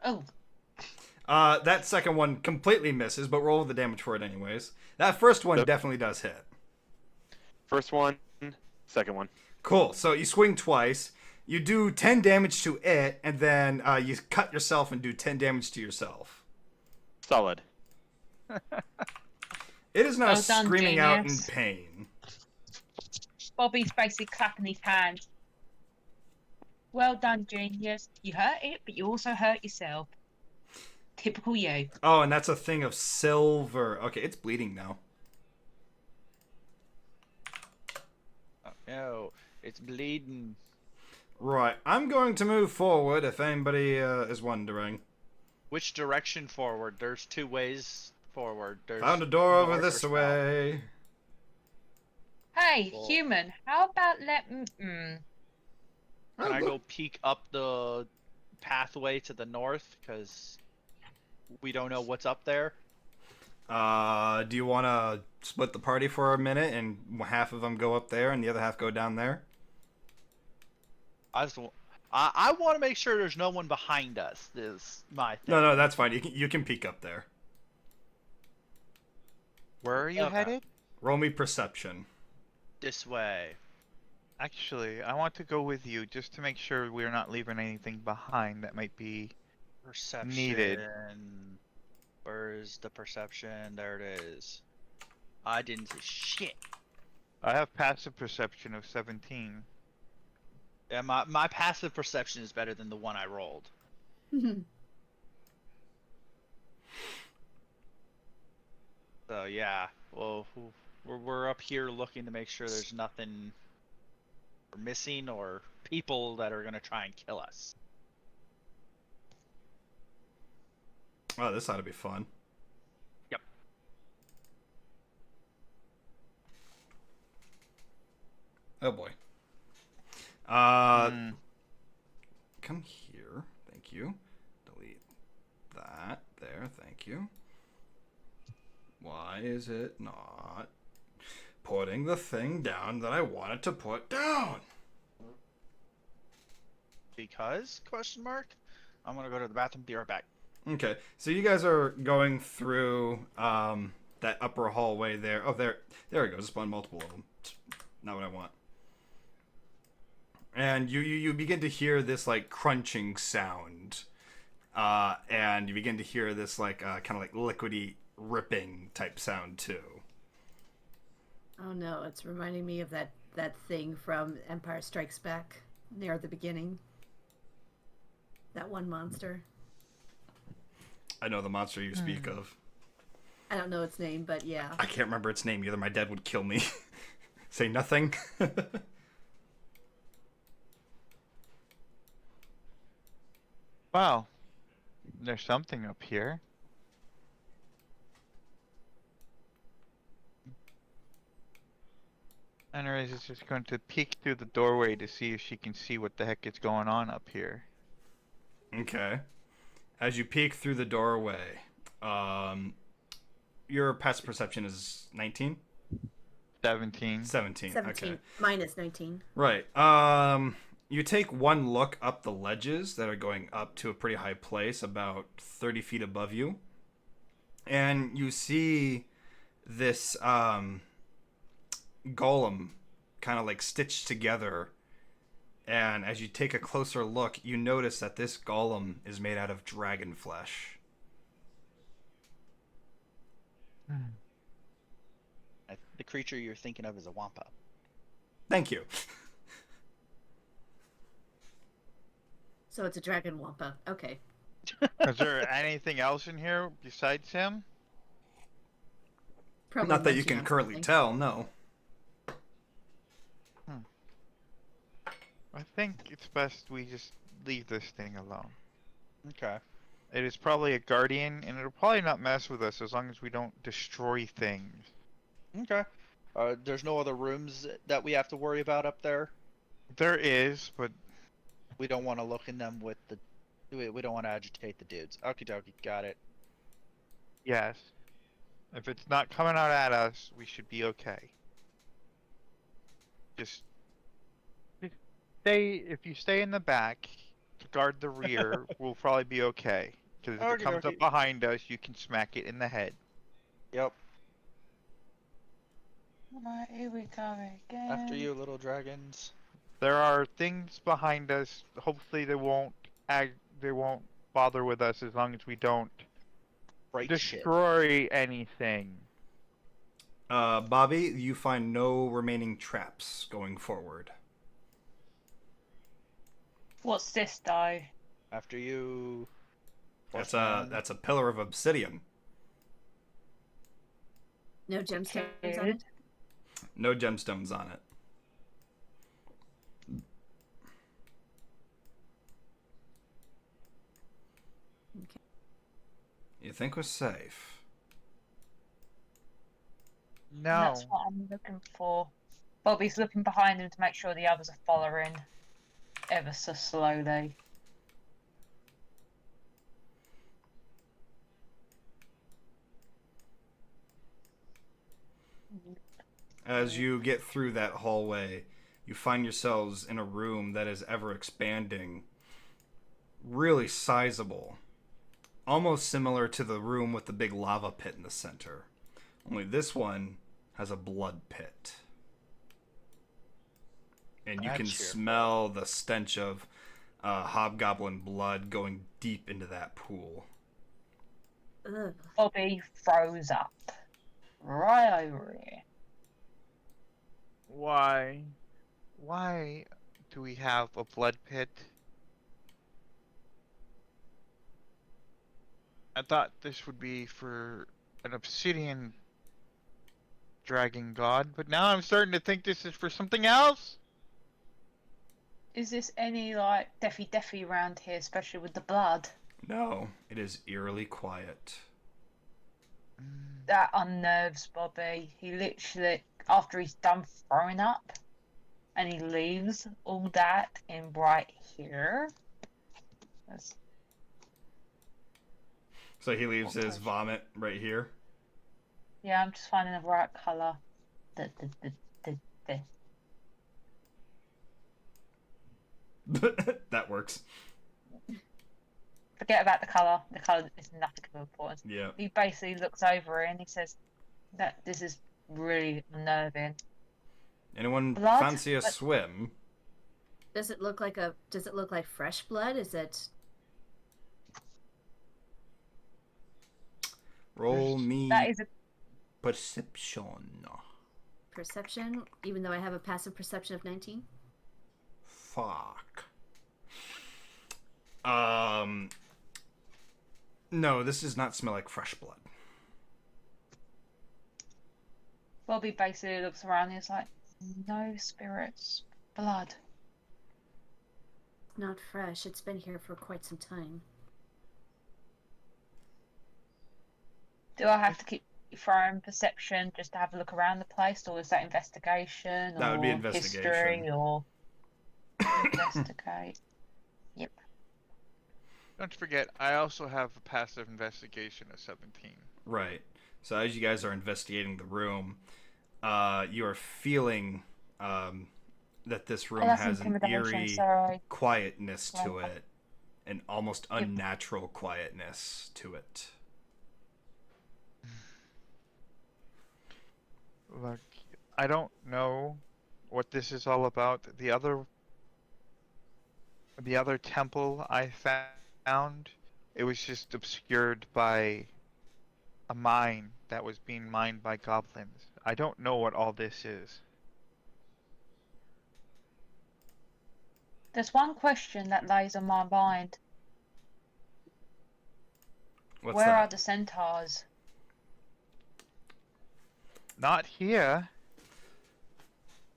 Oh, That second one completely misses, but roll the damage for it anyways. That first one Yep. definitely does hit. First one, second one. Cool. So you swing twice. You do 10 damage to it, and then you cut yourself and do 10 damage to yourself. Solid. It is now Well done, screaming out in genius. pain. Bobby's basically clapping his hands. Well done, genius. You hurt it, but you also hurt yourself. Typical you. Oh, and that's a thing of silver. Okay, it's bleeding now. Oh, no, it's bleeding. Right. I'm going to move forward if anybody is wondering. Which direction forward? There's two ways forward. There's Found a door over north this or south. way. Hey, Cool. human, how about Can I go peek up the pathway to the north? Because we don't know what's up there. Do you want to split the party for a minute and half of them go up there and the other half go down there? I want to make sure there's no one behind us. Is my thing. No, that's fine. You can peek up there. Where are you Okay. headed? Roll me perception. This way. Actually, I want to go with you just to make sure we're not leaving anything behind that might be. Perception. Needed. Where's the perception? There it is. I didn't see shit. I have passive perception of 17. Yeah, my passive perception is better than the one I rolled. So yeah, well, we're up here looking to make sure there's nothing we're missing or people that are gonna try and kill us. Oh, this ought to be fun. Yep. Oh boy. Come here. Thank you. Delete that. There. Thank you. Why is it not putting the thing down that I wanted to put down? Because? Question mark. I'm gonna go to the bathroom. Be right back. Okay, so you guys are going through that upper hallway there. Oh, there we go. Just spawn multiple of them. Not what I want. And you begin to hear this like crunching sound, and you begin to hear this like kind of like liquidy ripping type sound too. Oh no, it's reminding me of that thing from Empire Strikes Back near the beginning. That one monster. I know the monster you speak of. I don't know its name, but yeah. I can't remember its name either. My dad would kill me. Say nothing. Wow. There's something up here. Anyways, is just going to peek through the doorway to see if she can see what the heck is going on up here. Okay. As you peek through the doorway, your passive perception is 19? 17. 17. 17 Okay. minus 19. Right. You take one look up the ledges that are going up to a pretty high place, about 30 feet above you. And you see this golem kind of like stitched together. And as you take a closer look, you notice that this golem is made out of dragon flesh. The creature you're thinking of is a wampa. Thank you. So it's a dragon wampa. Okay. Is there anything else in here besides him? Probably Not that you munching can on currently something. tell, no. I think it's best we just leave this thing alone. Okay. It is probably a guardian, and it'll probably not mess with us as long as we don't destroy things. Okay. There's no other rooms that we have to worry about up there. There is, but We don't want to look in them with the. We don't want to agitate the dudes. Okie dokie, got it. yes. If it's not coming out at us, we should be okay. Just stay. If you stay in the back to guard the rear, we'll probably be okay. Because if it Okie comes up dokie. behind us, you can smack it in the head. Yep. Right, here we go again. After you, little dragons. There are things behind us. Hopefully, they won't bother with us as long as we don't Break shit. destroy anything. Bobby, you find no remaining traps going forward. What's this die? After you. That's a pillar of obsidian. No gemstones on Good. it? No gemstones on it. Okay. You think we're safe? No. That's what I'm looking for. Bobby's looking behind him to make sure the others are following ever so slowly. As you get through that hallway, you find yourselves in a room that is ever expanding, really sizable, almost similar to the room with the big lava pit in the center. Only this one has a blood pit. And you can That's cheerful. smell the stench of hobgoblin blood going deep into that pool. Ugh. Bobby froze up. Right over here. Why? Why do we have a blood pit? I thought this would be for an obsidian dragon god, but now I'm starting to think this is for something else. Is this any like deathy around here, especially with the blood? No, it is eerily quiet. That unnerves Bobby. He literally, after he's done throwing up, and he leaves all that in right here. That's... So he leaves his vomit right here. Yeah, I'm just finding the right colour. That works. Forget about the colour. The colour is nothing of importance. Yeah. He basically looks over it and he says that this is really unnerving. Anyone Blood? fancy a swim? Does it look like fresh blood? Is it? Roll me That is a perception. Perception, even though I have a passive perception of 19. Fuck. No, this does not smell like fresh blood. Bobby basically looks around and he's like, no spirits, blood. Not fresh. It's been here for quite some time. Do I have to keep throwing perception just to have a look around the place, or is that investigation? That or would be investigation. History, or investigate? Yep. Don't forget, I also have a passive investigation of 17. Right. So as you guys are investigating the room, you are feeling that this room That's has an intimidation, eerie sorry. quietness to it, an almost unnatural quietness to it. Look, I don't know what this is all about. The other temple I found, it was just obscured by a mine that was being mined by goblins. I don't know what all this is. There's one question that lays on my mind. What's Where that? are the centaurs? Not here.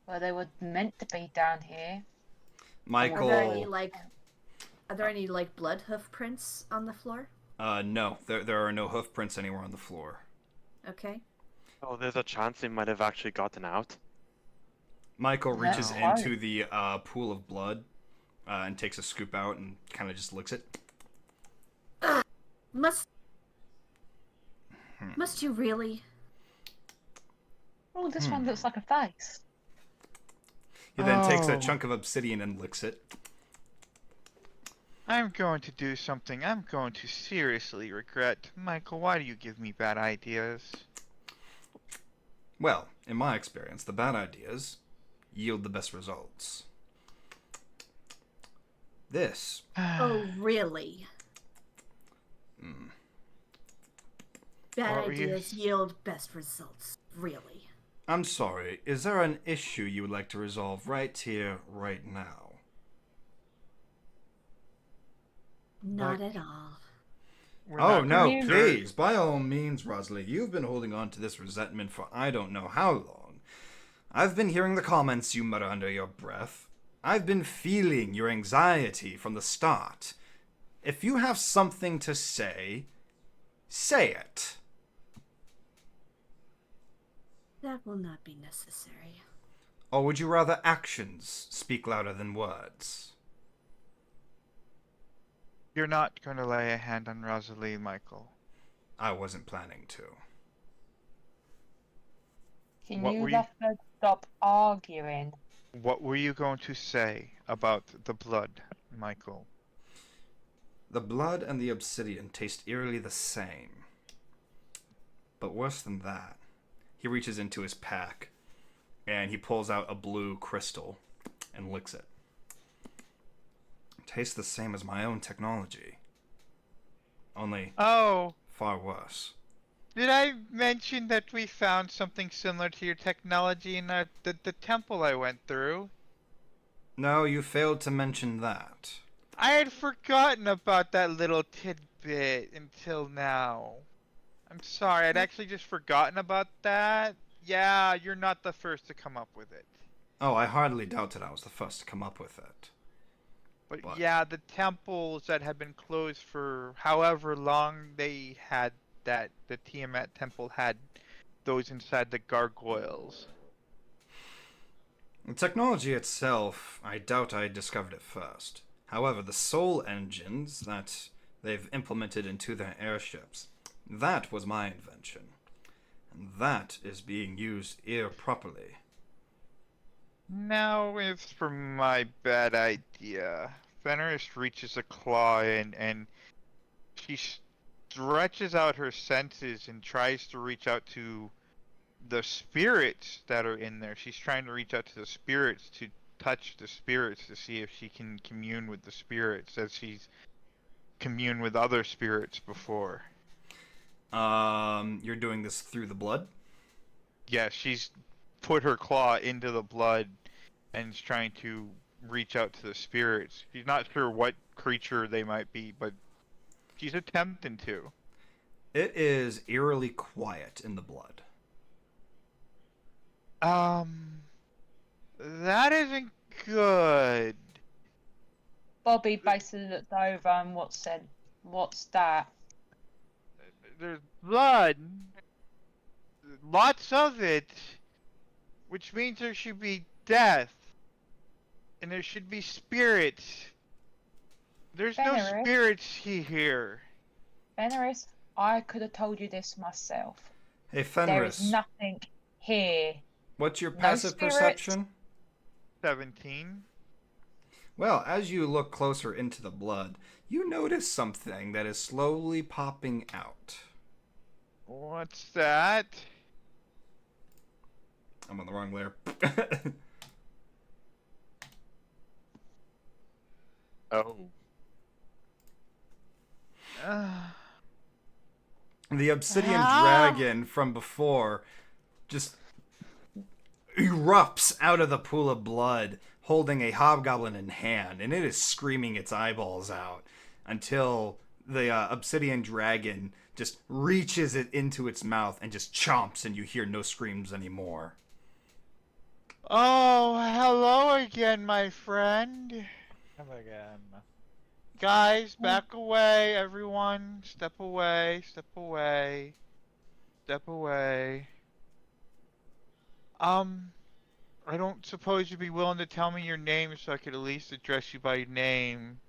Well, they were meant to be down here. Michael. Are there any blood hoof prints on the floor? No, there are no hoof prints anywhere on the floor. Okay. Oh, there's a chance they might have actually gotten out. Michael reaches That's into the pool of blood and takes a scoop out and kind of just licks it. Must you really? Oh, this one looks like a face. He then takes a Oh. chunk of obsidian and licks it. I'm going to do something I'm going to seriously regret. Michael, why do you give me bad ideas? Well, in my experience, the bad ideas yield the best results. This. Oh, really? Bad What were you- ideas yield best results. Really? I'm sorry, is there an issue you would like to resolve right here, right now? Not at all. We're Oh, not no, going to- please, by all means, Rosalie, you've been holding on to this resentment for I don't know how long. I've been hearing the comments you mutter under your breath. I've been feeling your anxiety from the start. If you have something to say, say it. That will not be necessary. Or would you rather actions speak louder than words? You're not going to lay a hand on Rosalie, Michael. I wasn't planning to. Can What you were you- let us stop arguing? What were you going to say about the blood, Michael? The blood and the obsidian taste eerily the same. But worse than that, he reaches into his pack and he pulls out a blue crystal and licks it. It tastes the same as my own technology. Only Oh, far worse. Did I mention that we found something similar to your technology in the temple I went through? No, you failed to mention that. I had forgotten about that little tidbit until now. I'm sorry, I'd actually just forgotten about that. Yeah, you're not the first to come up with it. Oh, I hardly doubted I was the first to come up with it. But But yeah, the temples that had been closed for however long they had that, the Tiamat temple had those inside the gargoyles. the technology itself, I doubt I discovered it first. However, the soul engines that they've implemented into their airships, that was my invention. And that is being used improperly. Now, if from my bad idea, Fenris reaches a claw in and she stretches out her senses and tries to reach out to the spirits that are in there. She's trying to reach out to the spirits to touch the spirits to see if she can commune with the spirits as she's communed with other spirits before. You're doing this through the blood? Yeah, she's put her claw into the blood and is trying to reach out to the spirits. She's not sure what creature they might be, but she's attempting to. It is eerily quiet in the blood. That isn't good. Bobby basically looked over and said, "What's that?" There's blood. Lots of it. Which means there should be death. And there should be spirits. There's no Fenris. spirits here. Fenris, I could have told you this myself. Hey, There is Fenris, nothing here. what's your No passive spirits. perception? 17. Well, as you look closer into the blood, you notice something that is slowly popping out. What's that? I'm on the wrong layer. Oh. The obsidian Ah! dragon from before just erupts out of the pool of blood, holding a hobgoblin in hand, and it is screaming its eyeballs out until the obsidian dragon just reaches it into its mouth and just chomps, and you hear no screams anymore. Oh, hello again, my friend. Come again. Guys, back away, everyone. Step away, step away. Step away. I don't suppose you'd be willing to tell me your name so I could at least address you by name.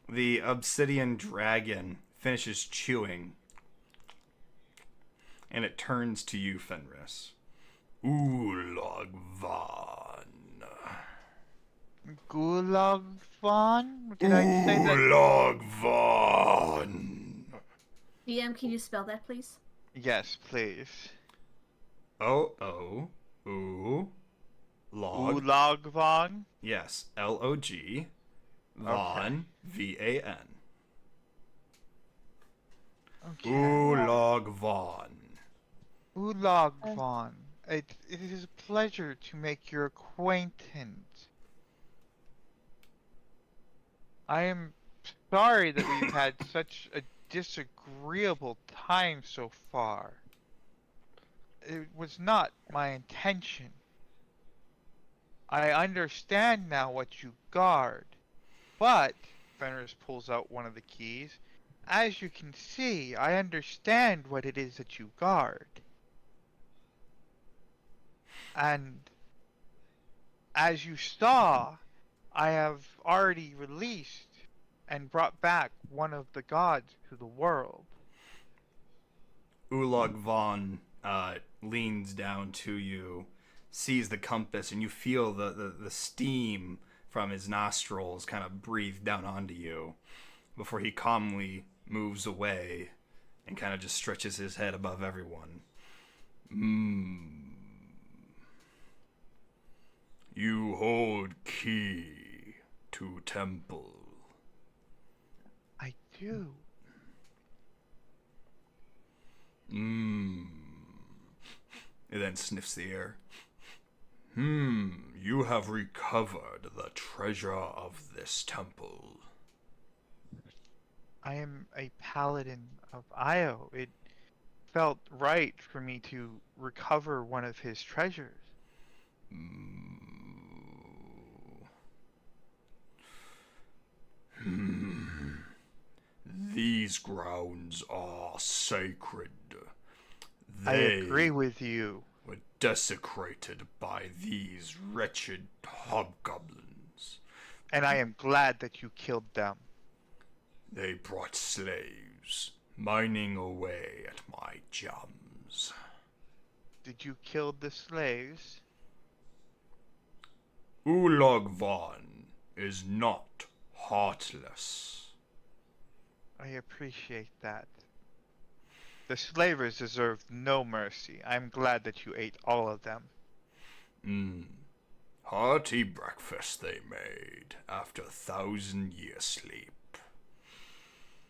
The obsidian dragon finishes chewing, and it turns to you, Fenris. Ulag Van. Gulag Von? Did I say that? Ulag Van. DM, can you spell that, please? Yes, please. O-O. Ooh. Log. Ulag Von? Yes. L-O-G. Von. V-A-N. Okay. Ulag Von. Ulag Von. It is a pleasure to make your acquaintance. I am sorry that we've had such a disagreeable time so far. It was not my intention. I understand now what you guard. But, Fenris pulls out one of the keys. As you can see, I understand what it is that you guard. And as you saw, I have already released and brought back one of the gods to the world. Ulag Von leans down to you, sees the compass, and you feel the steam from his nostrils kind of breathe down onto you before he calmly moves away and kind of just stretches his head above everyone. You hold key to temple. I do. Mmm. It then sniffs the air. You have recovered the treasure of this temple. I am a paladin of Io. It felt right for me to recover one of his treasures. These grounds are sacred. I They agree with you. were desecrated by these wretched hobgoblins. And I am glad that you killed them. They brought slaves, mining away at my gems. Did you kill the slaves? Ulog Von is not heartless. I appreciate that. The slavers deserved no mercy. I'm glad that you ate all of them. Hearty breakfast they made after 1,000-year sleep.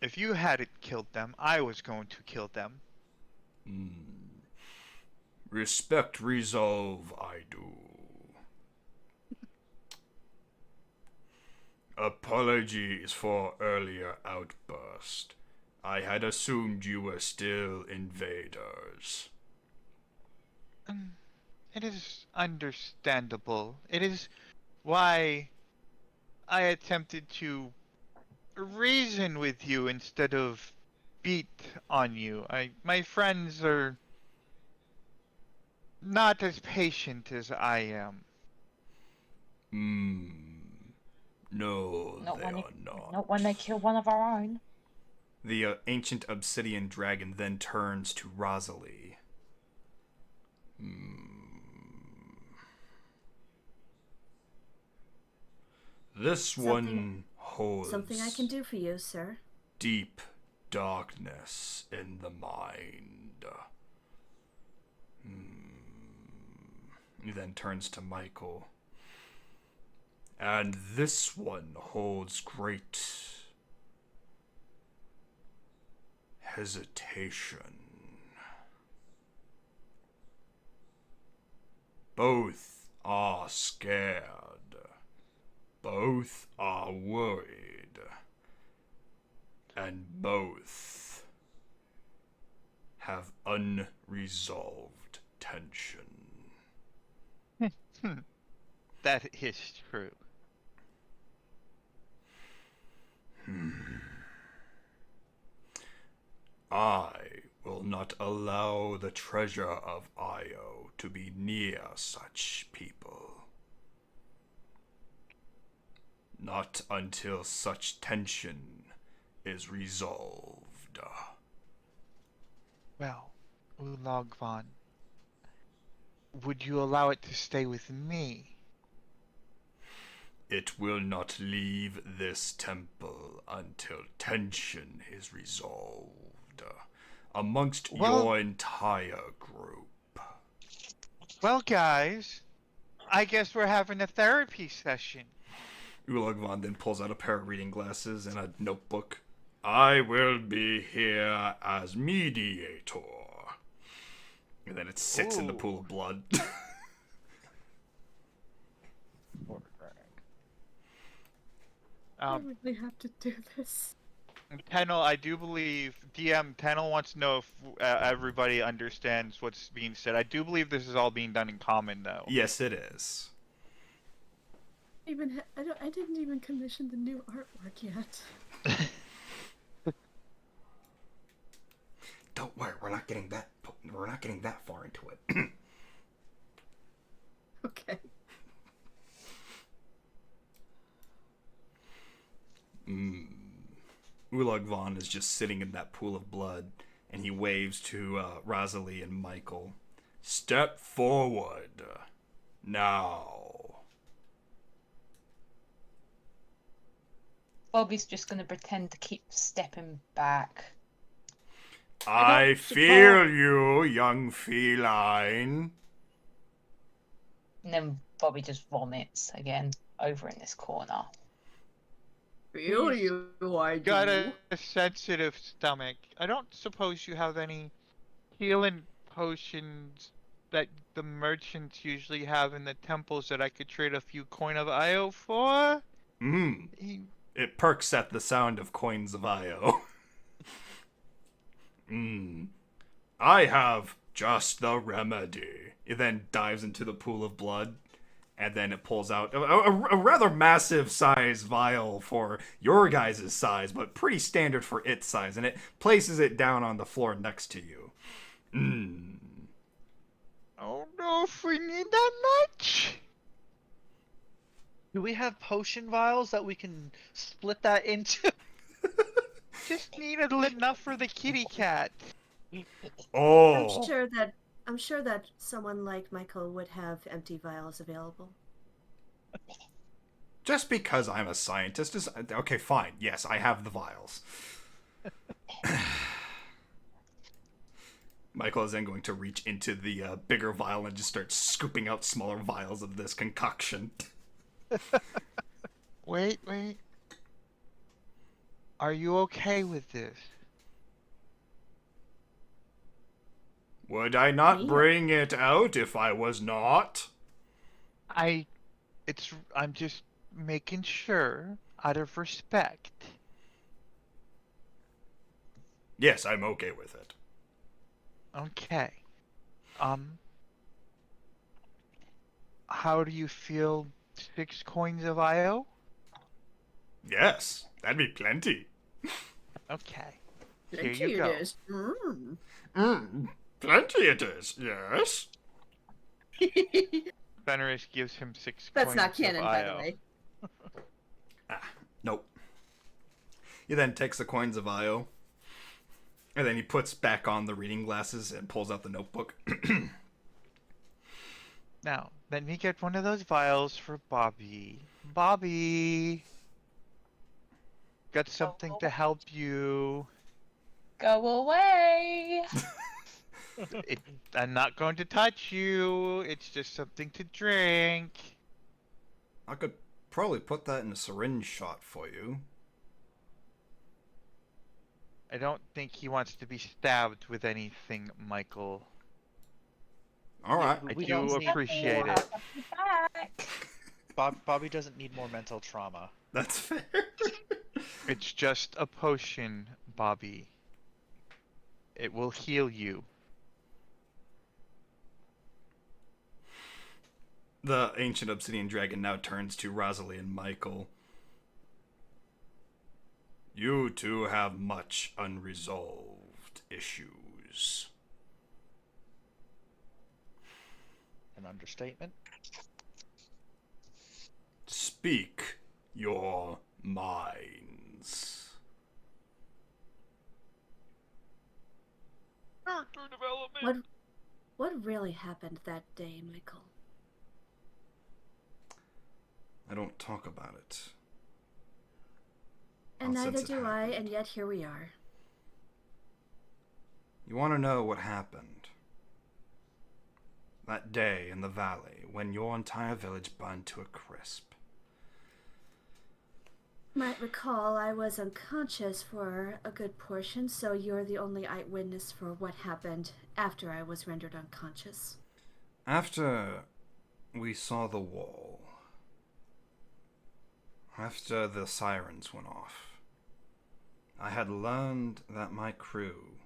If you hadn't killed them, I was going to kill them. Respect resolve I do. Apologies for earlier outburst. I had assumed you were still invaders. It is understandable. It is why I attempted to reason with you instead of beat on you. My friends are not as patient as I am. No, Not they when are they, not. not when they kill one of our own. The ancient obsidian dragon then turns to Rosalie. This one holds Something I can do for you, sir. deep darkness in the mind. He then turns to Michael. And this one holds great hesitation. Both are scared. Both are worried. And both have unresolved tension. That is true. I will not allow the treasure of Io to be near such people. Not until such tension is resolved. Well, Ulogvan, would you allow it to stay with me? It will not leave this temple until tension is resolved amongst your entire group. Well, guys, I guess we're having a therapy session. Ulagvan then pulls out a pair of reading glasses and a notebook. I will be here as mediator. And then it sits in the pool of blood. I really have to do this. Tennel, I do believe DM Tennel wants to know if everybody understands what's being said. I do believe this is all being done in common, though. Yes, it is. I didn't even commission the new artwork yet. Don't worry, we're not getting that far into it. Okay. Ulagvan is just sitting in that pool of blood, and he waves to Rosalie and Michael. Step forward. Now. Bobby's just going to pretend to keep stepping back. I feel you, young feline. And then Bobby just vomits again over in this corner. Feel you, I do. Got a sensitive stomach. I don't suppose you have any healing potions that the merchants usually have in the temples that I could trade a few coin of IO for? He- It perks at the sound of coins of IO. I have just the remedy. It then dives into the pool of blood, and then it pulls out a rather massive size vial for your guys' size, but pretty standard for its size, and it places it down on the floor next to you. I don't know if we need that much. Do we have potion vials that we can split that into? Just need enough for the kitty cat. Oh, I'm sure that someone like Michael would have empty vials available. just because I'm a scientist is okay. Fine, yes, I have the vials. Michael is then going to reach into the bigger vial and just start scooping out smaller vials of this concoction. Wait. Are you okay with this? Would I not Me? bring it out if I was not? I'm just making sure, out of respect. Yes, I'm okay with it. Okay. How do you feel? 6 coins of IO? Yes, that'd be plenty. Okay. Here Plenty you it go. is. Plenty it is, yes. Fenris gives him 6 That's coins not canon, of by the IO. way. Nope. He then takes the coins of IO, and then he puts back on the reading glasses and pulls out the notebook. Now, let me get one of those vials for Bobby. Bobby! Got something to help you. Go away. I'm not going to touch you. It's just something to drink. I could probably put that in a syringe shot for you. I don't think he wants to be stabbed with anything, Michael. All right. I We do don't need appreciate more- it. Back. Bobby doesn't need more mental trauma. That's fair. It's just a potion, Bobby. It will heal you. The ancient obsidian dragon now turns to Rosalie and Michael. You two have much unresolved issues. An understatement. Speak your minds. Character development. What really happened that day, Michael? I don't talk about it. And Well, neither since it do I, happened. and yet here we are. You want to know what happened? That day in the valley when your entire village burned to a crisp. Might recall I was unconscious for a good portion, so you're the only eyewitness for what happened after I was rendered unconscious. After we saw the wall, after the sirens went off, I had learned that my crew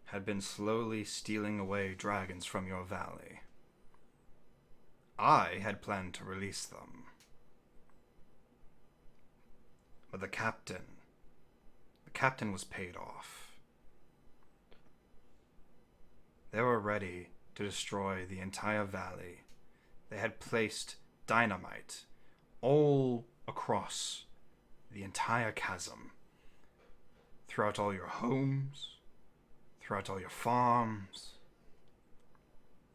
had been slowly stealing away dragons from your valley. I had planned to release them. But the captain was paid off. They were ready to destroy the entire valley. They had placed dynamite all across the entire chasm, throughout all your homes, throughout all your farms,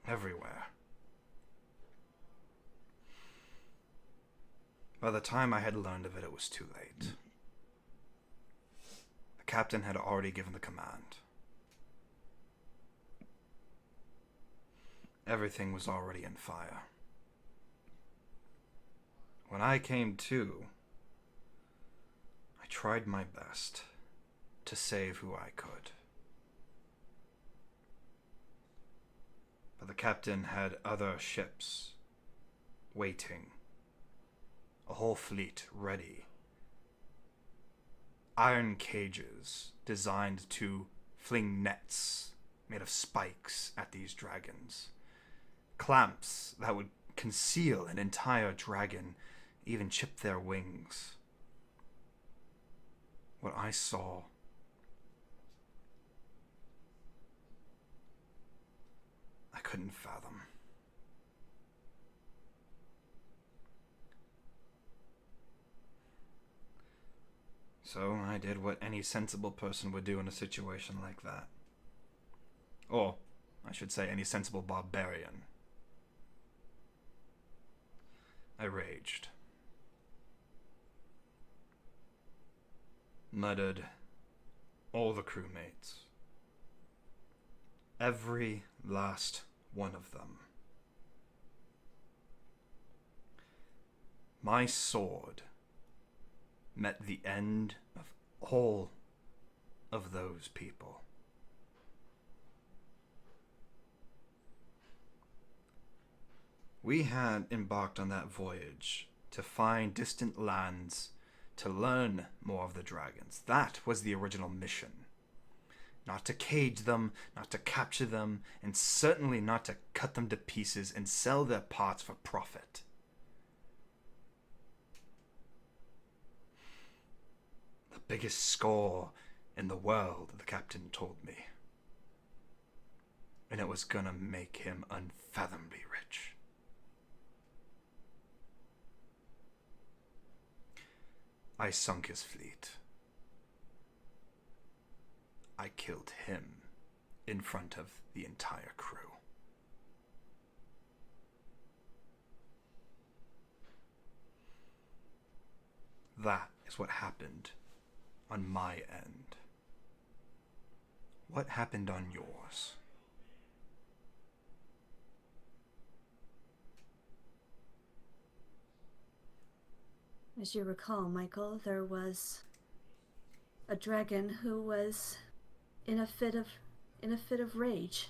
everywhere. By the time I had learned of it, it was too late. The captain had already given the command. Everything was already in fire. When I came to, I tried my best to save who I could. But the captain had other ships waiting. A whole fleet ready. Iron cages designed to fling nets made of spikes at these dragons. Clamps that would conceal an entire dragon, even chip their wings. What I saw I couldn't fathom. So I did what any sensible person would do in a situation like that. Or, I should say, any sensible barbarian. I raged. Murdered all the crewmates. Every last one of them. My sword met the end of all of those people. We had embarked on that voyage to find distant lands, to learn more of the dragons. That was the original mission. Not to cage them, not to capture them, and certainly not to cut them to pieces and sell their parts for profit. The biggest score in the world, the captain told me. And it was gonna make him unfathomably rich. I sunk his fleet. I killed him in front of the entire crew. That is what happened on my end. What happened on yours? As you recall, Michael, there was a dragon who was in a fit of rage.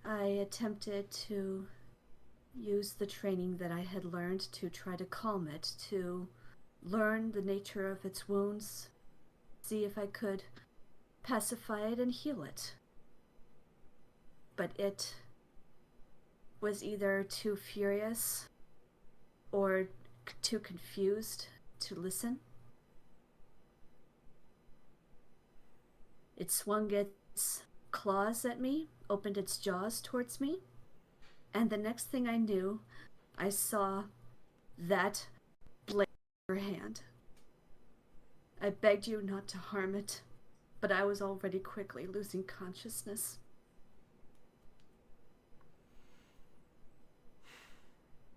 I attempted to use the training that I had learned to try to calm it, to learn the nature of its wounds, see if I could pacify it and heal it. But it was either too furious or too confused to listen. It swung its claws at me, opened its jaws towards me, and the next thing I knew, I saw that blade in her hand. I begged you not to harm it, but I was already quickly losing consciousness.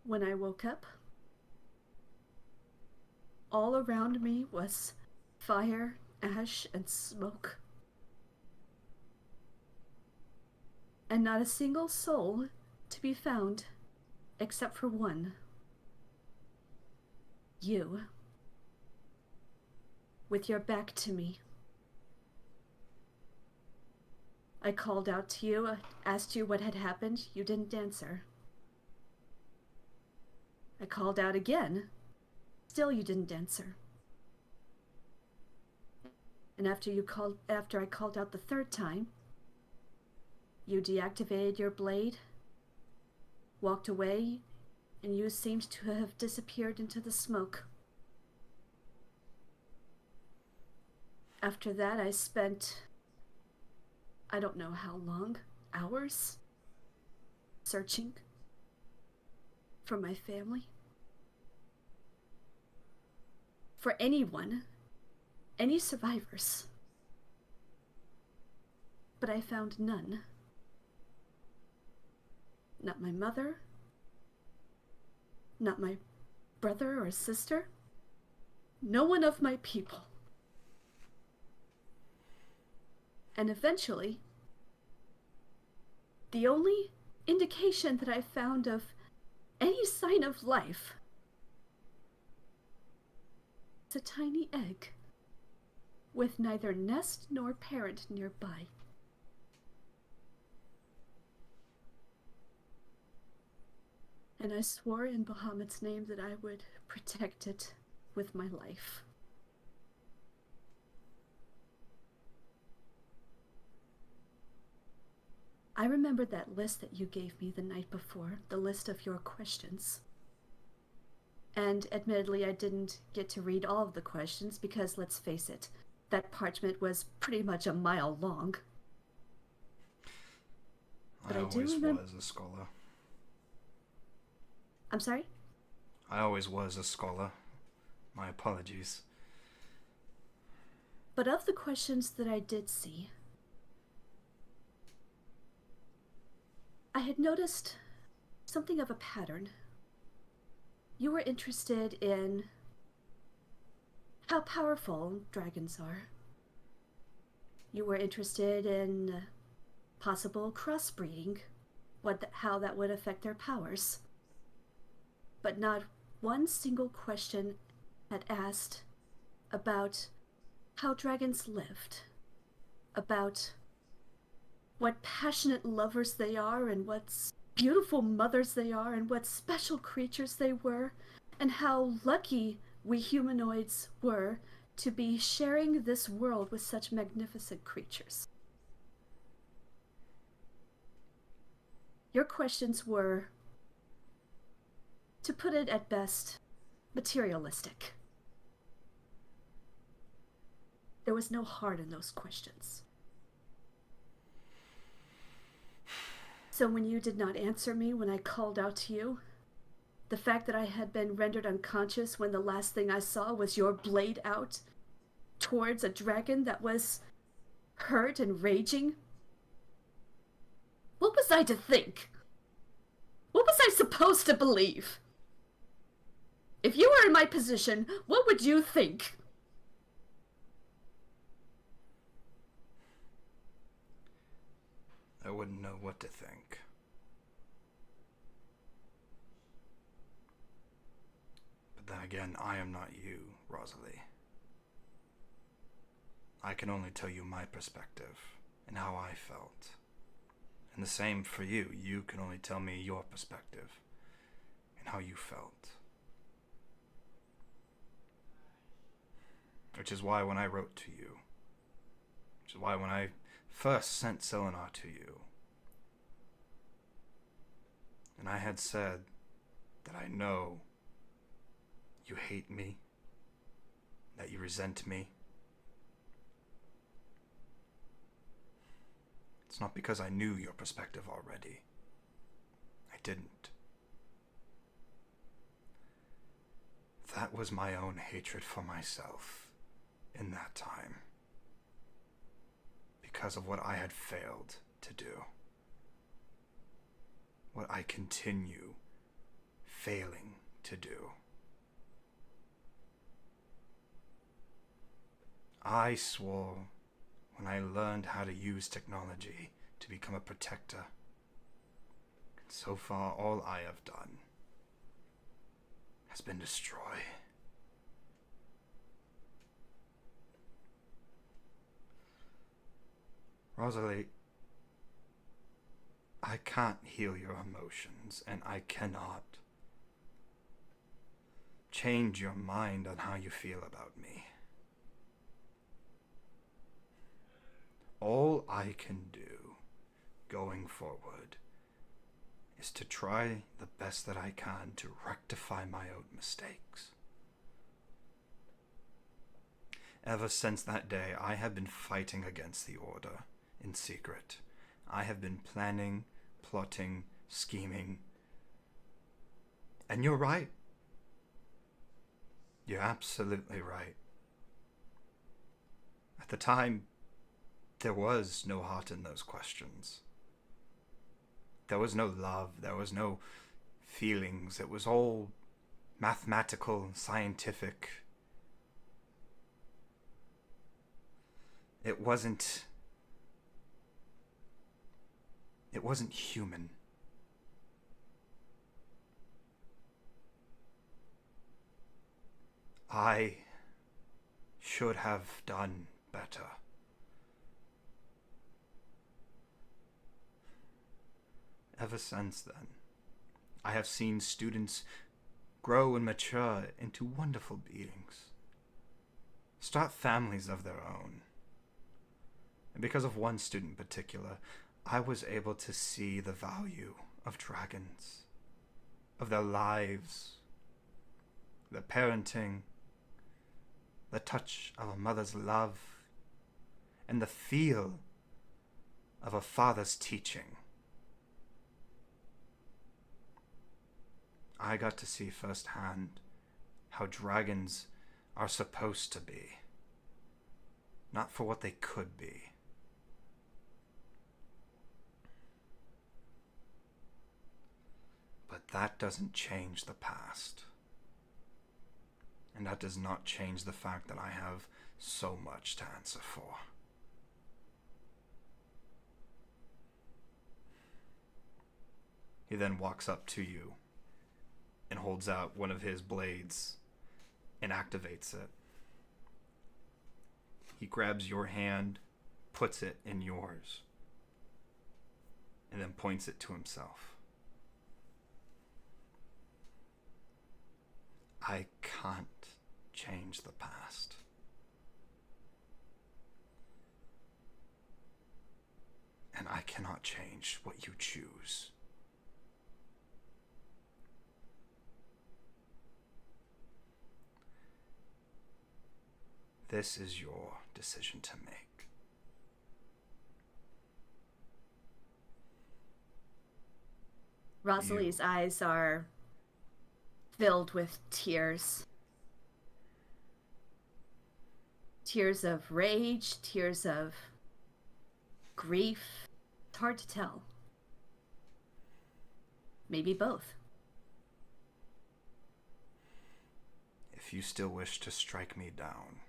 When I woke up, all around me was fire, ash, and smoke. And not a single soul to be found, except for one. You. With your back to me. I called out to you, asked you what had happened. You didn't answer. I called out again. Still you didn't answer. And after I called out the third time, you deactivated your blade, walked away, and you seemed to have disappeared into the smoke. After that, I spent, I don't know how long, hours, searching for my family. For anyone, any survivors. But I found none. Not my mother, not my brother or sister, no one of my people. And eventually, the only indication that I found of any sign of life was a tiny egg with neither nest nor parent nearby. And I swore in Bahamut's name that I would protect it with my life. I remembered that list that you gave me the night before, the list of your questions. And admittedly, I didn't get to read all of the questions because, let's face it, that parchment was pretty much a mile long. But I always was a scholar. I'm sorry? I always was a scholar. My apologies. But of the questions that I did see, I had noticed something of a pattern. You were interested in how powerful dragons are. You were interested in possible crossbreeding, how that would affect their powers. But not one single question had asked about how dragons lived, about what passionate lovers they are, and what beautiful mothers they are, and what special creatures they were, and how lucky we humanoids were to be sharing this world with such magnificent creatures. Your questions were, to put it at best, materialistic. There was no heart in those questions. So when you did not answer me when I called out to you, the fact that I had been rendered unconscious when the last thing I saw was your blade out towards a dragon that was hurt and raging, what was I to think? What was I supposed to believe? If you were in my position, what would you think? I wouldn't know what to think. But then again, I am not you, Rosalie. I can only tell you my perspective and how I felt. And the same for you. You can only tell me your perspective and how you felt. Which is why when I wrote to you, which is why when I first sent Selenar to you, and I had said that I know you hate me, that you resent me, it's not because I knew your perspective already. I didn't. That was my own hatred for myself in that time, because of what I had failed to do, what I continue failing to do. I swore when I learned how to use technology to become a protector. And so far, all I have done has been destroy. Rosalie, I can't heal your emotions, and I cannot change your mind on how you feel about me. All I can do going forward is to try the best that I can to rectify my own mistakes. Ever since that day, I have been fighting against the Order in secret. I have been planning, plotting, scheming. And you're right. You're absolutely right. At the time, there was no heart in those questions. There was no love. There was no feelings. It was all mathematical, scientific. It wasn't human. I should have done better. Ever since then, I have seen students grow and mature into wonderful beings, start families of their own. And because of one student in particular, I was able to see the value of dragons, of their lives, their parenting, the touch of a mother's love, and the feel of a father's teaching. I got to see firsthand how dragons are supposed to be, not for what they could be. But that doesn't change the past. And that does not change the fact that I have so much to answer for. He then walks up to you and holds out one of his blades and activates it. He grabs your hand, puts it in yours, and then points it to himself. I can't change the past. And I cannot change what you choose. This is your decision to make. Rosalie's eyes are filled with tears. Tears of rage, tears of grief. It's hard to tell. Maybe both. If you still wish to strike me down,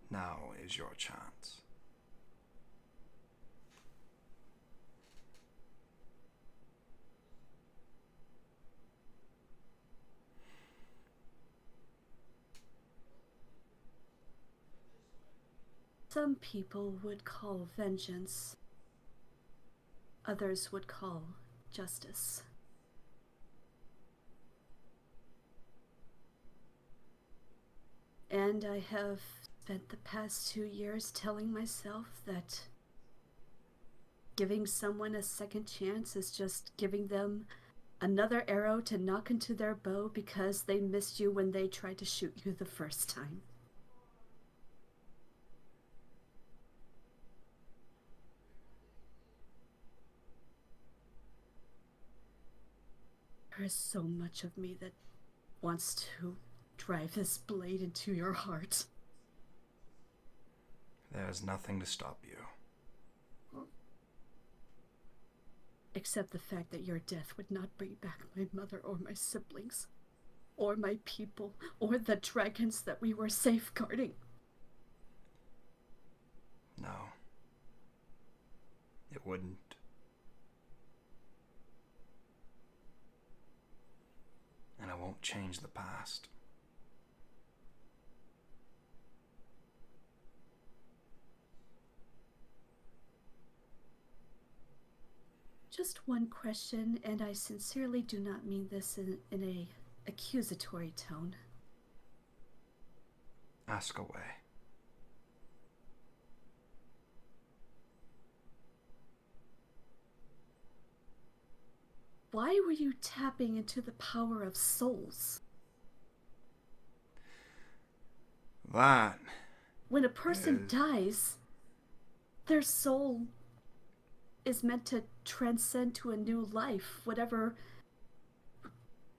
now is your chance. Some people would call vengeance. Others would call justice. And I have spent the past 2 years telling myself that giving someone a second chance is just giving them another arrow to knock into their bow because they missed you when they tried to shoot you the first time. There is so much of me that wants to drive this blade into your heart. There is nothing to stop you. Except the fact that your death would not bring back my mother or my siblings, or my people, or the dragons that we were safeguarding. No. It wouldn't. And I won't change the past. Just one question, and I sincerely do not mean this in a accusatory tone. Ask away. Why were you tapping into the power of souls? That. When a person dies, their soul is meant to transcend to a new life,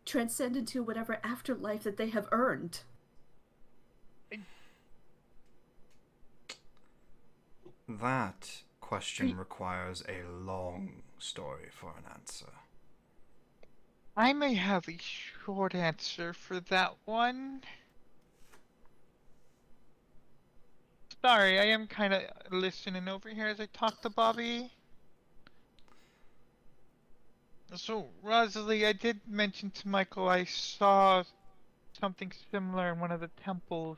transcend into whatever afterlife that they have earned. That question requires a long story for an answer. I may have a short answer for that one. Sorry, I am kind of listening over here as I talk to Bobby. So, Rosalie, I did mention to Michael I saw something similar in one of the temples.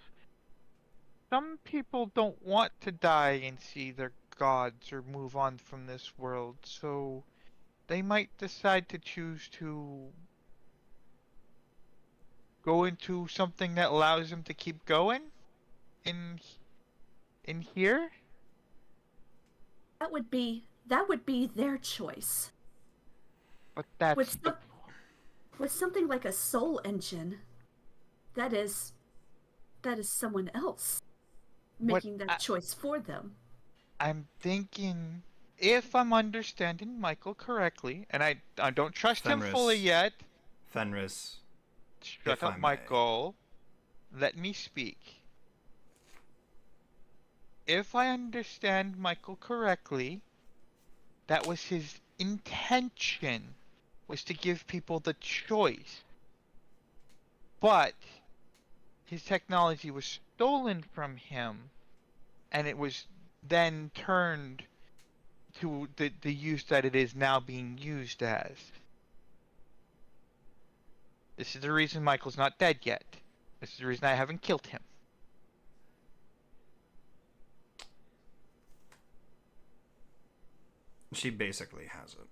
Some people don't want to die and see their gods or move on from this world, so they might decide to choose to go into something that allows them to keep going in here. That would be their choice. But that's With with something like a soul engine, that is someone else what making that choice for them. I'm thinking. If I'm understanding Michael correctly, and I don't trust him fully yet. Fenris, Shut up, Michael. Let me speak. If I understand Michael correctly, that was his intention, was to give people the choice. But his technology was stolen from him, and it was then turned to the use that it is now being used as. This is the reason Michael's not dead yet. This is the reason I haven't killed him. She basically has it.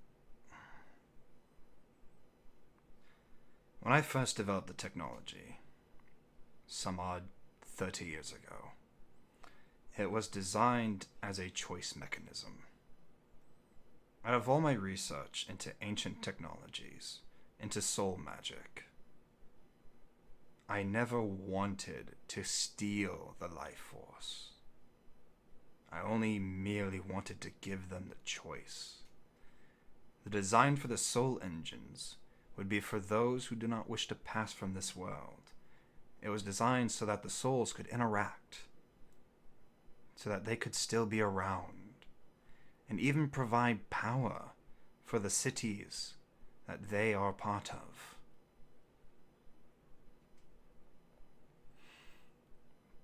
When I first developed the technology, some odd 30 years ago, it was designed as a choice mechanism. Out of all my research into ancient technologies, into soul magic, I never wanted to steal the life force. I only merely wanted to give them the choice. The design for the soul engines would be for those who do not wish to pass from this world. It was designed so that the souls could interact, so that they could still be around, and even provide power for the cities that they are part of.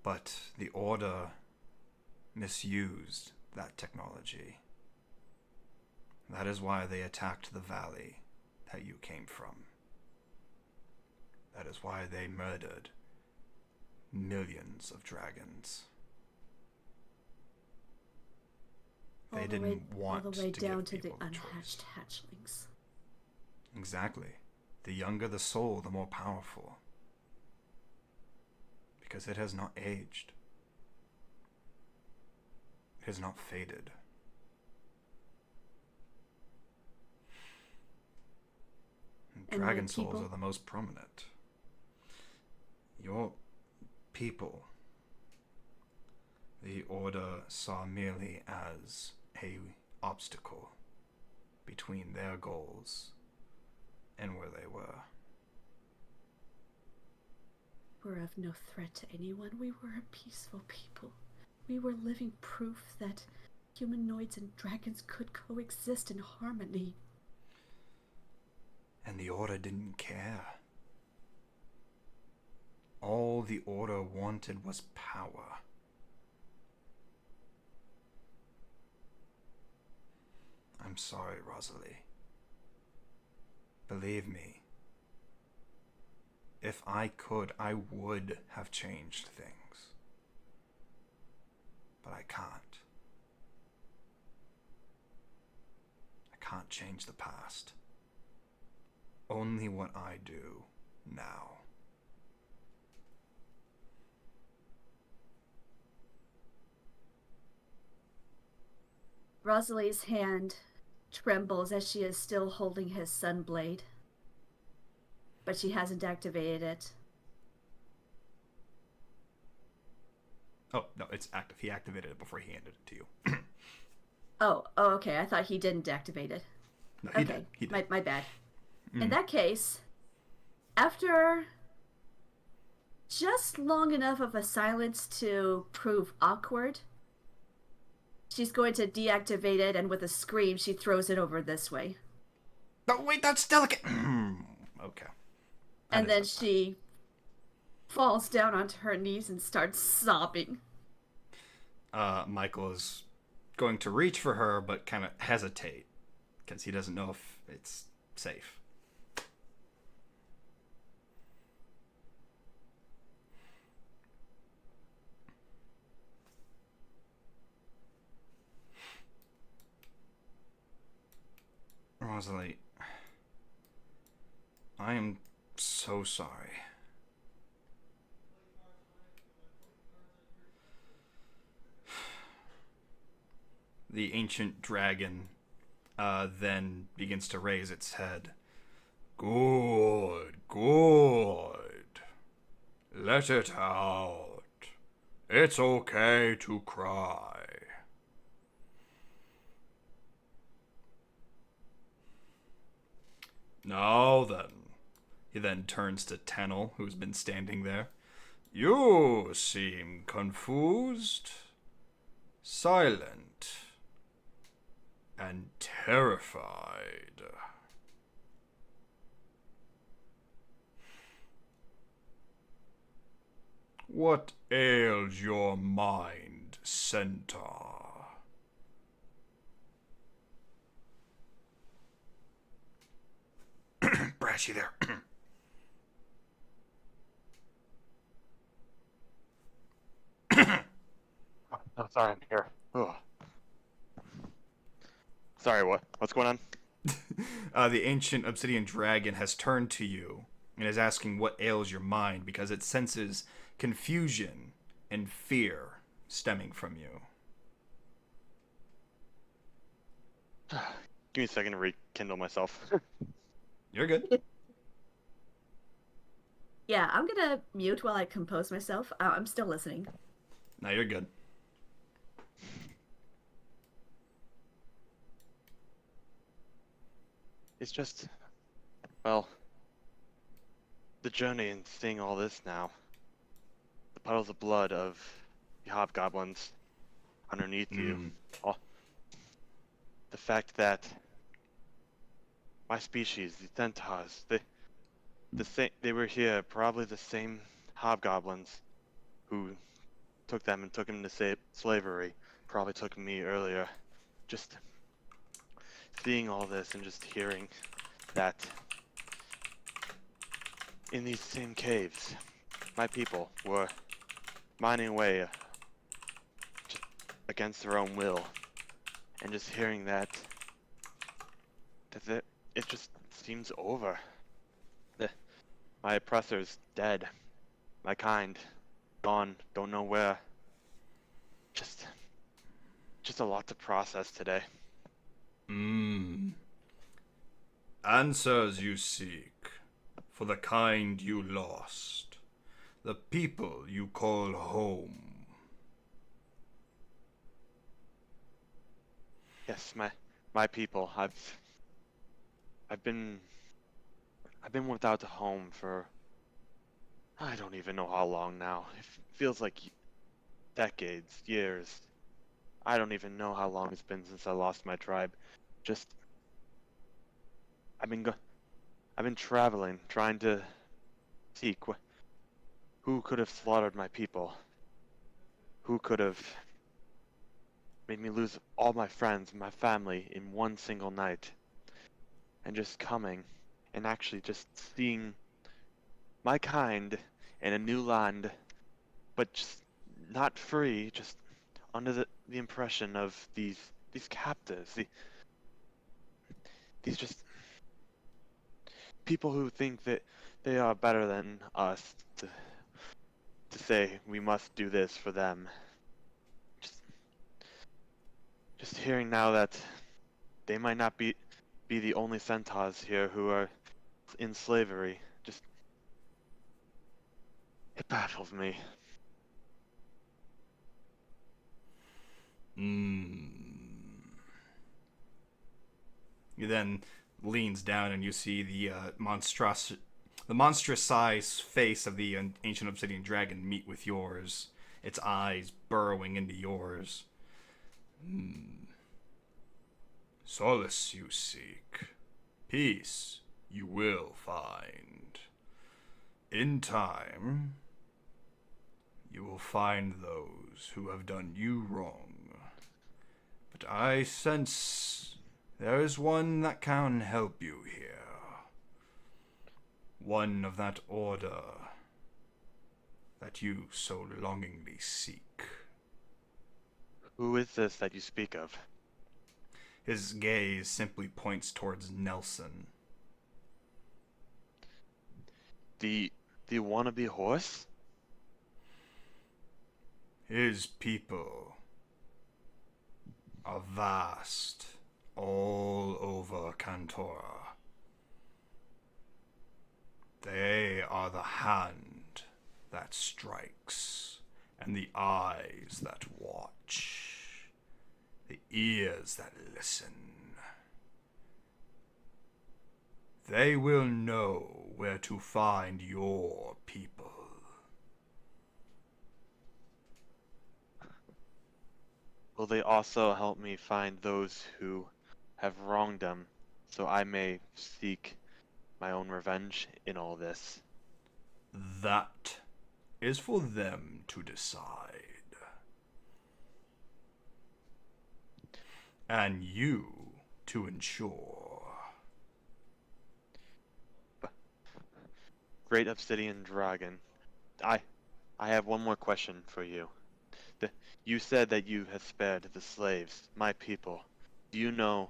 But the Order misused that technology. That is why they attacked the valley that you came from. That is why they murdered millions of dragons. They didn't want all the way to down give to the people unhatched choice. hatchlings. Exactly. The younger the soul, the more powerful. Because it has not aged. It has not faded. And Dragon the souls people? are the most prominent. Your people, the Order saw merely as a obstacle between their goals and where they were. We're of no threat to anyone. We were a peaceful people. We were living proof that humanoids and dragons could coexist in harmony. And the Order didn't care. All the Order wanted was power. I'm sorry, Rosalie. Believe me, if I could, I would have changed things. But I can't. I can't change the past. Only what I do now. Rosalie's hand trembles as she is still holding his sunblade, but she hasn't activated it. Oh, no, it's active. He activated it before he handed it to you. Oh, okay. I thought he didn't activate it. No, he Okay, did. He did. my bad. In that case, after just long enough of a silence to prove awkward, she's going to deactivate it, and with a scream, she throws it over this way. No, wait, that's delicate. Okay. And then she falls down onto her knees and starts sobbing. Michael is going to reach for her, but kind of hesitate because he doesn't know if it's safe. Rosalie, I am so sorry. The ancient dragon then begins to raise its head. Good, good. Let it out. It's okay to cry. Now then. He then turns to Tennel, who's been standing there. You seem confused, silent, and terrified. What ails your mind, Centaur? Brashy there. Oh, sorry, I'm here. Ugh. Sorry, what? What's going on? The ancient obsidian dragon has turned to you and is asking what ails your mind because it senses confusion and fear stemming from you. Give me a second to rekindle myself. You're good. Yeah, I'm gonna mute while I compose myself. I'm still listening. No, you're good. It's just, well, the journey and seeing all this now. The puddles of blood of the hobgoblins underneath you. All, the fact that my species, the centaurs, they were here, probably the same hobgoblins who took them and took them to slavery, probably took me earlier. Just seeing all this and just hearing that in these same caves, my people were mining away just against their own will, and just hearing that it just seems over. My oppressor's dead. My kind gone. Don't know where. Just a lot to process today. Answers you seek, for the kind you lost, the people you call home. Yes, my people. I've been without a home for I don't even know how long now. It feels like decades, years. I don't even know how long it's been since I lost my tribe. Just I've been traveling, trying to seek who could have slaughtered my people. Who could have made me lose all my friends and my family in one single night. And just coming and actually just seeing my kind in a new land, but just not free, just under the impression of these captives, these just people who think that they are better than us to say we must do this for them. Just hearing now that they might not be the only centaurs here who are in slavery, just it baffles me. He then leans down and you see the monstrous size face of the ancient obsidian dragon meet with yours, its eyes burrowing into yours. Solace you seek, peace you will find. In time, you will find those who have done you wrong. But I sense there is one that can help you here. One of that order that you so longingly seek. Who is this that you speak of? His gaze simply points towards Nelson. The wannabe horse? His people are vast all over Kanatorra. They are the hand that strikes, and the eyes that watch, the ears that listen. They will know where to find your people. Will they also help me find those who have wronged them, so I may seek my own revenge in all this? That is for them to decide. And you to ensure. Great Obsidian Dragon. I have one more question for you. You said that you have spared the slaves, my people. Do you know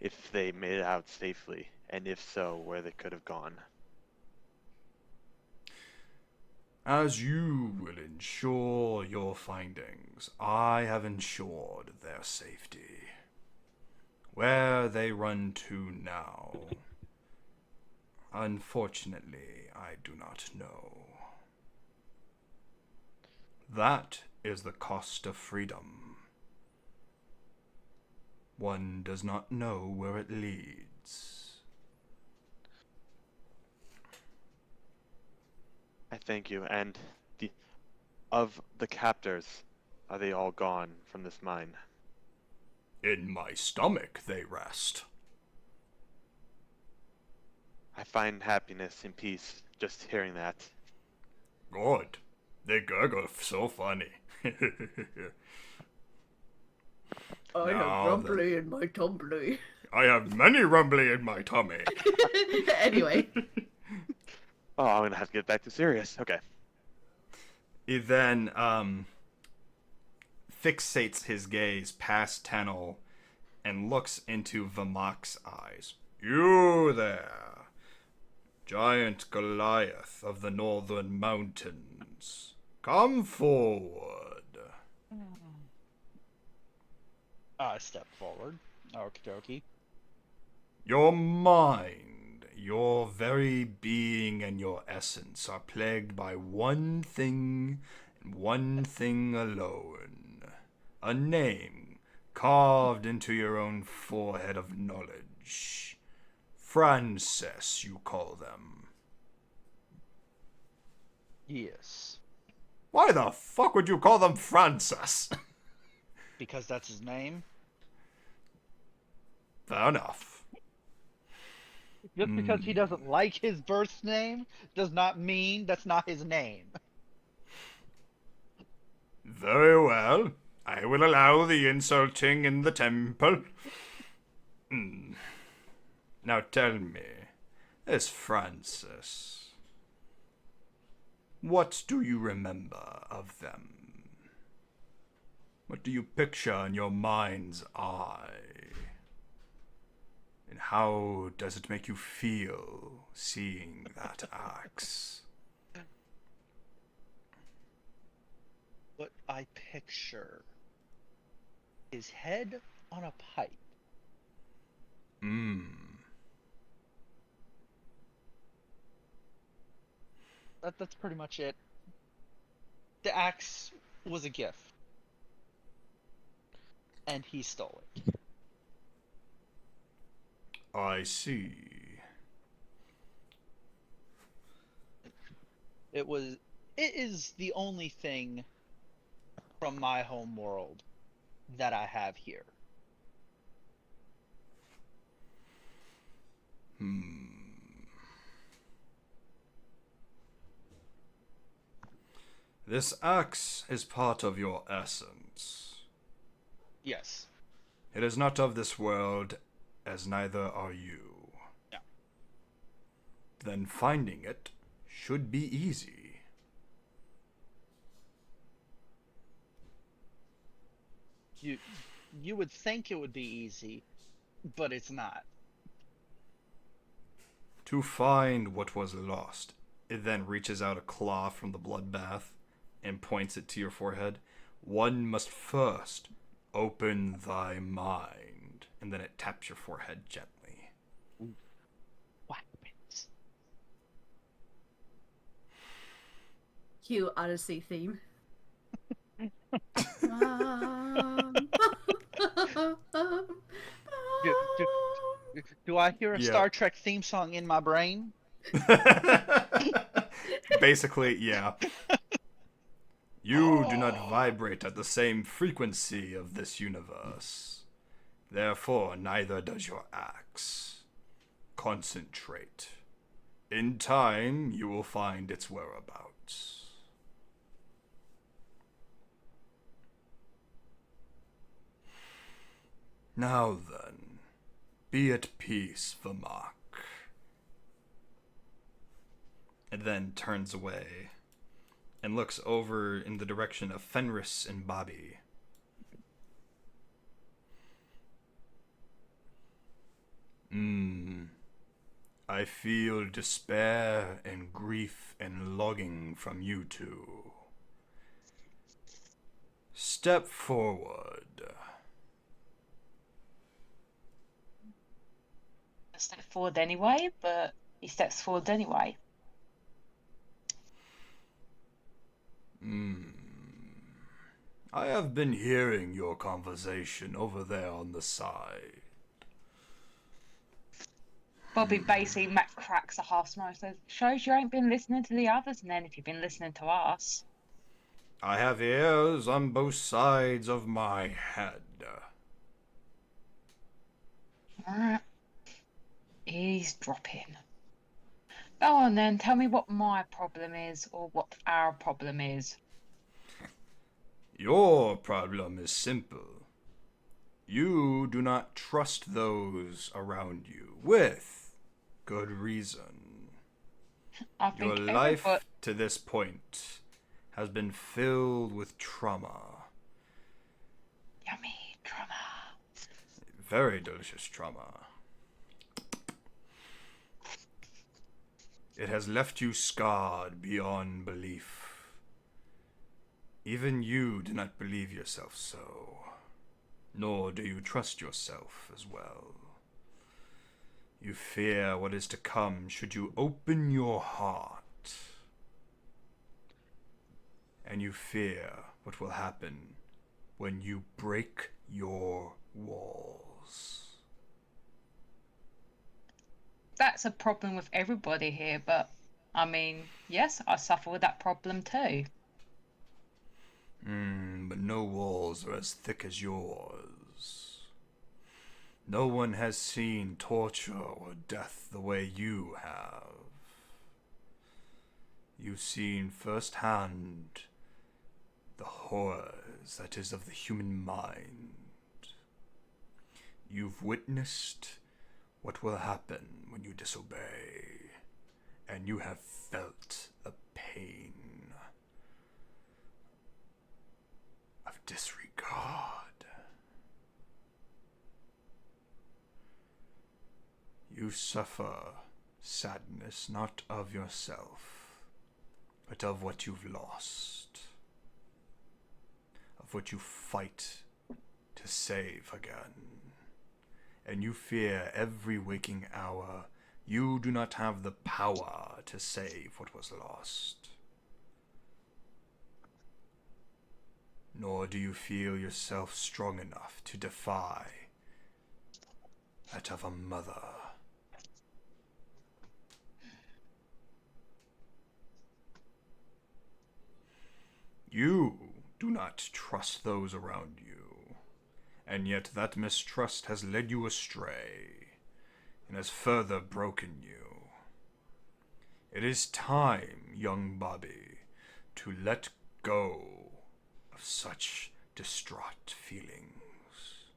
if they made it out safely, and if so, where they could have gone? As you will ensure your findings, I have ensured their safety. Where they run to now, unfortunately, I do not know. That is the cost of freedom. One does not know where it leads. I thank you. And of the captors, are they all gone from this mine? In my stomach they rest. I find happiness and peace just hearing that. Good. They gurgle so funny. I Now have rumbly in my tumbly. I have many rumbly in my tummy. Anyway. Oh, I'm gonna have to get back to serious. Okay. He then fixates his gaze past Tennel and looks into Vamak's eyes. You there, giant Goliath of the northern mountains, come forward. I step forward. Okie dokie. Your mind, your very being and your essence are plagued by one thing and one thing alone. A name carved into your own forehead of knowledge. Francis, you call them. Yes. Why the fuck would you call them Francis? Because that's his name. Fair enough. Just because he doesn't like his birth name does not mean that's not his name. Very well. I will allow the insulting in the temple. Now tell me, this Francis, what do you remember of them? What do you picture in your mind's eye? And how does it make you feel seeing that axe? What I picture is head on a pipe. That's pretty much it. The axe was a gift. And he stole it. I see. It is the only thing from my home world that I have here. This axe is part of your essence. Yes. It is not of this world, as neither are you. No. Then finding it should be easy. you would think it would be easy, but it's not. To find what was lost, it then reaches out a claw from the bloodbath and points it to your forehead. One must first open thy mind. And then it taps your forehead gently. What happens? Cue Odyssey theme. Do I hear a Yeah. Star Trek theme song in my brain? Basically, yeah. You do not vibrate at the same frequency of this universe. Therefore, neither does your axe. Concentrate. In time, you will find its whereabouts. Now then, be at peace, Vermak. And then turns away and looks over in the direction of Fenris and Bobby. I feel despair and grief and longing from you two. Step forward. I step forward anyway, but he steps forward anyway. I have been hearing your conversation over there on the side. Bobby basically Matt cracks a half smile. Says, "Shows you ain't been listening to the others, and then if you've been listening to us." I have ears on both sides of my head. Alright. He's dropping. Go on then, tell me what my problem is, or what our problem is. Your problem is simple. You do not trust those around you, with good reason. I Your think life everybody... to this point has been filled with trauma. Yummy drama. Very delicious trauma. It has left you scarred beyond belief. Even you do not believe yourself so, nor do you trust yourself as well. You fear what is to come should you open your heart. And you fear what will happen when you break your walls. That's a problem with everybody here, but I mean, yes, I suffer with that problem too. But no walls are as thick as yours. No one has seen torture or death the way you have. You've seen firsthand the horrors that is of the human mind. You've witnessed what will happen when you disobey, and you have felt the pain of disregard. You suffer sadness not of yourself, but of what you've lost, of what you fight to save again. And you fear every waking hour you do not have the power to save what was lost. Nor do you feel yourself strong enough to defy that of a mother. You do not trust those around you, and yet that mistrust has led you astray and has further broken you. It is time, young Bobby, to let go of such distraught feelings.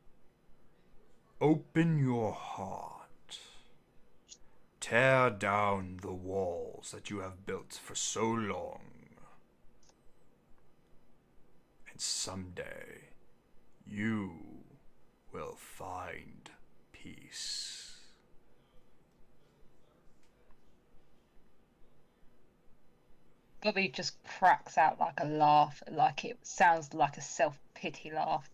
Open your heart. Tear down the walls that you have built for so long. And someday, you will find peace. Bobby just cracks out like a laugh, like it sounds like a self-pity laugh.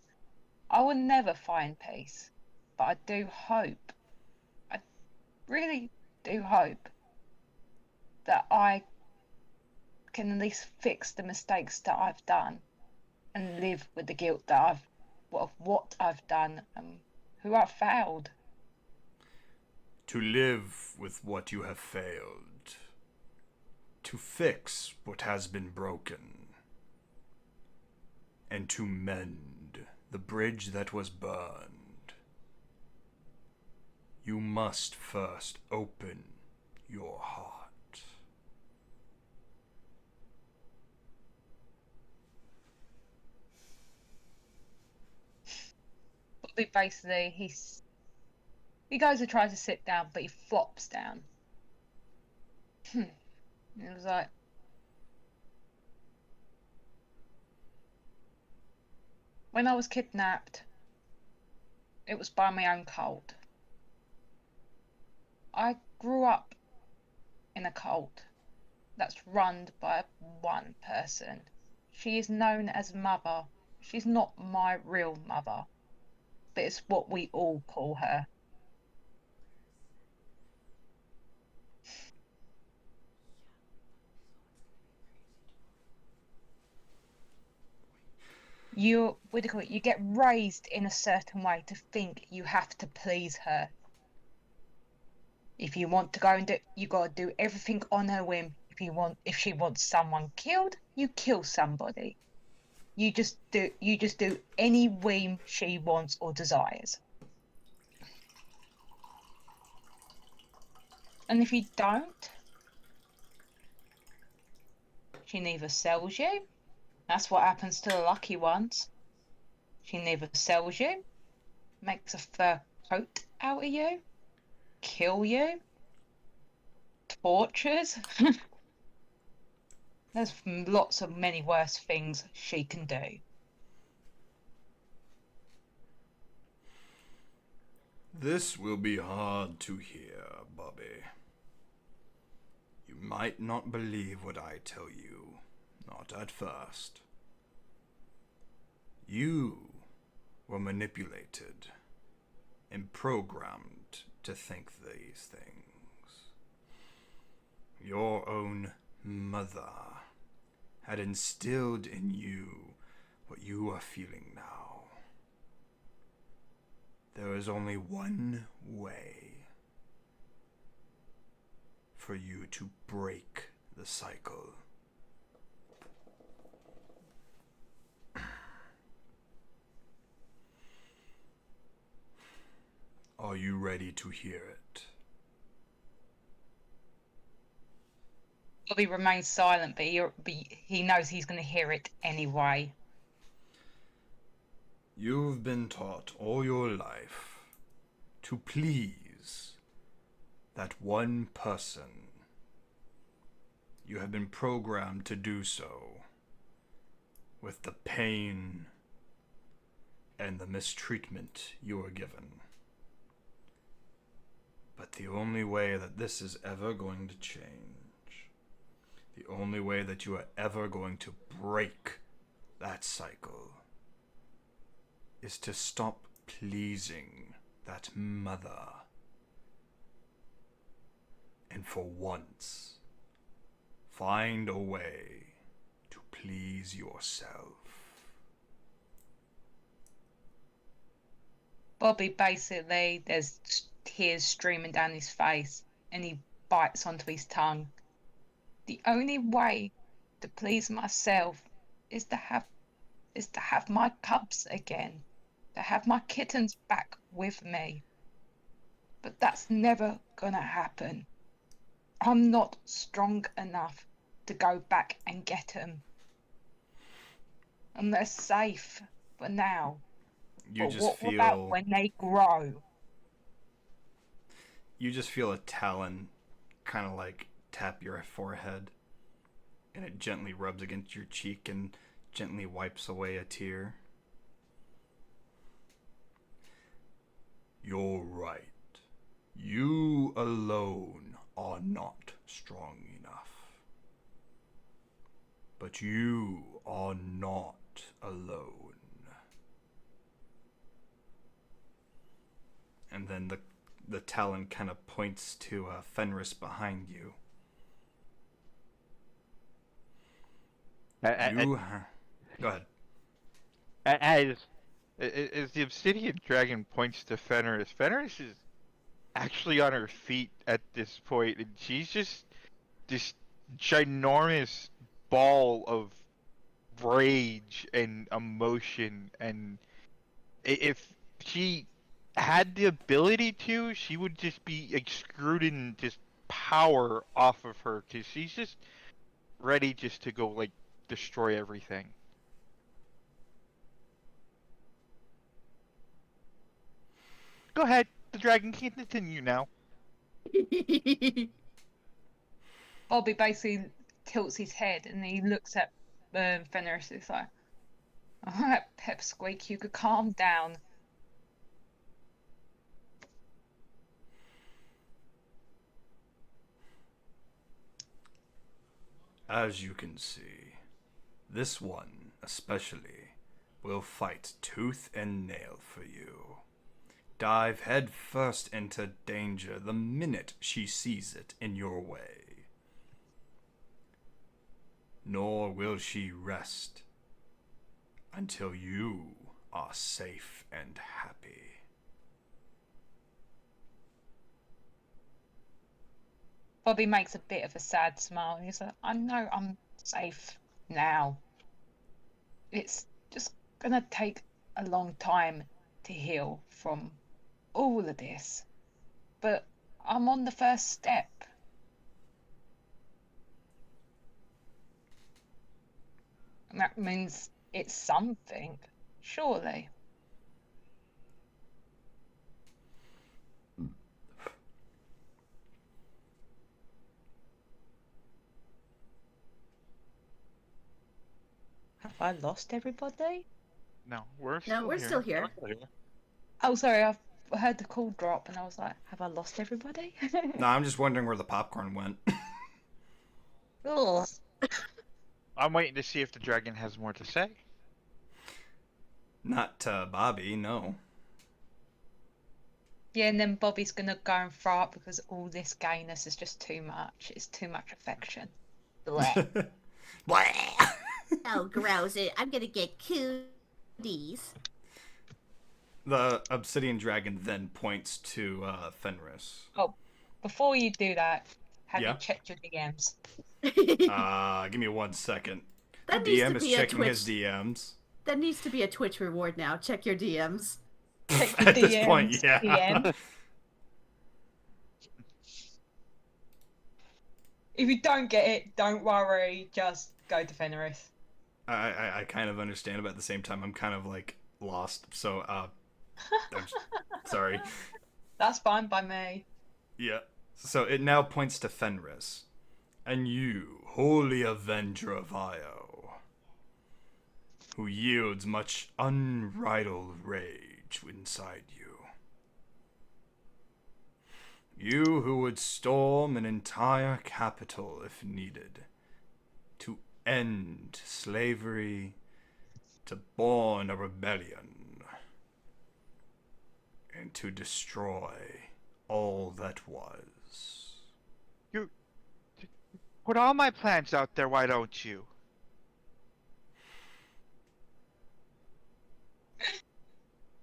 I will never find peace, but I do hope, I really do hope, that I can at least fix the mistakes that I've done and live with the guilt that of what I've done and who I've failed. To live with what you have failed. To fix what has been broken. And to mend the bridge that was burned. You must first open your heart. Bobby basically, he goes to try to sit down, but he flops down. It was like, when I was kidnapped, it was by my own cult. I grew up in a cult that's run by one person. She is known as Mother. She's not my real mother, but it's what we all call her. What do you call it? You get raised in a certain way to think you have to please her. If you want to go and do, you gotta do everything on her whim. If she wants someone killed, you kill somebody. You just do any whim she wants or desires. And if you don't, she neither sells you. That's what happens to the lucky ones. She neither sells you, makes a fur coat out of you, kill you, tortures. There's lots of many worse things she can do. This will be hard to hear, Bobby. You might not believe what I tell you, not at first. You were manipulated and programmed to think these things. Your own mother had instilled in you what you are feeling now. There is only one way for you to break the cycle. Are you ready to hear it? Bobby remains silent, but he knows he's going to hear it anyway. You've been taught all your life to please that one person. You have been programmed to do so with the pain and the mistreatment you were given. But the only way that this is ever going to change, the only way that you are ever going to break that cycle, is to stop pleasing that mother. And for once, find a way to please yourself. Bobby basically, there's tears streaming down his face, and he bites onto his tongue. The only way to please myself is to have my cubs again, to have my kittens back with me. But that's never gonna happen. I'm not strong enough to go back and get them. And they're safe for now. You But just what feel about when they grow? You just feel a talon kind of like tap your forehead, and it gently rubs against your cheek and gently wipes away a tear. You're right. You alone are not strong enough. But you are not alone. And then the talon kind of points to Fenris behind you. Go ahead. As the obsidian dragon points to Fenris, Fenris is actually on her feet at this point, and she's just this ginormous ball of rage and emotion. And if she had the ability to, she would just be extruding just power off of her, because she's just ready just to go, like, destroy everything. Go ahead, the dragon can continue now. Bobby basically tilts his head and he looks at Fenris. It's like, alright, Pipsqueak, you could calm down. As you can see, this one especially will fight tooth and nail for you. Dive head first into danger the minute she sees it in your way. Nor will she rest until you are safe and happy. Bobby makes a bit of a sad smile. He's like, I know I'm safe now. It's just gonna take a long time to heal from all of this. But I'm on the first step. And that means it's something, surely. Have I lost everybody? No, we're still we're here. still here. Oh, sorry, I've heard the call drop and I was like, have I lost everybody? No, I'm just wondering where the popcorn went. Ugh. I'm waiting to see if the dragon has more to say. Not Bobby, no. Yeah, and then Bobby's gonna go and throw up because all this gayness is just too much. It's too much affection. Blech. Oh, grouse it. I'm gonna get cooties. The obsidian dragon then points to Fenris. Oh, before you do that, have Yeah? you checked your DMs? Give me 1 second. That The needs DM to is be a checking Twitch. his DMs. That needs to be a Twitch reward now. Check your DMs. Check your At this point, DMs, yeah. DM. If you don't get it, don't worry. Just go to Fenris. I kind of understand, but at the same time, I'm kind of like lost. So, sorry. That's fine by me. Yeah. So it now points to Fenris. And you, holy avenger of Io, who yields much unbridled rage inside you. You who would storm an entire capital if needed, to end slavery, to born a rebellion, and to destroy all that was. Put all my plans out there, why don't you?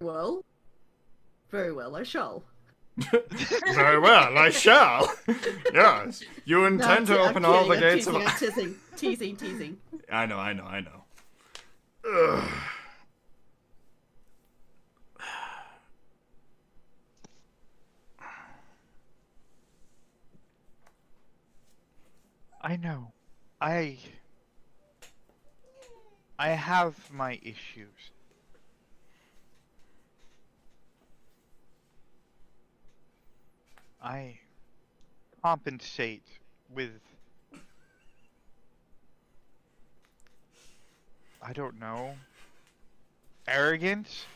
Well, very well, I shall. Very well, I shall. Yes, you intend to open all the gates of. I'm teasing. I know. Ugh. I know. I have my issues. I compensate with, I don't know, arrogance.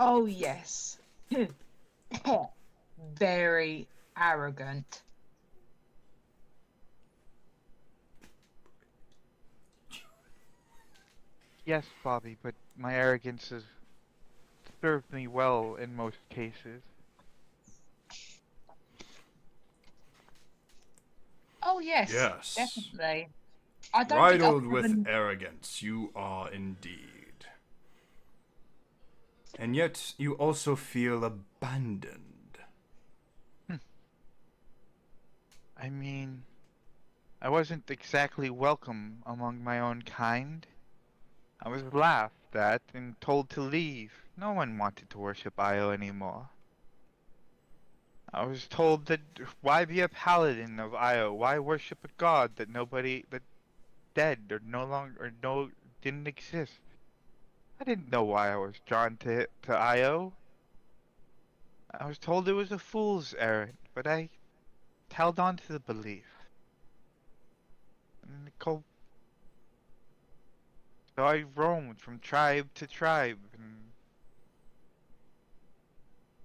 Oh, yes. Very arrogant. Yes, Bobby, but my arrogance has served me well in most cases. Oh, yes, Yes. definitely. I don't think I've Riddled with given... arrogance, you are indeed. And yet, you also feel abandoned. I mean, I wasn't exactly welcome among my own kind. I was laughed at and told to leave. No one wanted to worship Io anymore. I was told that why be a paladin of Io? Why worship a god that dead or no longer or no didn't exist? I didn't know why I was drawn to Io. I was told it was a fool's errand, but I held on to the belief. And so I roamed from tribe to tribe, and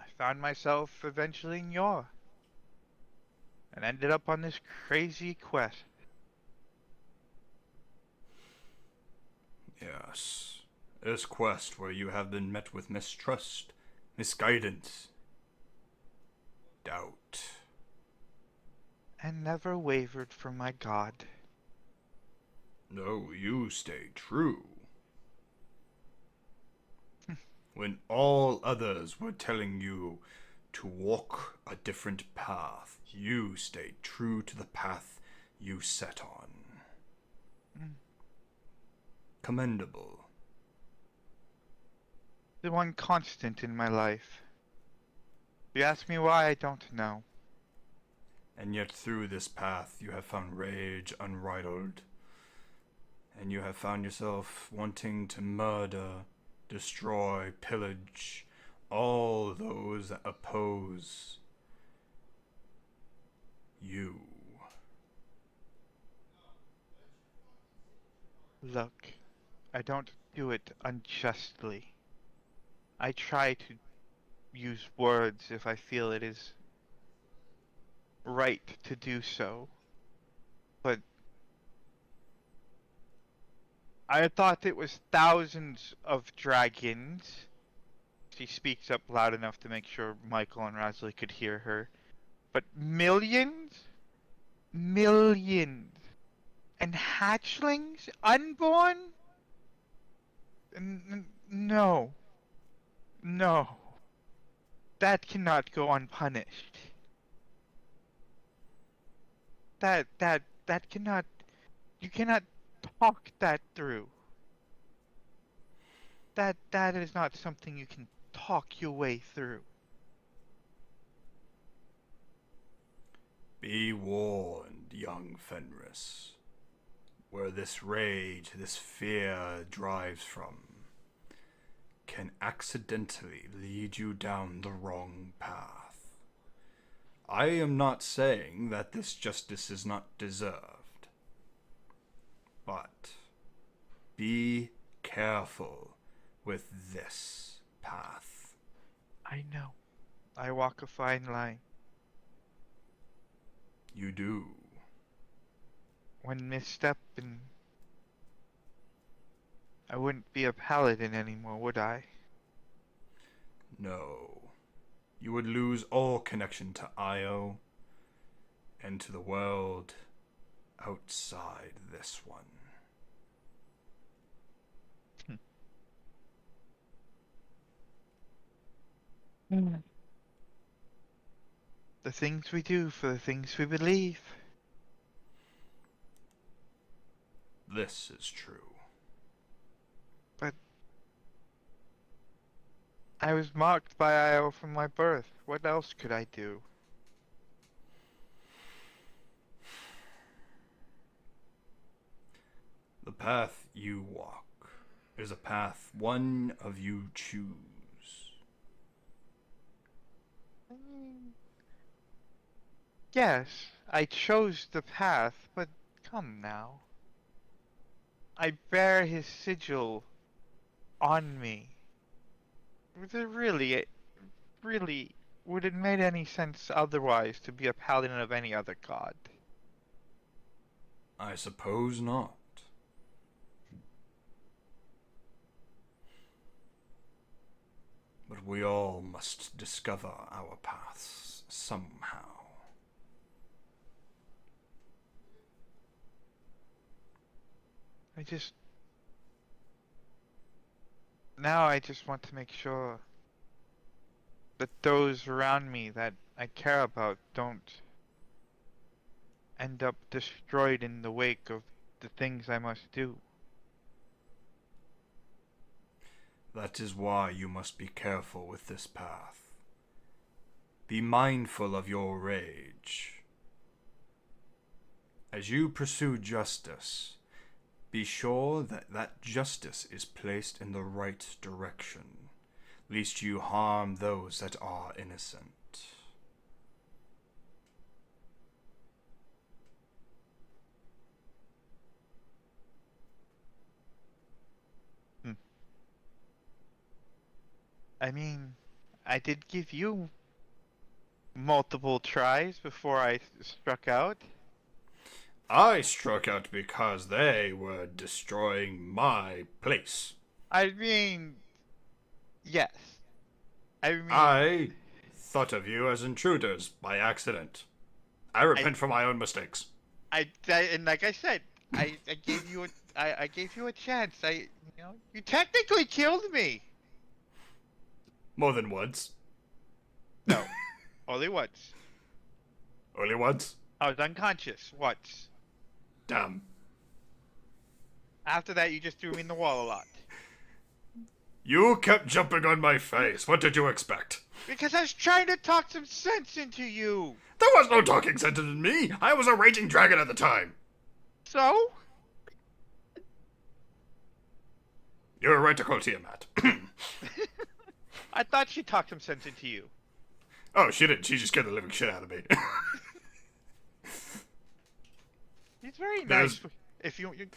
I found myself eventually in Yor, and ended up on this crazy quest. Yes. This quest where you have been met with mistrust, misguidance, doubt. And never wavered from my god. No, you stay true. When all others were telling you to walk a different path, you stayed true to the path you set on. Commendable. The one constant in my life. If you ask me why, I don't know. And yet through this path you have found rage unbridled, and you have found yourself wanting to murder, destroy, pillage all those that oppose you. Look, I don't do it unjustly. I try to use words if I feel it is right to do so. But I thought it was thousands of dragons. She speaks up loud enough to make sure Michael and Rasley could hear her. But millions? Millions. And hatchlings? Unborn? No. No. That cannot go unpunished. That cannot... You cannot talk that through. That is not something you can talk your way through. Be warned, young Fenris. Where this rage, this fear drives from, can accidentally lead you down the wrong path. I am not saying that this justice is not deserved, but be careful with this path. I know. I walk a fine line. You do. One misstep and I wouldn't be a paladin anymore, would I? No. You would lose all connection to Io and to the world outside this one. The things we do for the things we believe. This is true. But I was marked by Io from my birth. What else could I do? The path you walk is a path one of you choose. Yes, I chose the path, but come now. I bear his sigil on me. really, would it made any sense otherwise to be a paladin of any other god? I suppose not. But we all must discover our paths somehow. Now I just want to make sure that those around me that I care about don't end up destroyed in the wake of the things I must do. That is why you must be careful with this path. Be mindful of your rage. As you pursue justice, be sure that that justice is placed in the right direction, lest you harm those that are innocent. I mean, I did give you multiple tries before I struck out. I struck out because they were destroying my place. I mean, yes. I thought of you as intruders by accident. I repent for my own mistakes. And like I said, I gave you a chance. You technically killed me. More than once. No, only once. Only once? I was unconscious once. Damn. After that, you just threw me in the wall a lot. You kept jumping on my face. What did you expect? Because I was trying to talk some sense into you. There was no talking sense in me. I was a raging dragon at the time. So? You were right to call Tiamat. I thought she talked some sense into you. Oh, she didn't. She just scared the living shit out of me. It's very nice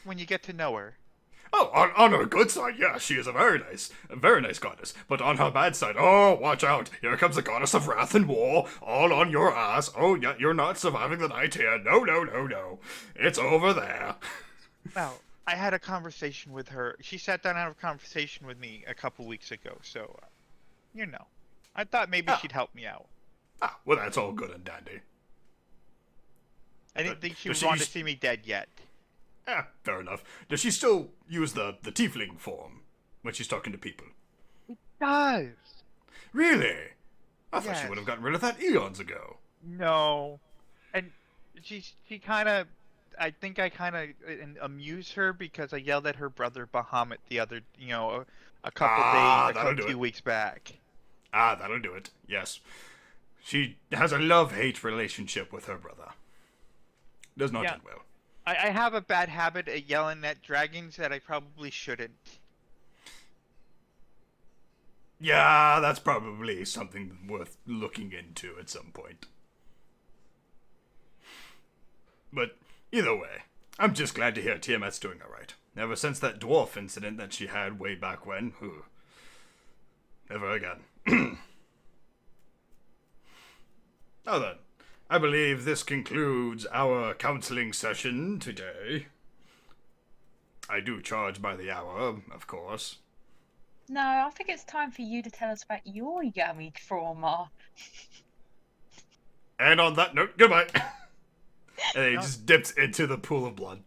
when you get to know her. Oh, on her good side, yeah, she is a very nice goddess. But on her bad side, oh, watch out. Here comes the goddess of wrath and war, all on your ass. Oh, yeah, you're not surviving the night here. No. It's over there. Well, I had a conversation with her. She sat down and had a conversation with me a couple weeks ago, so, I thought maybe she'd help me out. Ah, well, that's all good and dandy. I didn't think she would want to see me dead yet. Fair enough. Does she still use the tiefling form when she's talking to people? It does. Really? I thought she would have gotten rid of that eons ago. No. And she kind of... I think I kind of amused her because I yelled at her brother Bahamut the other, a few weeks back. Ah, that'll do it. Yes. She has a love-hate relationship with her brother. Does not end well. I have a bad habit of yelling at dragons that I probably shouldn't. Yeah, that's probably something worth looking into at some point. But either way, I'm just glad to hear Tiamat's doing alright. Ever since that dwarf incident that she had way back when, never again. Now then, I believe this concludes our counseling session today. I do charge by the hour, of course. No, I think it's time for you to tell us about your yummy trauma. And on that note, goodbye. And he just dips into the pool of blood.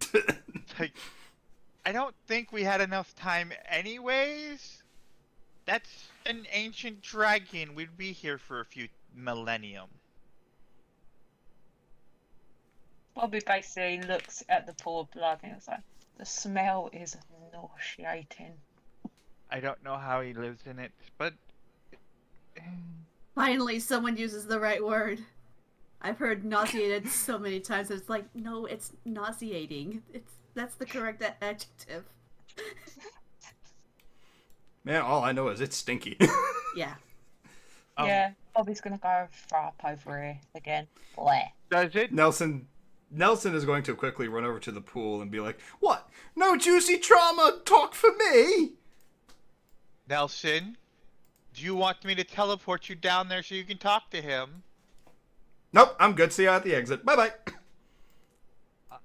I don't think we had enough time anyways. That's an ancient dragon. We'd be here for a few millennium. Bobby basically looks at the pool of blood and it's like, the smell is nauseating. I don't know how he lives in it, but... Finally, someone uses the right word. I've heard nauseated so many times. It's like, no, it's nauseating. That's the correct adjective. Man, all I know is it's stinky. Yeah. Yeah, Bobby's gonna go throw up over here again. Bleh. Does it? Nelson is going to quickly run over to the pool and be like, "What? No juicy trauma talk for me?" Nelson, Do you want me to teleport you down there so you can talk to him? Nope, I'm good. See you at the exit. Bye bye.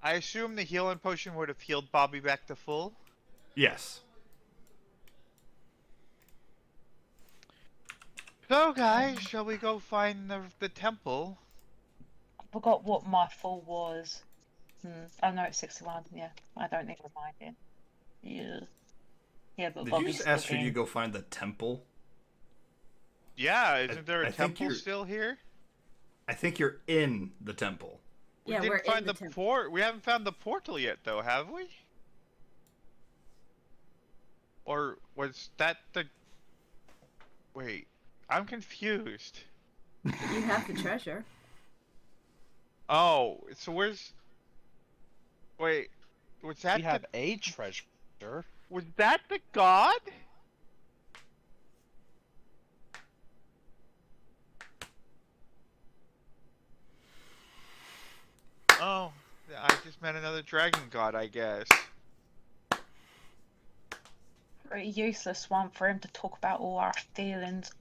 I assume the healing potion would have healed Bobby back to full. Yes. So, guys, shall we go find the temple? I forgot what my full was. Oh no, it's 61. Yeah, I don't need to remind it. Yeah. Yeah, but Did you Bobby's just still ask, should you in. go find the temple? Yeah, isn't there a I think temple still here? I think you're in the temple. We Yeah, didn't we're find in the the temple. port. We haven't found the portal yet, though, have we? Or was that the? Wait, I'm confused. You have the treasure. Oh, so where's? Wait, was that We have a treasure. was that the god? Oh, I just met another dragon god, I guess. Pretty useless one for him to talk about all our feelings.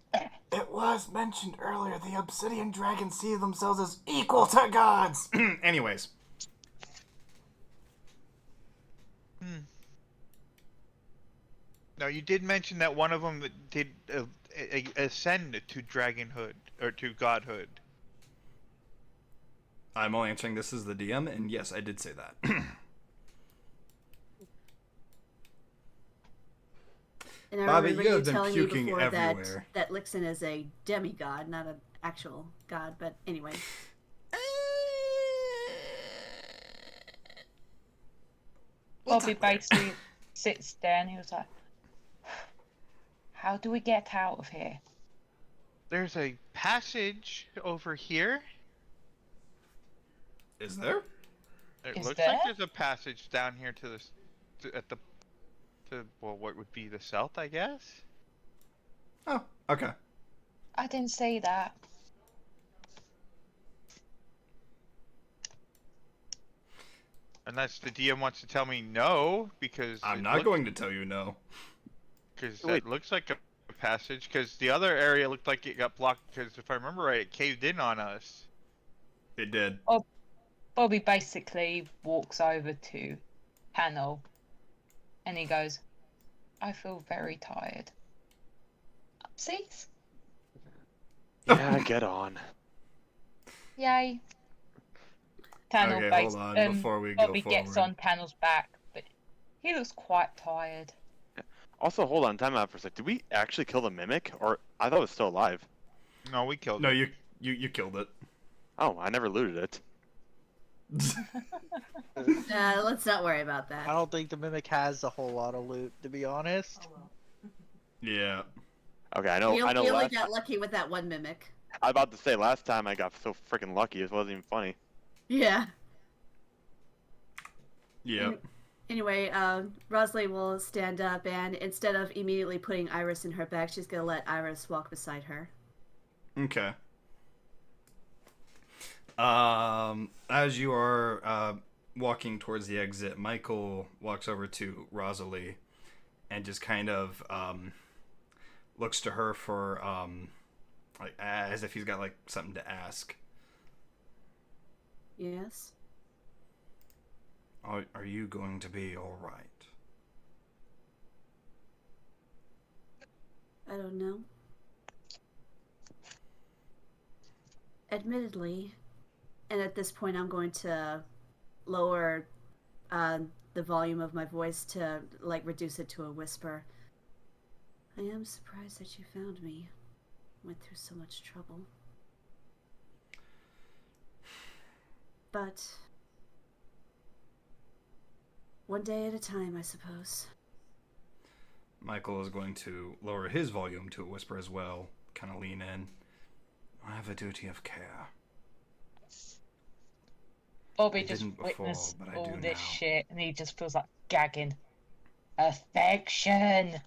It was mentioned earlier the obsidian dragons see themselves as equal to gods. Anyways. No, you did mention that one of them did ascend to dragonhood or to godhood. I'm only answering this as the DM, and yes, I did say that. And I Bobby, remember you you have been telling me puking before everywhere. that Lixin is a demigod, not an actual god. But anyway, Bobby basically sits there and he was like, "How do we get out of here?" There's a passage over here. Is there? It Is looks there? like there's a passage down here to this, well, what would be the south, I guess. Oh, okay. I didn't say that. Unless the DM wants to tell me no, because I'm not going to tell you no. Because Wait. that looks like a passage. Because the other area looked like it got blocked. Because if I remember right, it caved in on us. It did. Bobby basically walks over to Panel and he goes, "I feel very tired." Upsies? Yeah, get on. Yay. Tannel Okay, hold on before we go Bobby gets forward. on Tannel's back, but he looks quite tired. Also, hold on, time out for a sec. Did we actually kill the mimic, or I thought it was still alive? No, we killed No, it. you killed it. Oh, I never looted it. let's not worry about I that. don't think the mimic has a whole lot of loot, to be honest. Yeah. Okay, I know. You I know. only Last, got lucky with that one mimic. I was about to say last time I got so freaking lucky. It wasn't even funny. Yeah. Yep. Anyway, Rosalie will stand up, and instead of immediately putting Iris in her bag, she's gonna let Iris walk beside her. Okay. As you are walking towards the exit, Michael walks over to Rosalie and just kind of looks to her for like as if he's got like something to ask. Yes. Are you going to be all right? I don't know. Admittedly, and at this point I'm going to lower the volume of my voice to like reduce it to a whisper. I am surprised that you found me. Went through so much trouble. But one day at a time, I suppose. Michael is going to lower his volume to a whisper as well, kind of lean in. I have a duty of care. Bobby I just didn't before, witnessed but I all do this now. shit and he just feels like gagging. Affection!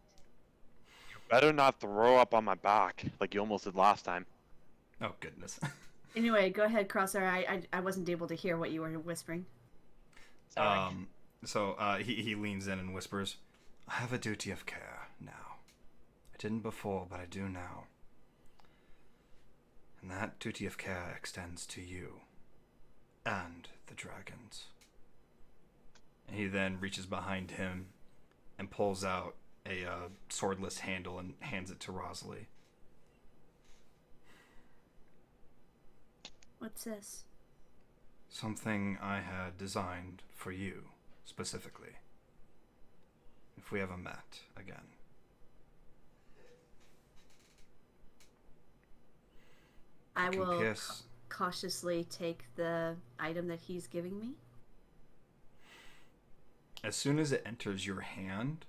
Better not throw up on my back like you almost did last time. Oh goodness. Anyway, go ahead, Crosshair. I wasn't able to hear what you were whispering. Sorry. So he leans in and whispers, I have a duty of care now. I Didn't before, but I do now. And that duty of care extends to you and the dragons. And he then reaches behind him and pulls out a swordless handle and hands it to Rosalie. What's this? Something I had designed for you, specifically. If we ever met again. I will Pierce. Cautiously take the item that he's giving me. As soon as it enters your hand,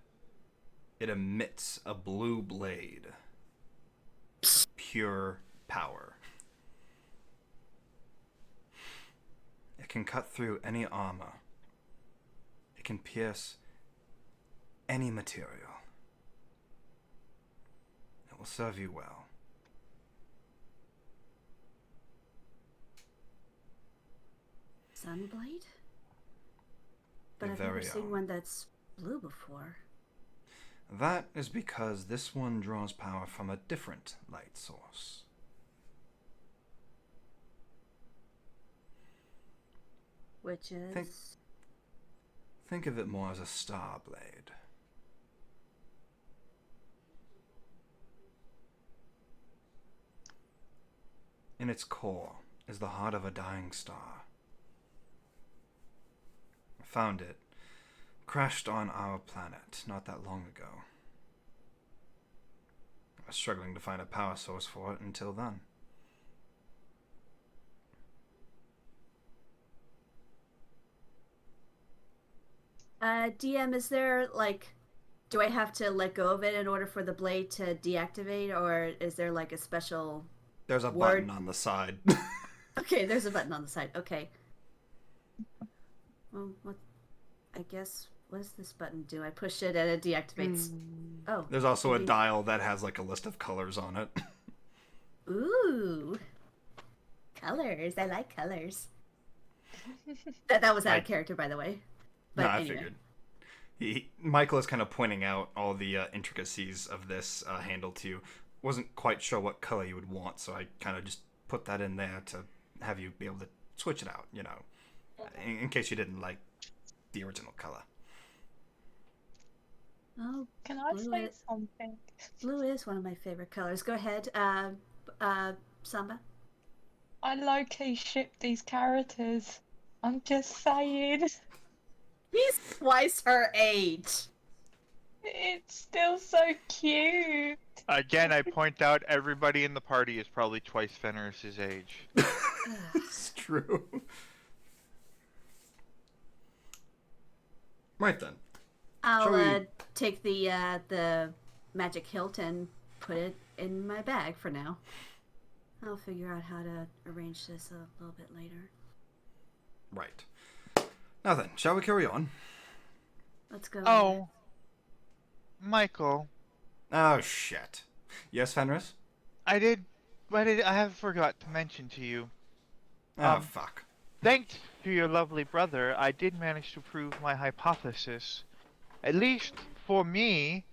it emits a blue blade. Pure power. It can cut through any armor. It can pierce any material. It will serve you well. Sunblade? But Your I've never very seen own. one that's blue before. That is because this one draws power from a different light source. Which is... Think of it more as a star blade. In its core is the heart of a dying star. I found it. Crashed on our planet not that long ago. I was struggling to find a power source for it until then. DM, is there, like... Do I have to let go of it in order for the blade to deactivate, or is there, like, a special... There's a word? button on the side. Okay, there's a button on the side. Okay. Well, what... I guess... What does this button do? I push it and it deactivates. Oh. There's also a maybe- dial that has like a list of colors on it. Ooh. Colors. I like colors. That was out of character, by the way. But No, I anyway. figured. Michael is kind of pointing out all the intricacies of this handle to you. Wasn't quite sure what color you would want, so I kind of just put that in there to have you be able to switch it out, you know, in case you didn't like the original color. Oh, Can I blue say is- something? blue is one of my favorite colors. Go ahead, Samba. I low-key ship these characters. I'm just saying. He's twice her age. It's still so cute. Again, I point out everybody in the party is probably twice Fenris's age. It's true. Right then. I'll Shall we- take the magic hilt and put it in my bag for now. I'll figure out how to arrange this a little bit later. Right. Now then, shall we carry on? Let's go. Oh, Michael, Oh, shit. Yes, Fenris? I have forgot to mention to you. Oh, fuck. Thanks to your lovely brother, I did manage to prove my hypothesis. At least for me,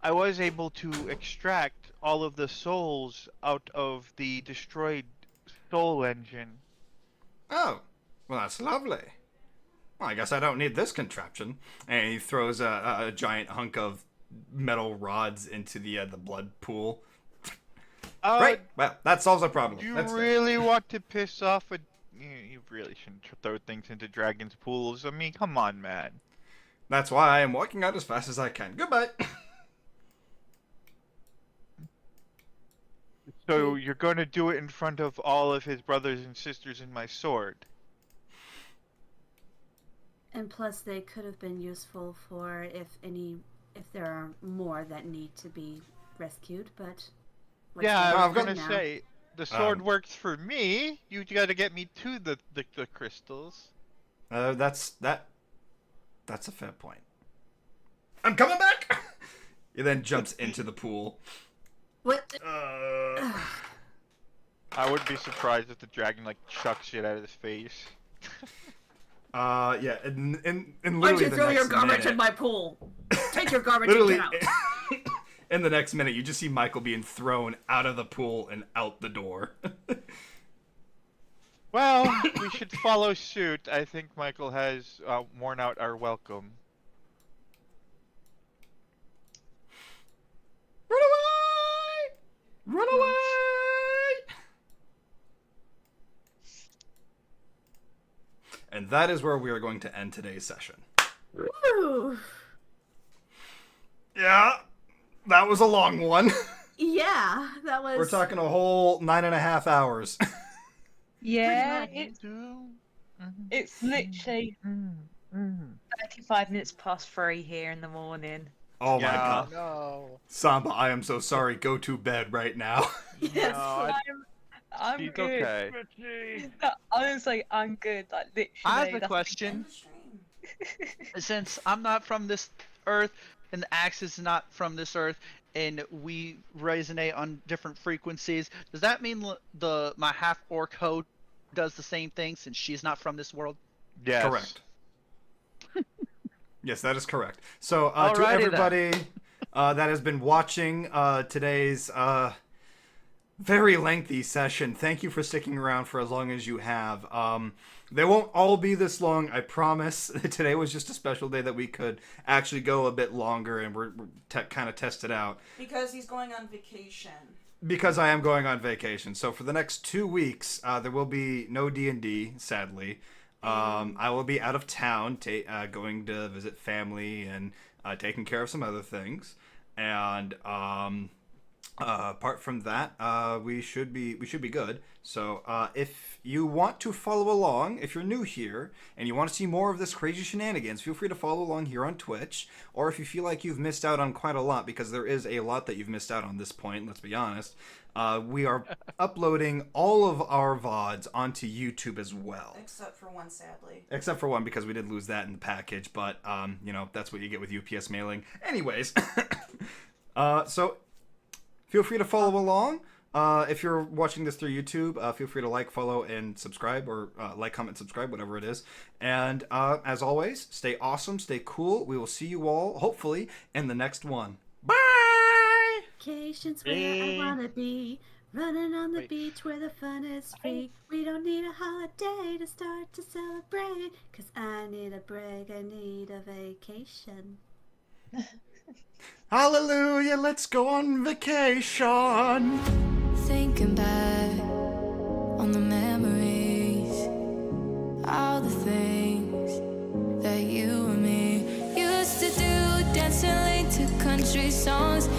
I was able to extract all of the souls out of the destroyed soul engine. Oh, well, that's lovely. Well, I guess I don't need this contraption. And he throws a giant hunk of metal rods into the blood pool. Right. Well, that solves the problem. You That's it. really want to piss off a... You really shouldn't throw things into dragons' pools. I mean, come on, man. That's why I am walking out as fast as I can. Goodbye. So you're going to do it in front of all of his brothers and sisters in my sword. And plus, they could have been useful for if there are more that need to be rescued. But what's Yeah, the I I've was got- going to now? say, the sword Um, works for me. You got to get me to the crystals. That's a fair point. I'm coming back. He then jumps into the pool. What? I wouldn't be surprised if the dragon, like, chucks shit out of his face. Yeah, and Why'd literally you the throw your next garbage minute, in my pool? Take your garbage literally, and get out. In the next minute, you just see Michael being thrown out of the pool and out the door. Well, we should follow suit. I think Michael has worn out our welcome. Run away! Run away! And that is where we are going to end today's session. Woo. Yeah, that was a long one. Yeah, that was. We're talking a whole 9.5 hours. Yeah, Pretty it's literally 35 minutes past 3 here in the morning. Oh my Yeah. god. No. Samba, I am so sorry. Go to bed right now. Yes. No, I'm She's good. okay. Honestly, I'm good. Like literally. I have a that's- question. End the stream. Since I'm not from this earth and the axe is not from this earth and we resonate on different frequencies, does that mean my half orc hoe does the same thing since she's not from this world? Yes. Correct. Yes, that is correct. So, to Alrighty then. everybody that has been watching today's very lengthy session, thank you for sticking around for as long as you have. They won't all be this long, I promise. Today was just a special day that we could actually go a bit longer and we're kind of test it out. Because he's going on vacation. Because I am going on vacation. So for the next 2 weeks, there will be no D&D, sadly. I will be out of town, going to visit family and taking care of some other things. And apart from that, we should be good. So if you want to follow along, if you're new here and you want to see more of this crazy shenanigans, feel free to follow along here on Twitch. Or if you feel like you've missed out on quite a lot, because there is a lot that you've missed out on this point, let's be honest, we are uploading all of our VODs onto YouTube as well. Except for one, sadly. Except for one, because we did lose that in the package, but, that's what you get with UPS mailing. Anyways, so feel free to follow along. If you're watching this through YouTube, feel free to like, follow, and subscribe, or like, comment, subscribe, whatever it is. And as always, stay awesome, stay cool. We will see you all, hopefully, in the next one. Bye! Vacation's where I wanna be. Running on the beach where the fun is free. We don't need a holiday to start to celebrate. 'Cause I need a break, I need a vacation. Hallelujah, let's go on vacation! Thinking back on the memories, all the things that you and me used to do, dancing late to country songs,